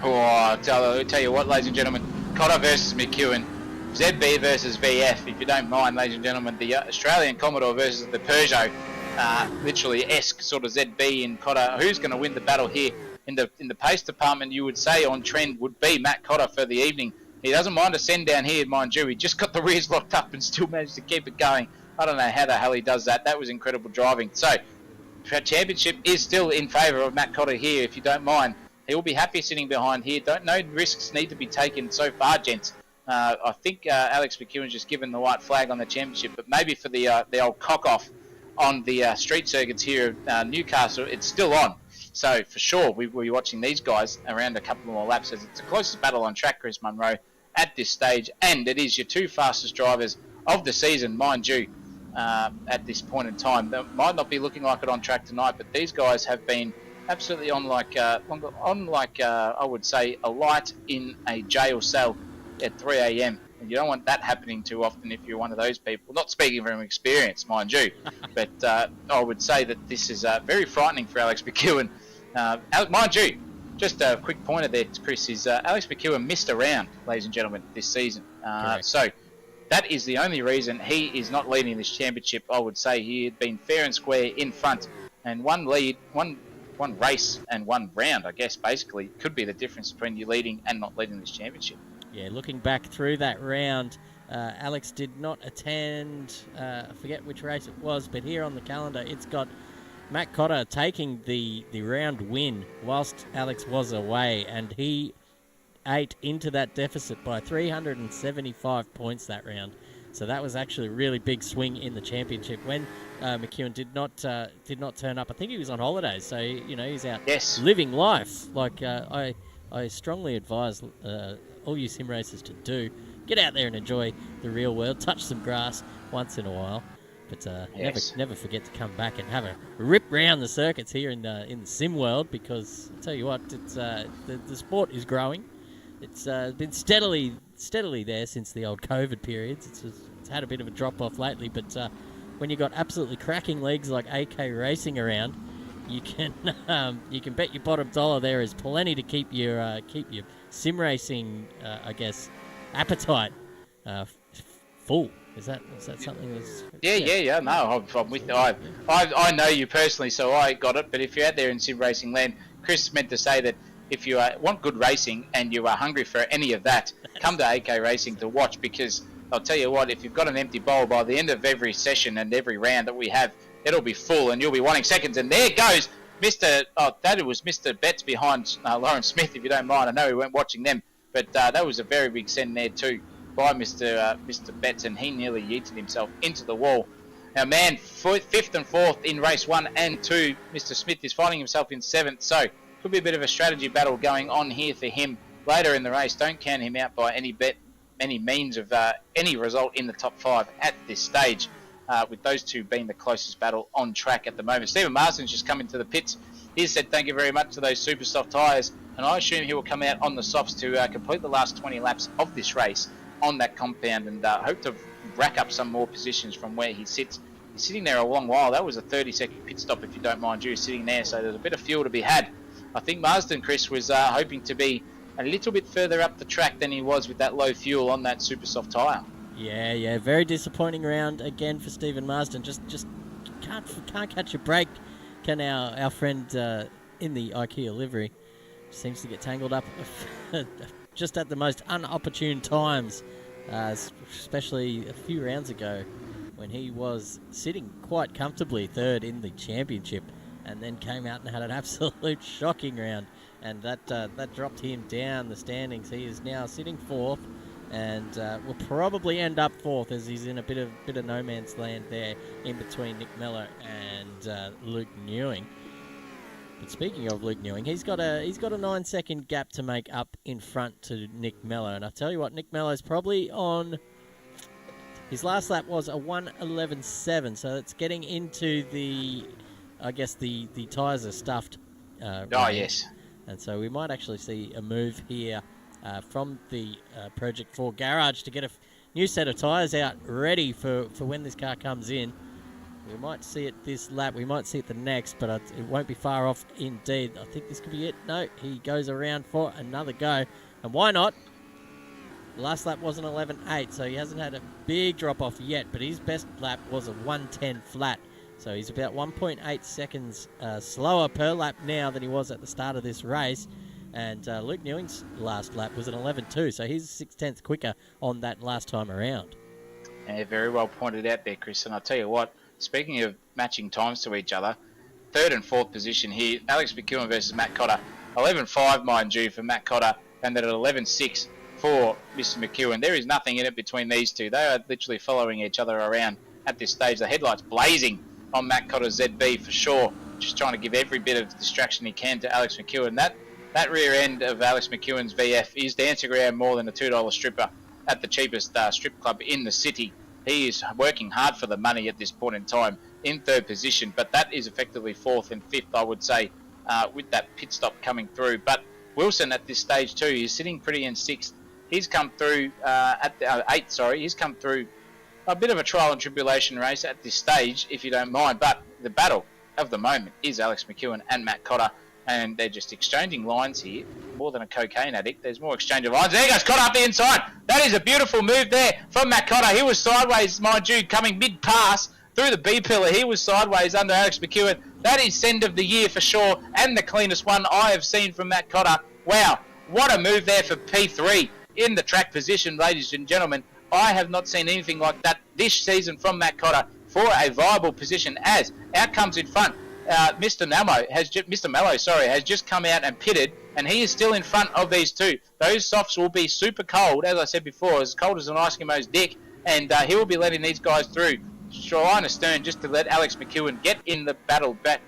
Oh, I'll tell you what, ladies and gentlemen, Cotter versus McEwen, ZB versus VF, if you don't mind, ladies and gentlemen, the Australian Commodore versus the Peugeot, literally esque sort of ZB in Cotter. Who's going to win the battle here? In the pace department, you would say on trend would be Matt Cotter for the evening. He doesn't mind a send down here, mind you. He just got the rears locked up and still managed to keep it going. I don't know how the hell he does that. That was incredible driving. So, championship is still in favour of Matt Cotter here, if you don't mind. He will be happy sitting behind here. No risks need to be taken so far, gents. I think Alex McEwen's just given the white flag on the championship, but maybe for the old cock-off on the street circuits here at Newcastle, it's still on. So, for sure, we will be watching these guys around a couple more laps, as it's the closest battle on track, Chris Munro, at this stage. And it is your 2 fastest drivers of the season, mind you, at this point in time. They might not be looking like it on track tonight, but these guys have been absolutely on like I would say, a light in a jail cell at 3 a.m. And you don't want that happening too often if you're one of those people. Not speaking from experience, mind you, but I would say that this is very frightening for Alex McEwen. Mind you, just a quick pointer there, Chris, is Alex McEwen missed a round, ladies and gentlemen, this season. So that is the only reason he is not leading this championship. I would say he had been fair and square in front, and one race and one round, I guess, basically could be the difference between you leading and not leading this championship. Yeah, looking back through that round, Alex did not attend, I forget which race it was, but here on the calendar it's got Matt Cotter taking the round win whilst Alex was away, and he ate into that deficit by 375 points that round. So that was actually a really big swing in the championship when McEwen did not turn up. I think he was on holidays, so he's out living life. Like I strongly advise all you sim racers to do. Get out there and enjoy the real world. Touch some grass once in a while. But never forget to come back and have a rip round the circuits here in the sim world, because I'll tell you what, it's the sport is growing. It's been steadily there since the old COVID periods. It's had a bit of a drop-off lately, but when you got absolutely cracking legs like AK Racing around, you can bet your bottom dollar there is plenty to keep your sim racing, I guess, appetite full. Is that something that's... Yeah. No, I'm with you. I know you personally, so I got it. But if you're out there in sim racing land, Chris meant to say that if you want good racing and you are hungry for any of that, come to AK Racing to watch, because I'll tell you what, if you've got an empty bowl by the end of every session and every round that we have, it'll be full and you'll be wanting seconds. And there goes that was Mr. Betts behind Lauren Smith, if you don't mind. I know we weren't watching them, but that was a very big send there too by Mr. Betts, and he nearly yeeted himself into the wall. Now, man, 5th and 4th in race 1 and 2. Mr. Smith is finding himself in 7th, so could be a bit of a strategy battle going on here for him later in the race. Don't count him out by any means of any result in the top 5 at this stage, with those two being the closest battle on track at the moment. Stephen Marsden's just come into the pits. He said thank you very much to those super soft tyres, and I assume he will come out on the softs to complete the last 20 laps of this race on that compound, and hope to rack up some more positions from where he sits. He's sitting there a long while. That was a 30-second pit stop, if you don't mind you, sitting there, so there's a bit of fuel to be had. I think Marsden, Chris, was hoping to be a little bit further up the track than he was with that low fuel on that super soft tyre. Yeah, very disappointing round again for Stephen Marsden. Just can't catch a break. Can our friend in the IKEA livery seems to get tangled up just at the most unopportune times, especially a few rounds ago when he was sitting quite comfortably 3rd in the championship, and then came out and had an absolute shocking round, and that dropped him down the standings. He is now sitting 4th, and will probably end up 4th, as he's in a bit of no man's land there in between Nick Mellor and Luke Newing. But speaking of Luke Newing, he's got a 9-second gap to make up in front to Nick Mellor, and I tell you what, Nick Mellor's probably on. His last lap was a 1:11.7, so it's getting into the, I guess the tyres are stuffed. Yes. And so we might actually see a move here from the Project 4 garage to get a new set of tyres out ready for when this car comes in. We might see it this lap, we might see it the next, but it won't be far off indeed. I think this could be it. No, he goes around for another go. And why not? The last lap was an 11.8, so he hasn't had a big drop-off yet, but his best lap was a 1:10 flat. So he's about 1.8 seconds slower per lap now than he was at the start of this race. And Luke Newing's last lap was an 11.2, so he's 0.6 quicker on that last time around. Yeah, very well pointed out there, Chris. And I'll tell you what, speaking of matching times to each other, 3rd and 4th position here, Alex McEwen versus Matt Cotter. 11.5, mind you, for Matt Cotter, and then at 11.6 for Mr. McEwen. There is nothing in it between these two. They are literally following each other around at this stage. The headlights blazing on Matt Cotter's ZB for sure, just trying to give every bit of distraction he can to Alex McEwen. That rear end of Alex McEwen's VF is dancing around more than a $2 stripper at the cheapest strip club in the city. He is working hard for the money at this point in time in 3rd position, but that is effectively 4th and 5th, I would say, with that pit stop coming through. But Wilson at this stage too, he's sitting pretty in 6th. He's come through at the 8th, sorry. He's come through a bit of a trial and tribulation race at this stage, if you don't mind. But the battle of the moment is Alex McEwen and Matt Cotter, and they're just exchanging lines here. More than a cocaine addict, there's more exchange of lines. There goes Cotter up the inside. That is a beautiful move there from Matt Cotter. He was sideways, mind you, coming mid-pass through the B pillar. He was sideways under Alex McEwen. That is send of the year for sure, and the cleanest one I have seen from Matt Cotter. Wow, what a move there for P3 in the track position, ladies and gentlemen. I have not seen anything like that this season from Matt Cotter for a viable position, as out comes in front. Mr. Mello has just come out and pitted, and he is still in front of these two. Those softs will be super cold, as I said before, as cold as an Eskimo's dick, and he will be letting these guys through shoreline astern just to let Alex McEwen get in the battle back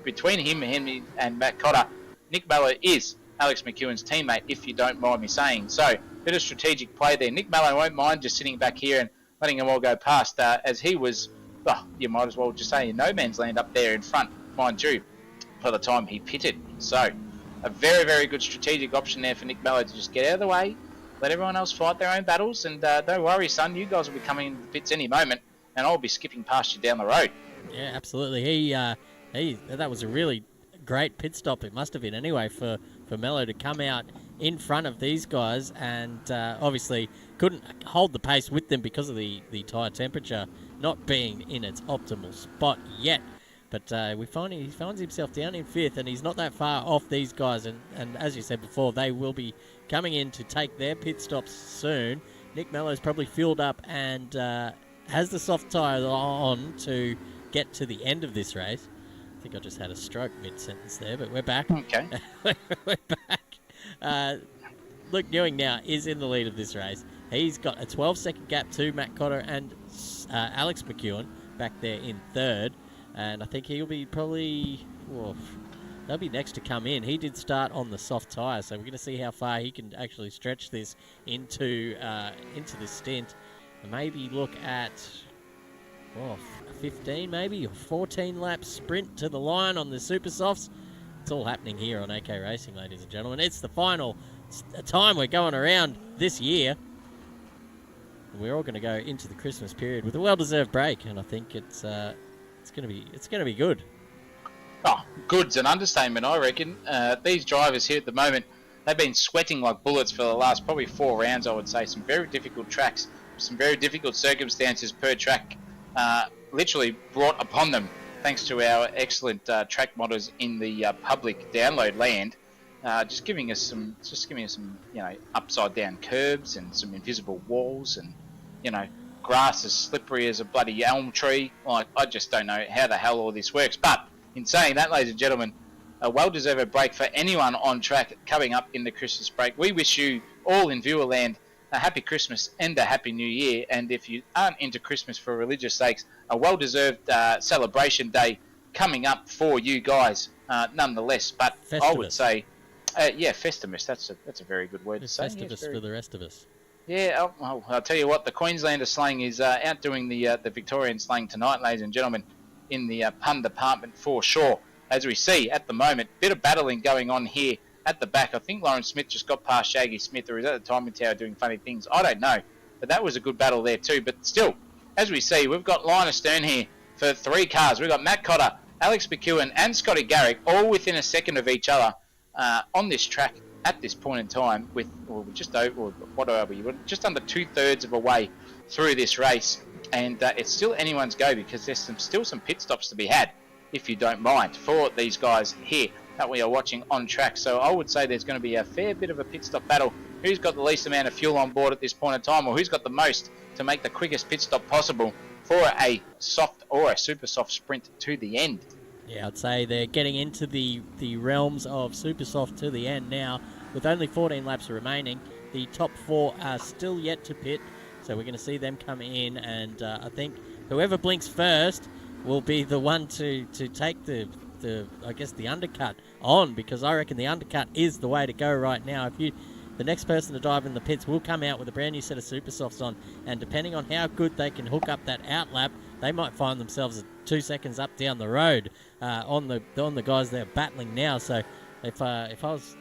between him and Matt Cotter. Nick Mello is Alex McEwen's teammate, if you don't mind me saying. So, bit of strategic play there. Nick Mello won't mind just sitting back here and letting them all go past, as he was, you might as well just say, in no man's land up there in front, mind you, by the time he pitted. So, a very, very good strategic option there for Nick Mello to just get out of the way let everyone else fight their own battles, and don't worry, son, you guys will be coming into the pits any moment, and I'll be skipping past you down the road. Yeah, absolutely. That was a really great pit stop. It must have been anyway for Mello to come out in front of these guys, and obviously couldn't hold the pace with them because of the tyre temperature not being in its optimal spot yet. But he finds himself down in 5th, and he's not that far off these guys. And as you said before, they will be coming in to take their pit stops soon. Nick Mello's probably fueled up and has the soft tyre on to get to the end of this race. I think I just had a stroke mid-sentence there, but we're back. Okay. We're back. Luke Newing now is in the lead of this race. He's got a 12-second gap to Matt Cotter and Alex McEwen back there in 3rd. And I think he'll be probably... they'll be next to come in. He did start on the soft tyre, so we're going to see how far he can actually stretch this into this stint. And maybe look at... 15 maybe, or 14 lap sprint to the line on the Super Softs. It's all happening here on AK Racing, ladies and gentlemen. It's the final time we're going around this year. We're all going to go into the Christmas period with a well-deserved break, and I think it's going to be good. Oh, good's an understatement, I reckon. These drivers here at the moment, they've been sweating like bullets for the last probably 4 rounds, I would say. Some very difficult tracks, some very difficult circumstances per track. Literally brought upon them thanks to our excellent track modders in the public download land, just giving us some upside down curbs and some invisible walls, and grass as slippery as a bloody elm tree. Like, I just don't know how the hell all this works. But in saying that, ladies and gentlemen, a well-deserved break for anyone on track coming up in the Christmas break. We wish you all in viewer land a happy Christmas and a happy New Year. And if you aren't into Christmas for religious sakes, a well-deserved celebration day coming up for you guys, nonetheless. But Festivus. I would say, Festimus. That's a very good word to say. Festivus for the rest of us. Yeah, I'll tell you what, the Queenslander slang is outdoing the Victorian slang tonight, ladies and gentlemen, in the pun department for sure. As we see at the moment, bit of battling going on here at the back. I think Lauren Smith just got past Shaggy Smith, or is at the timing tower doing funny things? I don't know. But that was a good battle there too. But still, as we see, we've got line of stern here for 3 cars. We've got Matt Cotter, Alex McEwen and Scotty Garrick all within a second of each other on this track at this point in time, with just under 2/3 of a way through this race. And it's still anyone's go, because there's still some pit stops to be had, if you don't mind, for these guys here that we are watching on track. So I would say there's going to be a fair bit of a pit stop battle. Who's got the least amount of fuel on board at this point in time, or who's got the most to make the quickest pit stop possible for a soft or a super soft sprint to the end? Yeah, I'd say they're getting into the realms of super soft to the end now, with only 14 laps remaining. The top 4 are still yet to pit, so we're going to see them come in, and I think whoever blinks first will be the one to take the undercut on, because I reckon the undercut is the way to go right now. The next person to dive in the pits will come out with a brand new set of super softs on, and depending on how good they can hook up that out lap, they might find themselves 2 seconds up down the road on the guys they're battling now. So if I was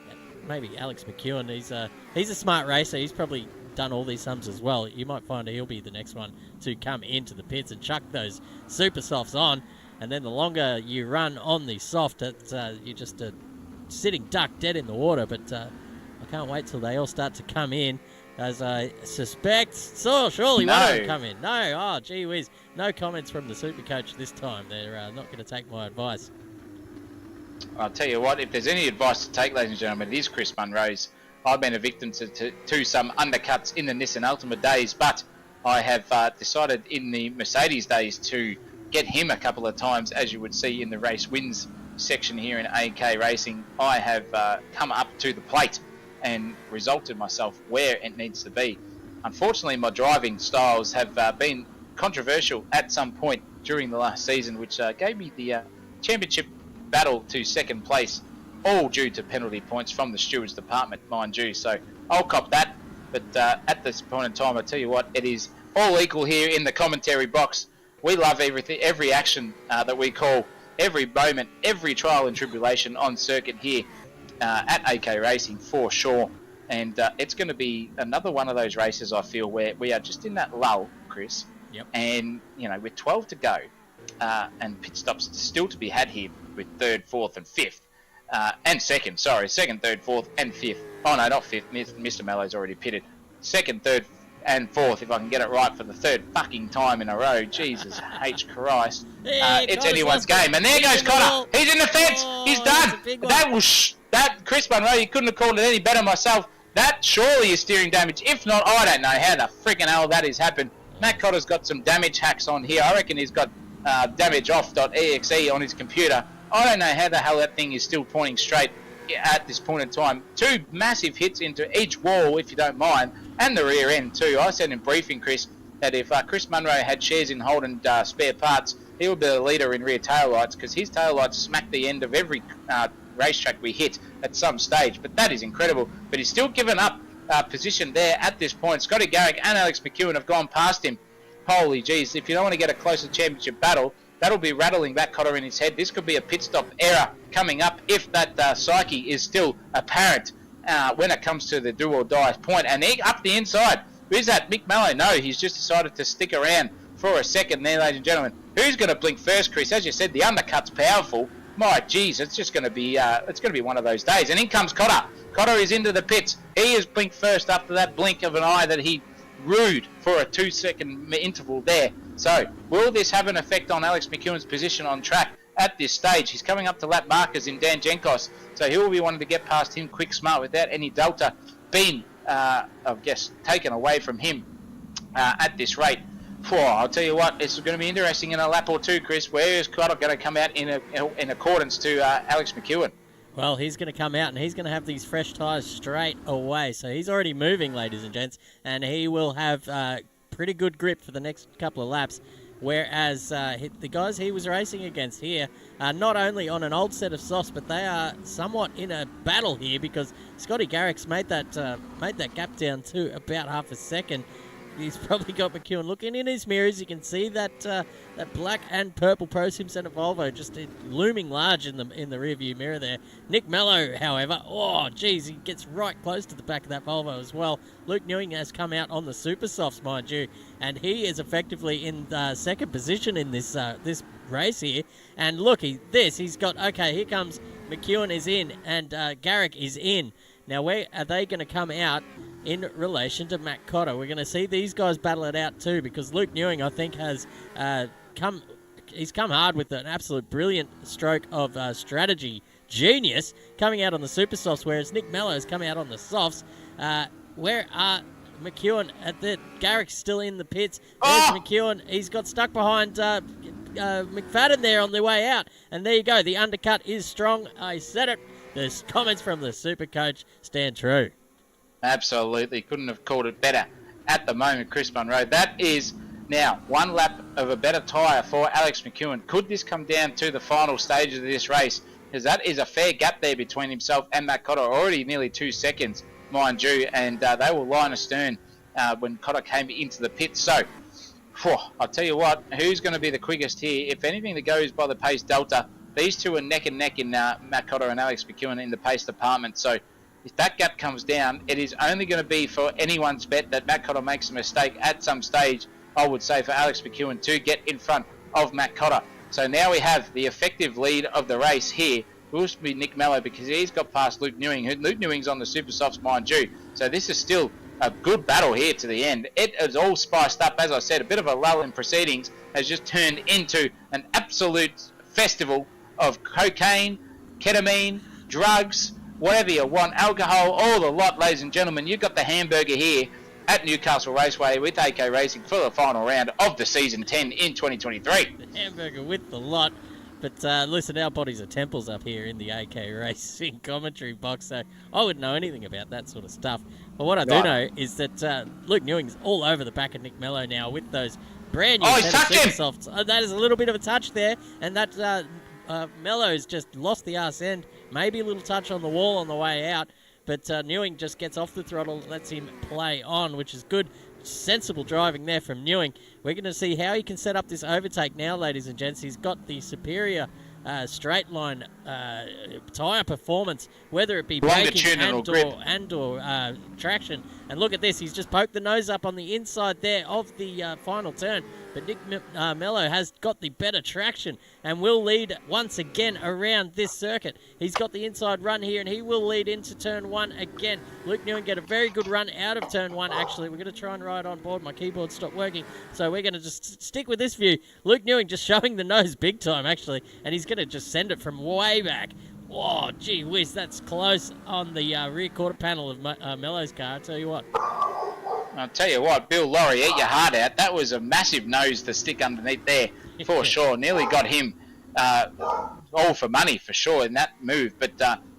maybe Alex McEwen, he's a smart racer. He's probably done all these sums as well. You might find he'll be the next one to come into the pits and chuck those super softs on. And then the longer you run on the soft, you're just sitting duck dead in the water. But I can't wait till they all start to come in, as I suspect. So surely one of them come in. No, oh gee whiz, no comments from the super coach this time. They're not going to take my advice. I'll tell you what, if there's any advice to take, ladies and gentlemen, it is Chris Munro's. I've been a victim to some undercuts in the Nissan Ultima days, but I have decided in the Mercedes days to get him a couple of times, as you would see in the race wins section here in AK Racing. I have come up to the plate and resulted myself where it needs to be. Unfortunately, my driving styles have been controversial at some point during the last season, which gave me the championship battle to second place, all due to penalty points from the stewards department, mind you. So I'll cop that. But at this point in time, I tell you what, it is all equal here in the commentary box. We love everything, every action that we call, every moment, every trial and tribulation on circuit here at AK Racing for sure. And it's going to be another one of those races, I feel, where we are just in that lull, Chris. Yep. And, with 12 to go, and pit stops still to be had here with third, fourth, and fifth. And second, second, third, fourth, and fifth. Oh, no, not fifth. Mr. Mellow's already pitted. Second, third, and fourth, if I can get it right for the third fucking time in a row. Jesus H. Christ. It's anyone's game. And there goes Cotter. He's in the fence. He's done. That Chris Munro, you couldn't have called it any better myself. That surely is steering damage. If not, I don't know how the freaking hell that has happened. Matt Cotter's got some damage hacks on here. I reckon he's got damageoff.exe on his computer. I don't know how the hell that thing is still pointing straight at this point in time. 2 massive hits into each wall, if you don't mind, and the rear end too. I said in briefing, Chris, that if Chris Munro had shares in Holden spare parts, he would be the leader in rear taillights, because his taillights smack the end of every racetrack we hit at some stage. But that is incredible. But he's still given up position there at this point. Scotty Garrick and Alex McEwen have gone past him. Holy jeez, if you don't want to get a closer championship battle, that'll be rattling that Cotter in his head. This could be a pit stop error coming up if that psyche is still apparent when it comes to the do or die point. And up the inside, who's that? Mick Mallow? No, he's just decided to stick around for a second there, ladies and gentlemen. Who's going to blink first, Chris? As you said, the undercut's powerful. My geez, it's just going to be one of those days. And in comes Cotter. Cotter is into the pits. He has blinked first after that blink of an eye that he rued for a 2-second interval there. So, will this have an effect on Alex McEwen's position on track at this stage? He's coming up to lap markers in Dan Jenkos, so he will be wanting to get past him quick smart without any delta being, I guess, taken away from him at this rate. I'll tell you what, it's going to be interesting in a lap or two, Chris. Where is Cotter going to come out in accordance to Alex McEwen? Well, he's going to come out and he's going to have these fresh tyres straight away. So he's already moving, ladies and gents, and he will have pretty good grip for the next couple of laps. Whereas the guys he was racing against here are not only on an old set of softs, but they are somewhat in a battle here, because Scotty Garrick's made that gap down to about half a second. He's probably got McEwen looking in his mirrors. You can see that that black and purple Pro Sim Centre Volvo just looming large in the rearview mirror there. Nick Mello, however, he gets right close to the back of that Volvo as well. Luke Newing has come out on the Super Softs, mind you, and he is effectively in second position in this race here. And look, he's got, okay, here comes McEwen is in and Garrick is in. Now, where are they going to come out in relation to Matt Cotter? We're going to see these guys battle it out too, because Luke Newing, I think, has come hard with an absolute brilliant stroke of strategy genius coming out on the Super Softs, whereas Nick Mello has come out on the Softs. Where are McEwen? Garrick's still in the pits. There's McEwen. He's got stuck behind McFadden there on the way out. And there you go. The undercut is strong. I said it. The comments from the Super Coach stand true. Absolutely. Couldn't have called it better at the moment, Chris Munro. That is now one lap of a better tyre for Alex McEwen. Could this come down to the final stage of this race? Because that is a fair gap there between himself and Matt Cotter. Already nearly 2 seconds, mind you. And they will line astern when Cotter came into the pit. So, I'll tell you what, who's going to be the quickest here? If anything that goes by the pace delta, these two are neck and neck in Matt Cotter and Alex McEwen in the pace department. So if that gap comes down, it is only going to be for anyone's bet that Matt Cotter makes a mistake at some stage, I would say, for Alex McEwen to get in front of Matt Cotter. So now we have the effective lead of the race here. Will be Nick Mello, because he's got past Luke Newing. Luke Newing's on the Super Softs, mind you. So this is still a good battle here to the end. It is all spiced up. As I said, a bit of a lull in proceedings has just turned into an absolute festival of cocaine, ketamine, drugs, whatever you want, alcohol, all the lot, ladies and gentlemen. You've got the hamburger here at Newcastle Raceway with AK Racing for the final round of the Season 10 in 2023. The hamburger with the lot. But listen, our bodies are temples up here in the AK Racing commentary box, so I wouldn't know anything about that sort of stuff. But what I do know is that Luke Newing's all over the back of Nick Mello now with those brand new Super Softs. That is a little bit of a touch there, and that Mello's just lost the arse end. Maybe a little touch on the wall on the way out, but Newing just gets off the throttle, lets him play on, which is good. Sensible driving there from Newing. We're going to see how he can set up this overtake now, ladies and gents. He's got the superior straight line tyre performance, whether it be braking and/or traction. And look at this, he's just poked the nose up on the inside there of the final turn. But Nick Mello has got the better traction and will lead once again around this circuit. He's got the inside run here, and he will lead into turn 1 again. Luke Newing get a very good run out of turn 1, actually. We're going to try and ride on board. My keyboard stopped working, so we're going to just stick with this view. Luke Newing just showing the nose big time, actually, and he's going to just send it from way back. Oh, gee whiz, that's close on the rear quarter panel of Mello's car, I tell you what. I'll tell you what, Bill Laurie, eat your heart out. That was a massive nose to stick underneath there, for sure. Nearly got him all for money, for sure, in that move. But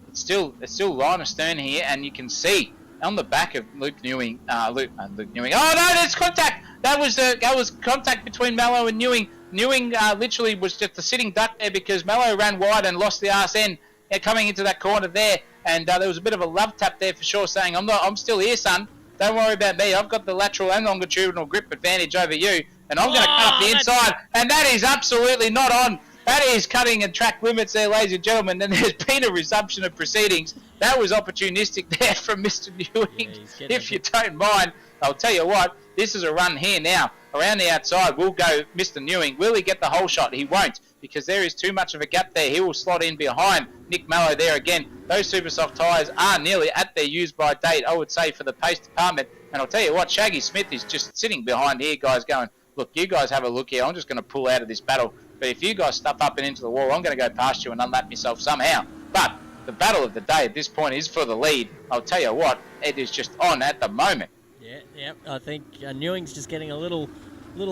it's still line astern here, and you can see on the back of Luke Newing. Luke Newing. Oh, no, there's contact! That was contact between Mello and Newing. Newing literally was just a sitting duck there because Mello ran wide and lost the arse end coming into that corner there. And there was a bit of a love tap there, for sure, saying, I'm still here, son. Don't worry about me. I've got the lateral and longitudinal grip advantage over you, and I'm going to cut up the inside. And that is absolutely not on. That is cutting and track limits there, ladies and gentlemen. And there's been a resumption of proceedings. That was opportunistic there from Mr. Newing, if you don't mind. I'll tell you what, this is a run here now. Around the outside, we'll go Mr. Newing. Will he get the whole shot? He won't, because there is too much of a gap there. He will slot in behind Nick Mello there again. Those super soft tyres are nearly at their use-by date, I would say, for the pace department. And I'll tell you what, Shaggy Smith is just sitting behind here, guys, going, look, you guys have a look here. I'm just going to pull out of this battle. But if you guys stuff up and into the wall, I'm going to go past you and unlap myself somehow. But the battle of the day at this point is for the lead. I'll tell you what, it is just on at the moment. Yeah. I think Newing's just getting a little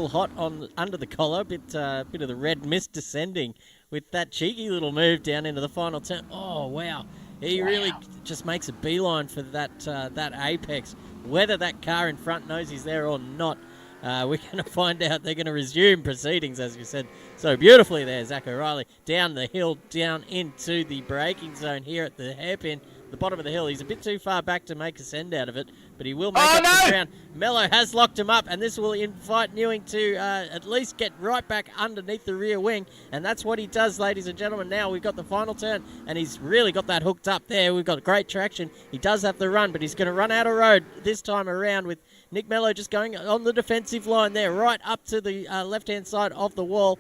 hot on under the collar, bit of the red mist descending with that cheeky little move down into the final turn. Oh wow, he really just makes a beeline for that apex. Whether that car in front knows he's there or not, we're going to find out. They're going to resume proceedings, as you said so beautifully there, Zach O'Reilly, down the hill, down into the braking zone here at the hairpin. The bottom of the hill. He's a bit too far back to make a send out of it, but he will make up the ground. Mello has locked him up, and this will invite Newing to at least get right back underneath the rear wing, and that's what he does, ladies and gentlemen. Now we've got the final turn, and he's really got that hooked up there. We've got great traction. He does have the run, but he's going to run out of road this time around with Nick Mello just going on the defensive line there, right up to the left-hand side of the wall,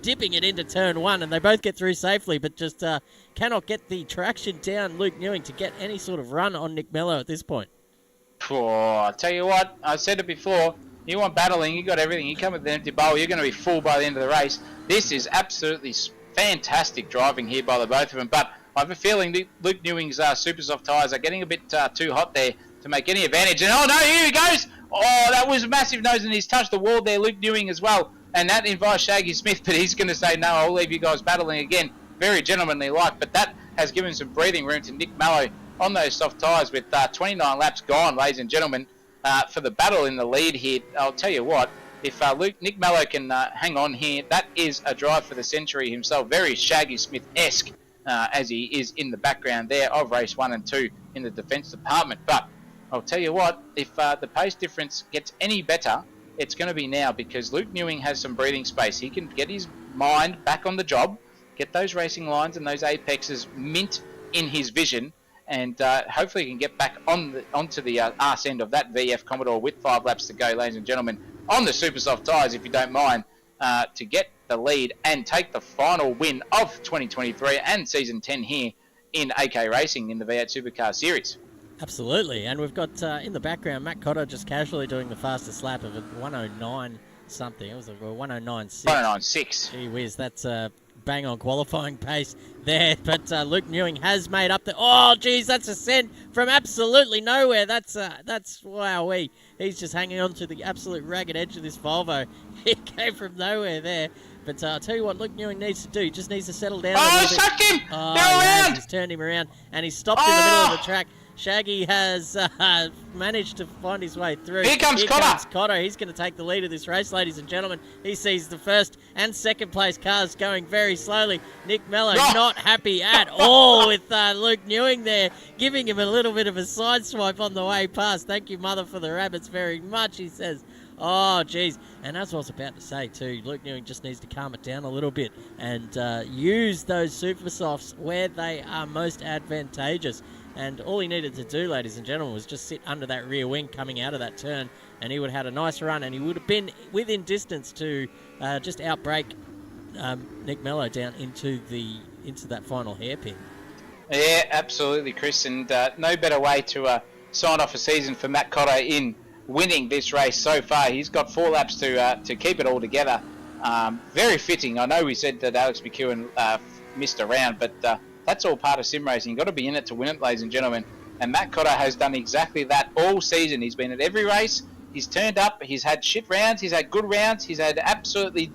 dipping it into turn 1, and they both get through safely, but just cannot get the traction down Luke Newing to get any sort of run on Nick Mello at this point. Oh, I'll tell you what, I said it before, you want battling, you got everything, you come with an empty bowl, you're going to be full by the end of the race. This is absolutely fantastic driving here by the both of them, but I have a feeling Luke Newing's super soft tyres are getting a bit too hot there to make any advantage. And oh no, here he goes! Oh, that was a massive nose, and he's touched the wall there, Luke Newing as well. And that invites Shaggy Smith, but he's going to say, no, I'll leave you guys battling again. Very gentlemanly like, but that has given some breathing room to Nick Mello on those soft tyres with 29 laps gone, ladies and gentlemen, for the battle in the lead here. I'll tell you what, if Nick Mello can hang on here, that is a drive for the century himself. Very Shaggy Smith-esque as he is in the background there of race 1 and 2 in the defence department. But I'll tell you what, if the pace difference gets any better, it's going to be now, because Luke Newing has some breathing space. He can get his mind back on the job, get those racing lines and those apexes mint in his vision, and hopefully he can get back onto the arse end of that VF Commodore with 5 laps to go, ladies and gentlemen, on the super soft tyres, if you don't mind, to get the lead and take the final win of 2023 and Season 10 here in AK Racing in the V8 Supercar Series. Absolutely, and we've got in the background Matt Cotter just casually doing the fastest lap of a 109 something. It was a 109.6. 109.6. Gee whiz, that's a bang on qualifying pace there. But Luke Newing has made up the. Oh, geez, that's a send from absolutely nowhere. That's wowee. He's just hanging on to the absolute ragged edge of this Volvo. He came from nowhere there. But I'll tell you what Luke Newing needs to do. He just needs to settle down. Oh, suck him! Oh, Go around! He's turned him around, and he's stopped in the middle of the track. Shaggy has managed to find his way through. Here comes Cotter. He's going to take the lead of this race, ladies and gentlemen. He sees the first and second place cars going very slowly. Nick Mello not happy at all with Luke Newing there, giving him a little bit of a side swipe on the way past. Thank you, mother, for the rabbits very much, he says. Oh, geez. And that's what I was about to say, too. Luke Newing just needs to calm it down a little bit and use those super softs where they are most advantageous. And all he needed to do, ladies and gentlemen, was just sit under that rear wing coming out of that turn, and he would have had a nice run, and he would have been within distance to just outbrake Nick Mello down into that final hairpin. Yeah, absolutely, Chris. And no better way to sign off a season for Matt Cotter in winning this race so far. He's got 4 laps to keep it all together. Very fitting. I know we said that Alex McEwen missed a round, but that's all part of sim racing. You've got to be in it to win it, ladies and gentlemen. And Matt Cotter has done exactly that all season. He's been at every race. He's turned up. He's had shit rounds. He's had good rounds. He's had absolutely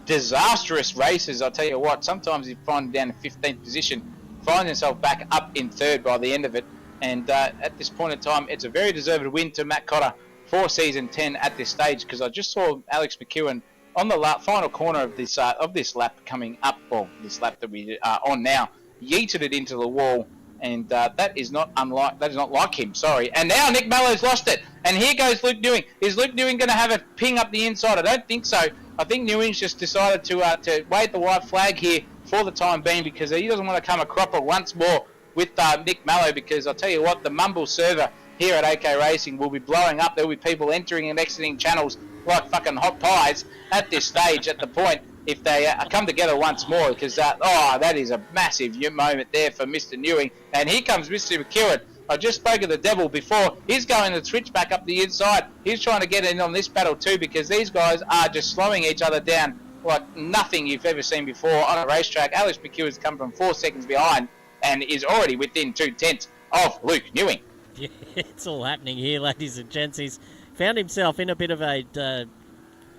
disastrous races. I'll tell you what, sometimes you find him down in 15th position, finds himself back up in 3rd by the end of it. And at this point in time, it's a very deserved win to Matt Cotter for season 10 at this stage, because I just saw Alex McEwen on the final corner of this lap coming up, or this lap that we are on now, yeeted it into the wall, and that is not like him. Sorry. And now Nick Mello's lost it, and here goes Luke Newing. Is Luke Newing going to have a ping up the inside? I don't think so. I think Newing's just decided to wave the white flag here for the time being, because he doesn't want to come a cropper once more with Nick Mello, because I'll tell you what, the Mumble server here at OK Racing will be blowing up. There will be people entering and exiting channels like fucking hot pies at this stage, at the point, if they come together once more, because that is a massive moment there for Mr. Newing. And here comes Mr. McEwen. I just spoke of the devil before. He's going to switch back up the inside. He's trying to get in on this battle too, because these guys are just slowing each other down like nothing you've ever seen before on a racetrack. Alex McEwen's come from 4 seconds behind and is already within 2/10 of Luke Newing. Yeah, it's all happening here, ladies and gents. He's found himself in a bit of a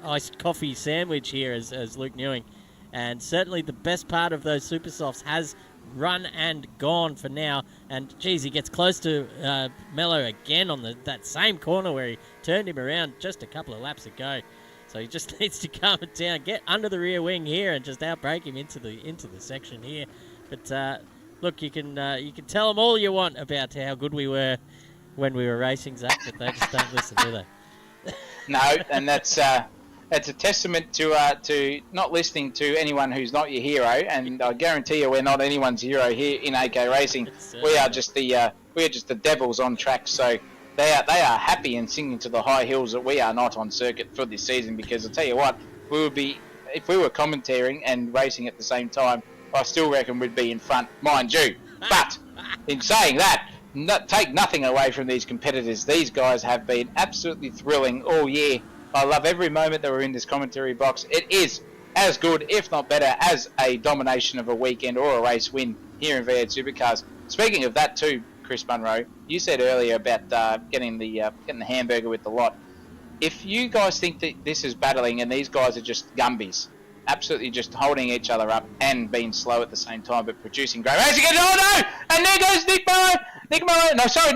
iced coffee sandwich here as Luke Newing. And certainly the best part of those super softs has run and gone for now. And, geez, he gets close to Mello again on that same corner where he turned him around just a couple of laps ago. So he just needs to calm it down, get under the rear wing here and just outbrake him into the section here. But, look, you can tell them all you want about how good we were when we were racing, Zach, but they just don't listen, do they? No, and that's a testament to not listening to anyone who's not your hero. And I guarantee you, we're not anyone's hero here in AK Racing. We are just the devils on track. So they are happy and singing to the high hills that we are not on circuit for this season. Because I'll tell you what, if we were commentating and racing at the same time, I still reckon we'd be in front, mind you. But in saying that, take nothing away from these competitors. These guys have been absolutely thrilling all year. I love every moment that we're in this commentary box. It is as good, if not better, as a domination of a weekend or a race win here in V8 Supercars. Speaking of that too, Chris Munro, you said earlier about getting the hamburger with the lot. If you guys think that this is battling and these guys are just Gumbies, absolutely just holding each other up and being slow at the same time, but producing great racing. Oh no! And there goes Nick Mello.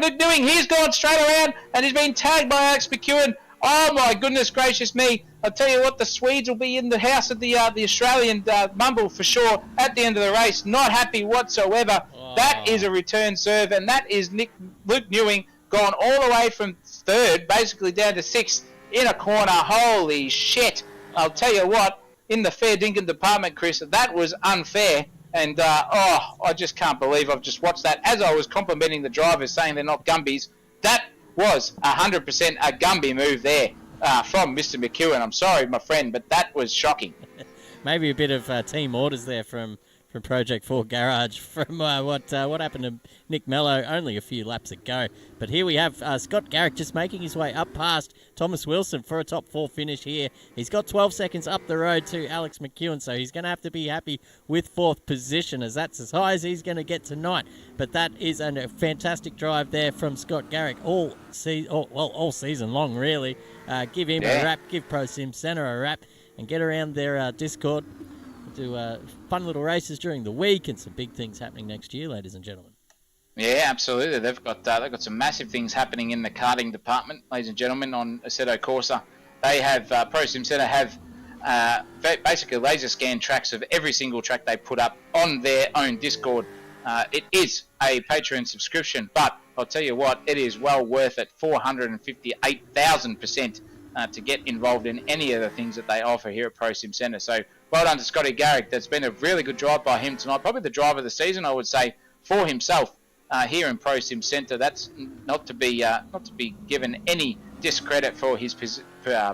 Luke Newing. He's gone straight around and he's been tagged by Alex McEwen. Oh my goodness gracious me! I'll tell you what, the Swedes will be in the house of the Australian Mumble for sure at the end of the race. Not happy whatsoever. Oh. That is a return serve, and that is Luke Newing gone all the way from 3rd, basically down to 6th in a corner. Holy shit! I'll tell you what. In the fair dinkum department, Chris, that was unfair. And, I just can't believe I've just watched that. As I was complimenting the drivers, saying they're not Gumbies, that was 100% a Gumby move there from Mr. McEwen. I'm sorry, my friend, but that was shocking. Maybe a bit of team orders there from Project 4 Garage from what happened to Nick Mello only a few laps ago. But here we have Scott Garrick just making his way up past Thomas Wilson for a top 4 finish here. He's got 12 seconds up the road to Alex McEwen, so he's going to have to be happy with 4th position, as that's as high as he's going to get tonight. But that is a fantastic drive there from Scott Garrick all season long, really. Give him a rap, give Pro Sim Center a rap, and get around their Discord. Do fun little races during the week and some big things happening next year, ladies and gentlemen. Yeah, absolutely. They've got some massive things happening in the karting department, ladies and gentlemen, on Assetto Corsa. They have Pro Sim Center have basically laser scan tracks of every single track they put up on their own Discord. It is a Patreon subscription, but I'll tell you what, it is well worth it. 458,000% to get involved in any of the things that they offer here at Pro Sim Centre. So well done to Scotty Garrick. That's been a really good drive by him tonight. Probably the drive of the season, I would say, for himself here in Pro Sim Centre. That's not to be given any discredit for his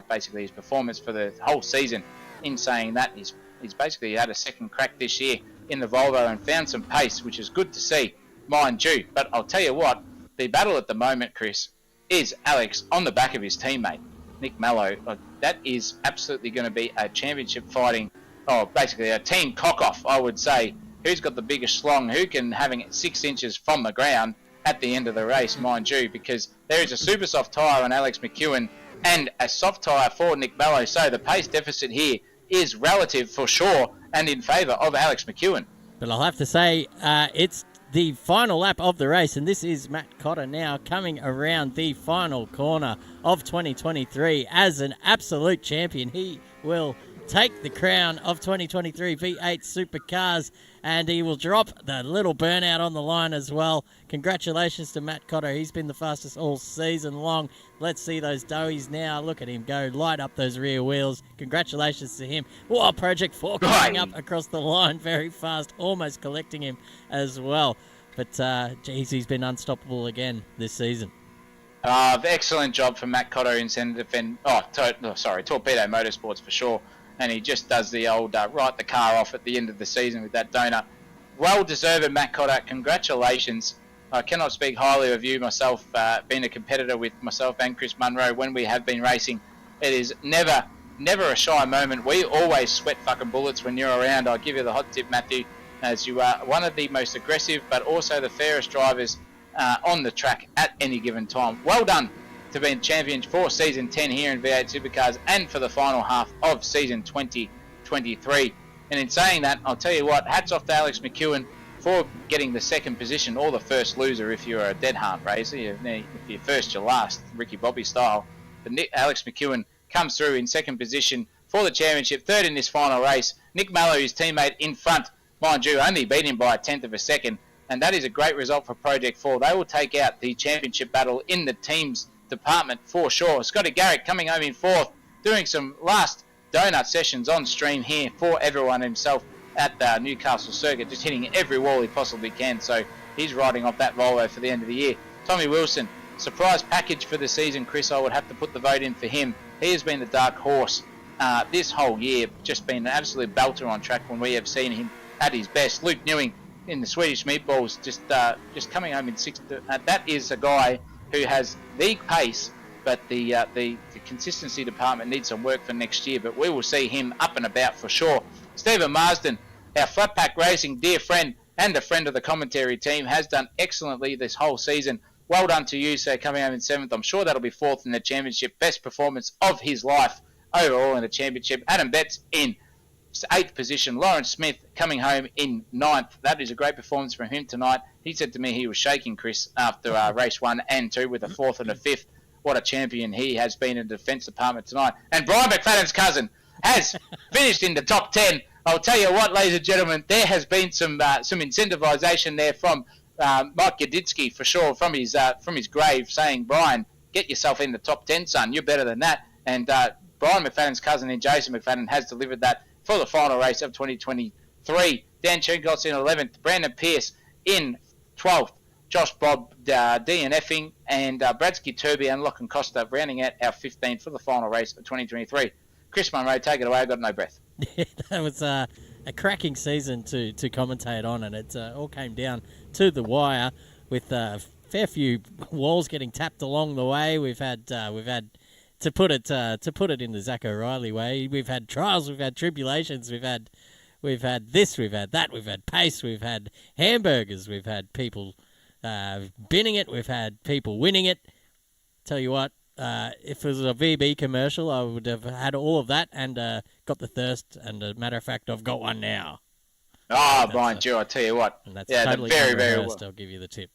basically his performance for the whole season. In saying that, he's basically had a second crack this year in the Volvo and found some pace, which is good to see, mind you. But I'll tell you what, the battle at the moment, Chris, is Alex on the back of his teammate, Nick Mello. That is absolutely going to be a championship fighting, basically a team cock-off, I would say. Who's got the biggest slong? Who can having it 6 inches from the ground at the end of the race, mind you, because there is a super soft tyre on Alex McEwen and a soft tyre for Nick Mello. So the pace deficit here is relative for sure and in favour of Alex McEwen. But I'll have to say, it's the final lap of the race, and this is Matt Cotter now coming around the final corner of 2023 as an absolute champion. He will take the crown of 2023 V8 Supercars, and he will drop the little burnout on the line as well. Congratulations to Matt Cotter. He's been the fastest all season long. Let's see those doughies now. Look at him go, light up those rear wheels. Congratulations to him. Whoa, Project 4 coming up across the line very fast, almost collecting him as well. But, geez, he's been unstoppable again this season. Excellent job from Matt Cotter in centre defend. Torpedo Motorsports for sure. And he just does the old write the car off at the end of the season with that donut. Well deserved, Matt Cotter. Congratulations. I cannot speak highly of you myself, being a competitor with myself and Chris Munro when we have been racing. It is never a shy moment. We always sweat fucking bullets when you're around. I'll give you the hot tip, Matthew, as you are one of the most aggressive but also the fairest drivers on the track at any given time. Well done to being champion for Season 10 here in V8 Supercars and for the final half of Season 2023. And in saying that, I'll tell you what, hats off to Alex McEwen for getting the second position, or the first loser if you're a dead heart racer. If you're first, you're last, Ricky Bobby style. But Alex McEwen comes through in second position for the championship, third in this final race. Nick Mallow, his teammate, in front, mind you, only beat him by a tenth of a second. And that is a great result for Project 4. They will take out the championship battle in the teams department for sure. Scotty Garrick coming home in fourth, doing some last donut sessions on stream here for everyone himself at the Newcastle circuit, just hitting every wall he possibly can. So he's riding off that Volvo for the end of the year. Tommy Wilson, surprise package for the season, Chris. I would have to put the vote in for him. He has been the dark horse this whole year, just been an absolute belter on track when we have seen him at his best. Luke Newing in the Swedish Meatballs, just coming home in sixth. That is a guy who has the pace, but the consistency department needs some work for next year. But we will see him up and about for sure. Stephen Marsden, our Flat Pack Racing dear friend and a friend of the commentary team, has done excellently this whole season. Well done to you, sir, coming home in seventh. I'm sure that'll be fourth in the championship. Best performance of his life overall in the championship. Adam Betts in eighth position. Lawrence Smith coming home in ninth. That is a great performance from him tonight. He said to me he was shaking, Chris, after race 1 and 2 with a fourth and a fifth. What a champion he has been in the defence department tonight. And Brian McFadden's cousin has finished in the top 10. I'll tell you what, ladies and gentlemen, there has been some incentivisation there from Mike Yaditsky for sure, from his grave, saying, Brian, get yourself in the top 10, son. You're better than that. And Brian McFadden's cousin in Jason McFadden has delivered that for the final race of 2023. Dan Chengot's in 11th. Brandon Pierce in 12th. Josh Bob, DNFing, and Bradsky Turby and Lachlan Costa rounding out our 15th for the final race of 2023. Chris Munro, take it away. I've got no breath. Yeah, that was a cracking season to commentate on, and it all came down to the wire with a fair few walls getting tapped along the way. We've had to put it in the Zach O'Reilly way. We've had trials, we've had tribulations, we've had this, we've had that, we've had pace, we've had hamburgers, we've had people binning it, we've had people winning it. Tell you what, if it was a VB commercial, I would have had all of that and got the thirst. And a matter of fact, I've got one now. Oh, Brian, Joe, I tell you what. And that's yeah, totally very, unrehearsed, very well. I'll give you the tip.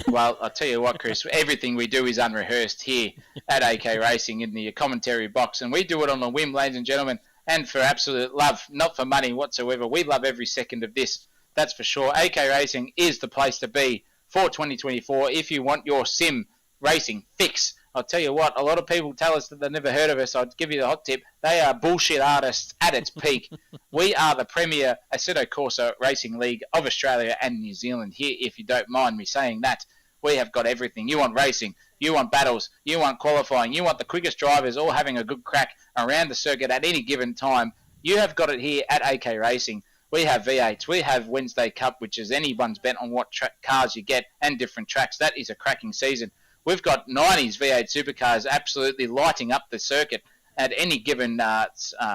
Well, I'll tell you what, Chris, everything we do is unrehearsed here at AK Racing in the commentary box. And we do it on a whim, ladies and gentlemen, and for absolute love, not for money whatsoever. We love every second of this, that's for sure. AK Racing is the place to be for 2024 if you want your sim racing fix I'll tell you what, a lot of people tell us that they've never heard of us. I'll give you the hot tip. They are bullshit artists at its peak. We are the premier Assetto Corsa Racing League of Australia and New Zealand here, if you don't mind me saying that. We have got everything. You want racing, you want battles, you want qualifying, you want the quickest drivers all having a good crack around the circuit at any given time. You have got it here at AK Racing. We have V8s, we have Wednesday Cup, which is anyone's bet on what cars you get and different tracks. That is a cracking season. We've got 90s V8 supercars absolutely lighting up the circuit at any given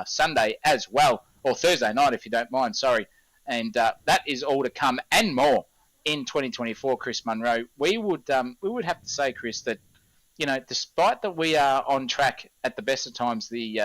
Sunday as well, or Thursday night if you don't mind, sorry. And that is all to come and more in 2024, Chris Munro. We would have to say, Chris, that despite that we are on track at the best of times, the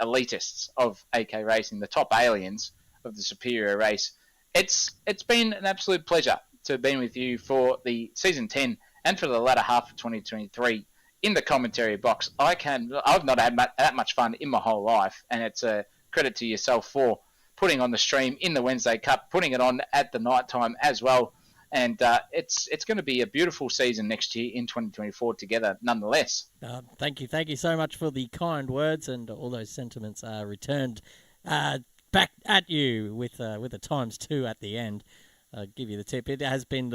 elitists of AK Racing, the top aliens of the superior race, it's been an absolute pleasure to have been with you for the season 10 and for the latter half of 2023 in the commentary box. I've not had that much fun in my whole life, and it's a credit to yourself for putting on the stream in the Wednesday Cup, putting it on at the night time as well. And it's going to be a beautiful season next year in 2024 together, nonetheless. Thank you so much for the kind words, and all those sentiments are returned back at you with a times 2 at the end. I'll give you the tip. It has been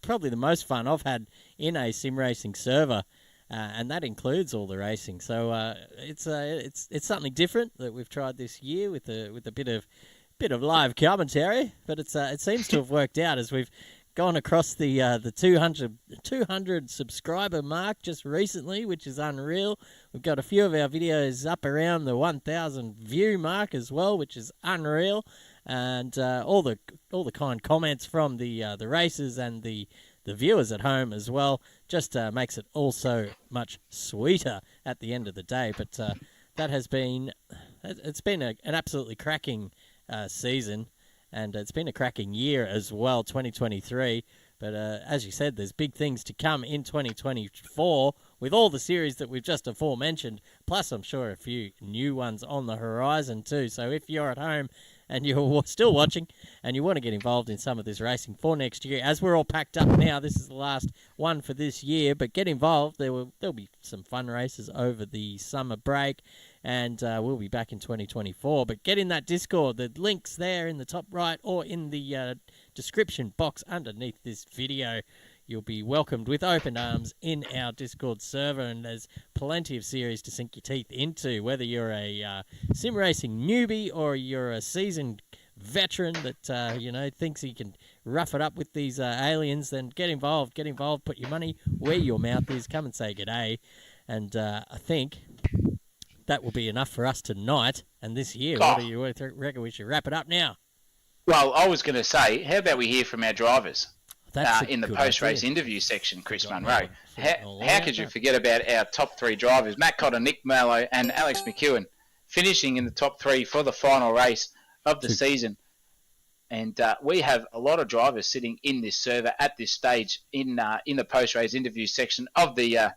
probably the most fun I've had in a sim racing server, and that includes all the racing. So it's something different that we've tried this year with a bit of live commentary, but it seems to have worked out as we've gone across the 200 subscriber mark just recently, which is unreal. We've got a few of our videos up around the 1,000 view mark as well, which is unreal. And all the kind comments from the racers and the viewers at home as well just makes it all so much sweeter at the end of the day. But it's been an absolutely cracking season, and it's been a cracking year as well, 2023. But as you said, there's big things to come in 2024 with all the series that we've just aforementioned, plus I'm sure a few new ones on the horizon too. So if you're at home and you're still watching and you want to get involved in some of this racing for next year, as we're all packed up now, this is the last one for this year, but get involved. There'll be some fun races over the summer break, and we'll be back in 2024. But get in that Discord. The link's there in the top right or in the description box underneath this video. You'll be welcomed with open arms in our Discord server, and there's plenty of series to sink your teeth into, whether you're a sim racing newbie or you're a seasoned veteran that thinks he can rough it up with these aliens. Then get involved, put your money where your mouth is, come and say g'day. And I think that will be enough for us tonight and this year. What do you reckon? We should wrap it up now. Well, I was going to say, how about we hear from our drivers in the post-race idea. interview section, Chris Munro? How could you forget about our top 3 drivers, Matt Cotter, Nick Mallow and Alex McEwen, finishing in the top 3 for the final race of the season? And we have a lot of drivers sitting in this server at this stage in the post-race interview section of the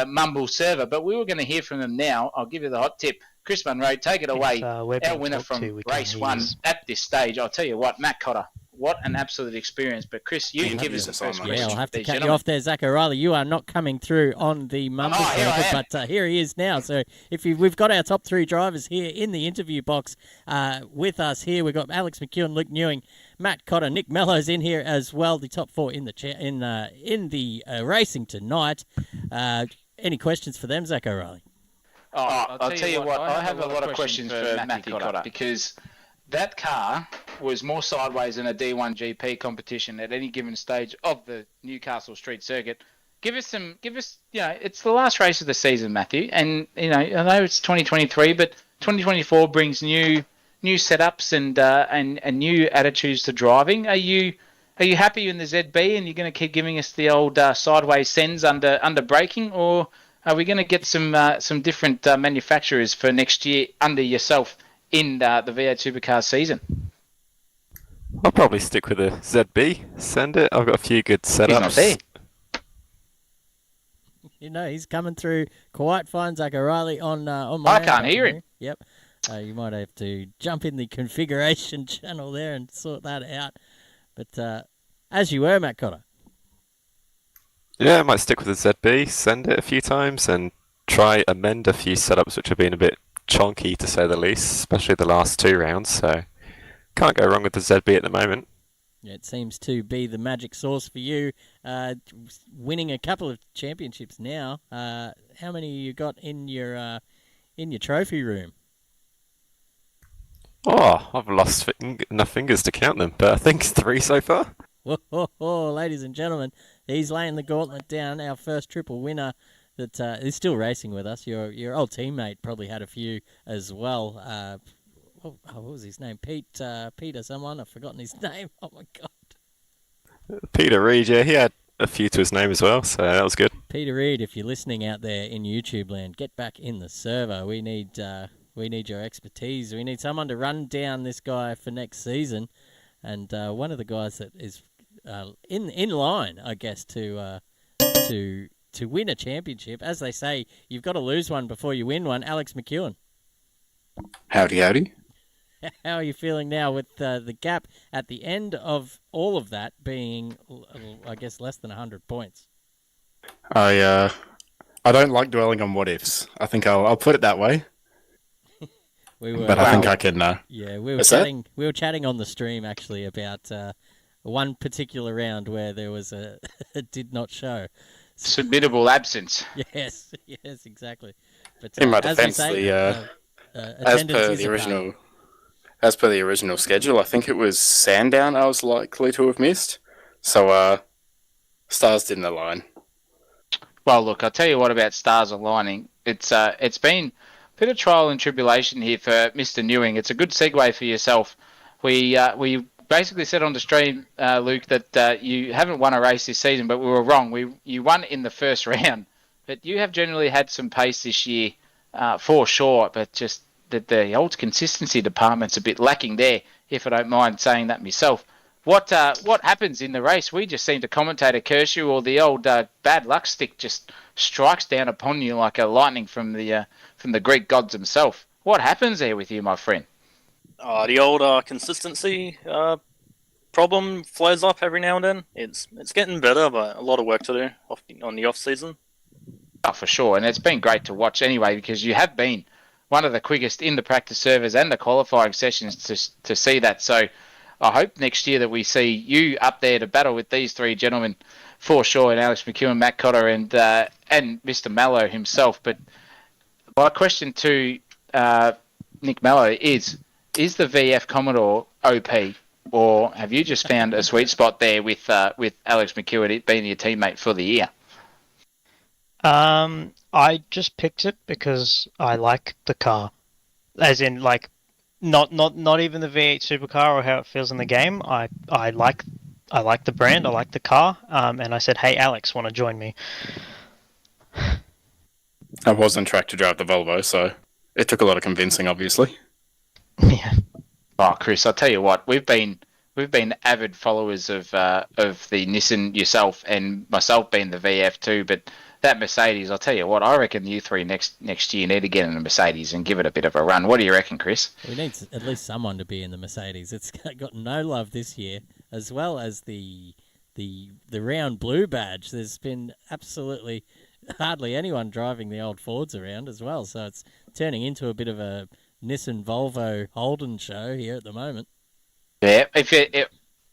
Mumble server. But we were going to hear from them now. I'll give you the hot tip. Chris Munro, take it away. Our winner from race 1 at this stage. I'll tell you what, Matt Cotter, what an absolute experience. But Chris, you give us the first question. Yeah, I'll have to cut you off there, Zach O'Reilly. You are not coming through on the Mumble server, but here he is now. So we've got our top 3 drivers here in the interview box with us here. We've got Alex McEwen, Luke Newing, Matt Cotter, Nick Mellow's in here as well. The top 4 in the racing tonight. Any questions for them, Zach O'Reilly? I'll tell you what, I have a lot of questions for Matthew Cotter, because that car was more sideways than a D1 GP competition at any given stage of the Newcastle Street Circuit. Give us, it's the last race of the season, Matthew, and I know it's 2023, but 2024 brings new setups and new attitudes to driving. Are you happy in the ZB, and you're going to keep giving us the old sideways sends under braking, or are we going to get some different manufacturers for next year under yourself in the V8 Supercars season? I'll probably stick with the ZB. Send it. I've got a few good setups. He's not there. He's coming through quite fine, Zach O'Reilly, on my... I can't hear him. Yep. You might have to jump in the configuration channel there and sort that out. But as you were, Matt Cotter. Yeah, I might stick with the ZB, send it a few times, and try amend a few setups which have been a bit chonky to say the least, especially the last 2 rounds. So can't go wrong with the ZB at the moment. Yeah, it seems to be the magic sauce for you. Winning a couple of championships now. How many you got in your trophy room? Oh, I've lost enough fingers to count them, but I think 3 so far. Whoa, ladies and gentlemen, he's laying the gauntlet down. Our first triple winner that is still racing with us. Your old teammate probably had a few as well. What was his name? Peter someone. I've forgotten his name. Oh, my God. Peter Reed, yeah, he had a few to his name as well, so that was good. Peter Reed, if you're listening out there in YouTube land, get back in the server. We need your expertise. We need someone to run down this guy for next season. And one of the guys that is in line, I guess, to win a championship. As they say, you've got to lose one before you win one. Alex McEwen. Howdy. How are you feeling now with the gap at the end of all of that being, I guess, less than 100 points? I don't like dwelling on what ifs. I think I'll put it that way. But I think I can. Yeah, we were chatting on the stream actually about one particular round where there was a did not show. Submittable absence. Yes, exactly. But In my as defence, as per the original schedule, I think it was Sandown I was likely to have missed. So stars didn't align. Well, look, I'll tell you what about stars aligning. It's been a bit of trial and tribulation here for Mr. Newing. It's a good segue for yourself. We basically said on the stream, Luke, that you haven't won a race this season, but we were wrong. You won in the first round, but you have generally had some pace this year for sure, but just that the old consistency department's a bit lacking there, if I don't mind saying that myself. What happens in the race? We just seem to commentator Kershaw or the old bad luck stick just strikes down upon you like a lightning from the Greek gods himself. What happens there with you, my friend? The old consistency problem flares up every now and then. It's getting better, but a lot of work to do on the off season. Oh, for sure, and it's been great to watch anyway because you have been one of the quickest in the practice servers and the qualifying sessions to see that. So I hope next year that we see you up there to battle with these three gentlemen for sure, and Alex McEwen, Matt Cotter, and Mr. Mallow himself. But my question to Nick Mallow is the VF Commodore OP, or have you just found a sweet spot there with Alex McEwen being your teammate for the year? I just picked it because I like the car, as in like not even the V8 supercar or how it feels in the game. I like the brand, I like the car, and I said, "Hey, Alex, want to join me?" I was on track to drive the Volvo, so it took a lot of convincing, obviously. Yeah. Oh, Chris, I'll tell you what, we've been avid followers of the Nissan, yourself and myself being the VF too, but that Mercedes, I'll tell you what, I reckon you three next year need to get in a Mercedes and give it a bit of a run. What do you reckon, Chris? We need at least someone to be in the Mercedes. It's got no love this year, as well as the round blue badge. There's been absolutely hardly anyone driving the old Fords around as well, so it's turning into a bit of a Nissan Volvo Holden show here at the moment. Yeah,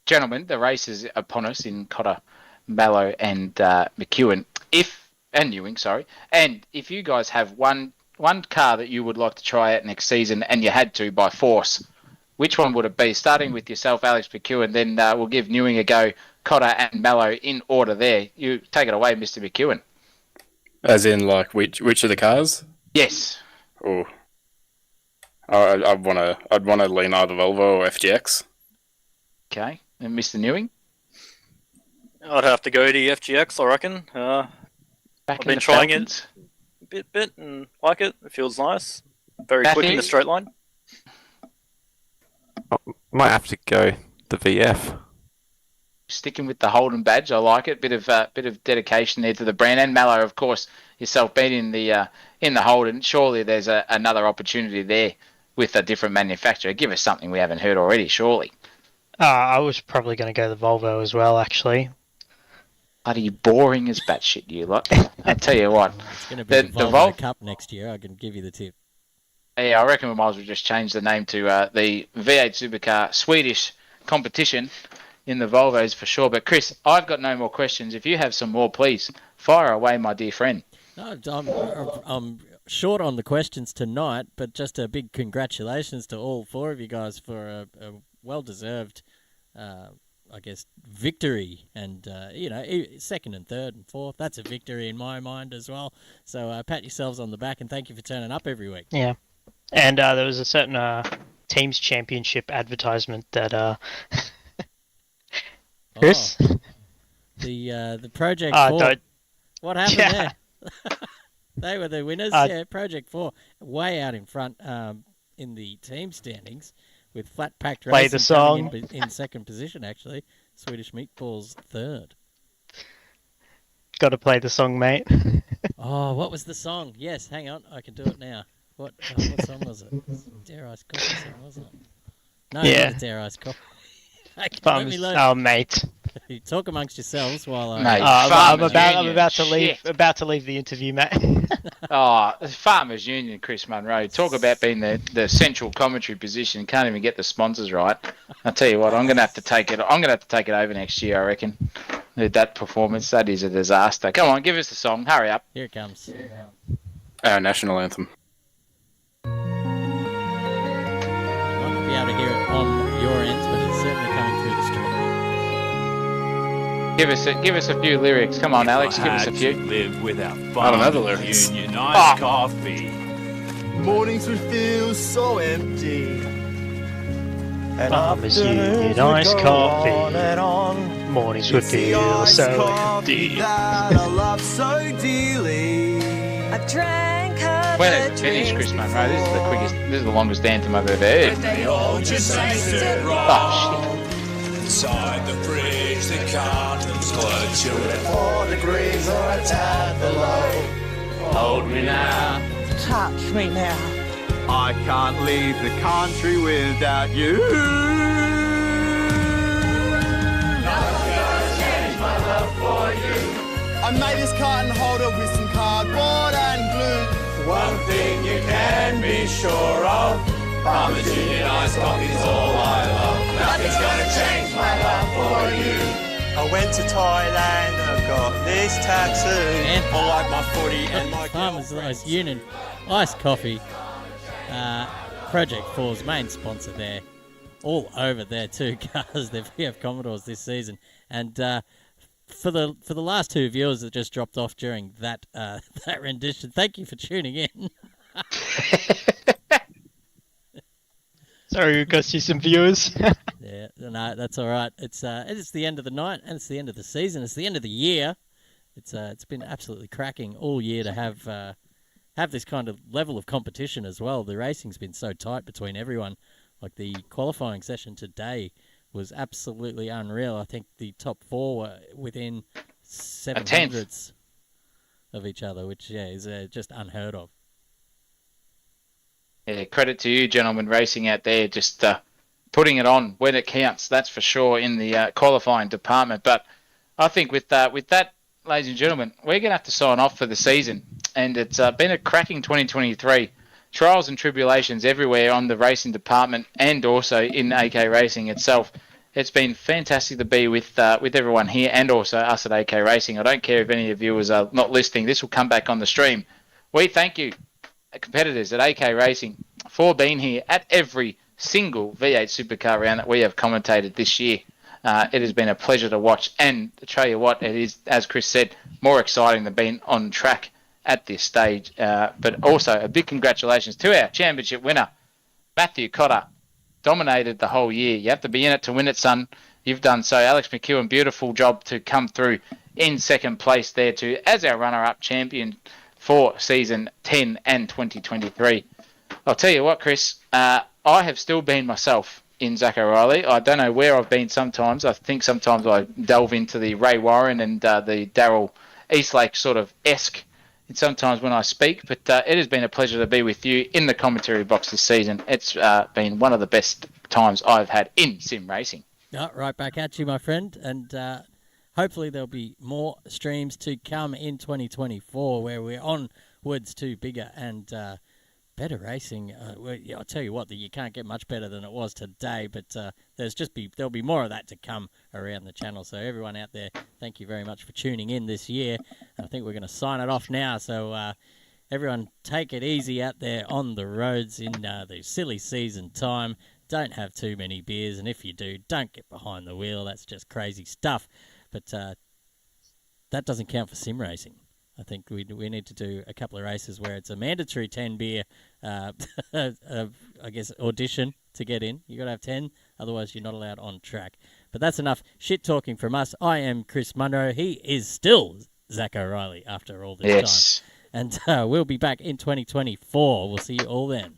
gentlemen, the race is upon us in Cotter, Mallow, and McEwen. And Ewing, sorry. And if you guys have one car that you would like to try out next season and you had to by force, which one would it be? Starting with yourself, Alex McEwen, then we'll give Ewing a go, Cotter and Mallow in order there. You take it away, Mr. McEwen. As in, like, which of the cars? Yes. Oh, I'd want to lean either Volvo or FGX. Okay. And Mr. Ewing? I'd have to go to FGX, I reckon. I've been trying it a bit and like it. It feels nice. Very quick in the straight line. Might have to go the VF. Sticking with the Holden badge, I like it. Bit of dedication there to the brand. And Mallow, of course, yourself being in the Holden. Surely there's another opportunity there with a different manufacturer. Give us something we haven't heard already, surely. I was probably going to go the Volvo as well, actually. bloody boring as batshit, you lot. I'll tell you what. It's going to be the Volvo Cup next year. I can give you the tip. Yeah, I reckon we might as well just change the name to the V8 Supercar Swedish competition in the Volvos for sure. But Chris, I've got no more questions. If you have some more, please fire away, my dear friend. No, I'm short on the questions tonight, but just a big congratulations to all four of you guys for a well-deserved, I guess, victory. And, second and third and fourth, that's a victory in my mind as well. So pat yourselves on the back and thank you for turning up every week. Yeah. And there was a certain Teams Championship advertisement that... Chris? Oh, the Project 4. What happened there? They were the winners. Project 4 way out in front in the team standings with Flat Packed Racing Play the song. in second position, actually. Swedish Meatballs third. Got to play the song, mate. Oh, what was the song? Yes, hang on. I can do it now. What song was it? Dare Ice Coffee song, wasn't it? No, not Dare Ice Coffee. Mate. You talk amongst yourselves while I... Mate, I'm about to leave the interview, mate. Farmers Union, Chris Munro. Talk about being the central commentary position. Can't even get the sponsors right. I'll tell you what, I'm gonna have to take it over next year, I reckon. With that performance, that is a disaster. Come on, give us the song. Hurry up. Here it comes. Our national anthem. You might not be able to hear it on your ends, but it's certainly coming through the stream. Give us a few lyrics. Come on, Alex, give us a few. Live without I don't know the lyrics. Union iced coffee. Mornings would feel so empty. And Farmers Union iced coffee. Mornings would feel so empty. That I love so dearly. I drank her When it's finished, Chris Munro, this is the longest anthem I've ever heard. They all just tasted wrong. Oh, Inside the fridge, the cartons were chilling. 4 degrees or a tad below. hold me now. touch me now. I can't leave the country without you. I made this carton holder with some cardboard and glue. One thing you can be sure of, Farmers Union iced coffee's all I love. Nothing's gonna change my love for you. I went to Thailand, I got this tattoo. I like my footy and my Farmers Union iced coffee. Project 4's main sponsor there. All over their two cars, their VF Commodores this season. And for the last two viewers that just dropped off during that that rendition, thank you for tuning in. Sorry, we've got you some viewers. Yeah, no, that's all right. It's the end of the night and it's the end of the season. It's the end of the year. It's been absolutely cracking all year to have this kind of level of competition as well. The racing's been so tight between everyone. Like the qualifying session today was absolutely unreal. I think the top four were within 700ths of each other, which is just unheard of. Yeah, credit to you, gentlemen, racing out there, just putting it on when it counts. That's for sure in the qualifying department. But I think with that, ladies and gentlemen, we're going to have to sign off for the season. And it's been a cracking 2023. Trials and tribulations everywhere on the racing department and also in AK Racing itself. It's been fantastic to be with everyone here and also us at AK Racing. I don't care if any of you viewers are not listening. This will come back on the stream. We thank you, competitors at AK Racing, for being here at every single V8 Supercar round that we have commentated this year. It has been a pleasure to watch, and to tell you what, it is, as Chris said, more exciting than being on track at this stage. But also a big congratulations to our championship winner, Matthew Cotter. Dominated the whole year. You have to be in it to win it, son. You've done so. Alex McEwen, beautiful job to come through in second place there too, as our runner-up champion for season 10 and 2023. I'll tell you what, Chris, I have still been myself in Zach O'Reilly. I don't know where I've been sometimes. I think sometimes I delve into the Ray Warren and the Darryl Eastlake sort of esque sometimes when I speak, but it has been a pleasure to be with you in the commentary box this season. It's been one of the best times I've had in sim racing. Right back at you, my friend, and hopefully there'll be more streams to come in 2024 where we're onwards to bigger and better racing. I'll tell you what, you can't get much better than it was today, but there'll be more of that to come around the channel. So everyone out there, thank you very much for tuning in this year. I think we're going to sign it off now. So everyone, take it easy out there on the roads in the silly season time. Don't have too many beers, and if you do, don't get behind the wheel. That's just crazy stuff. But that doesn't count for sim racing. I think we need to do a couple of races where it's a mandatory 10 beer, I guess, audition to get in. You got to have 10, otherwise you're not allowed on track. But that's enough shit talking from us. I am Chris Munro. He is still Zach O'Reilly after all this time. And we'll be back in 2024. We'll see you all then.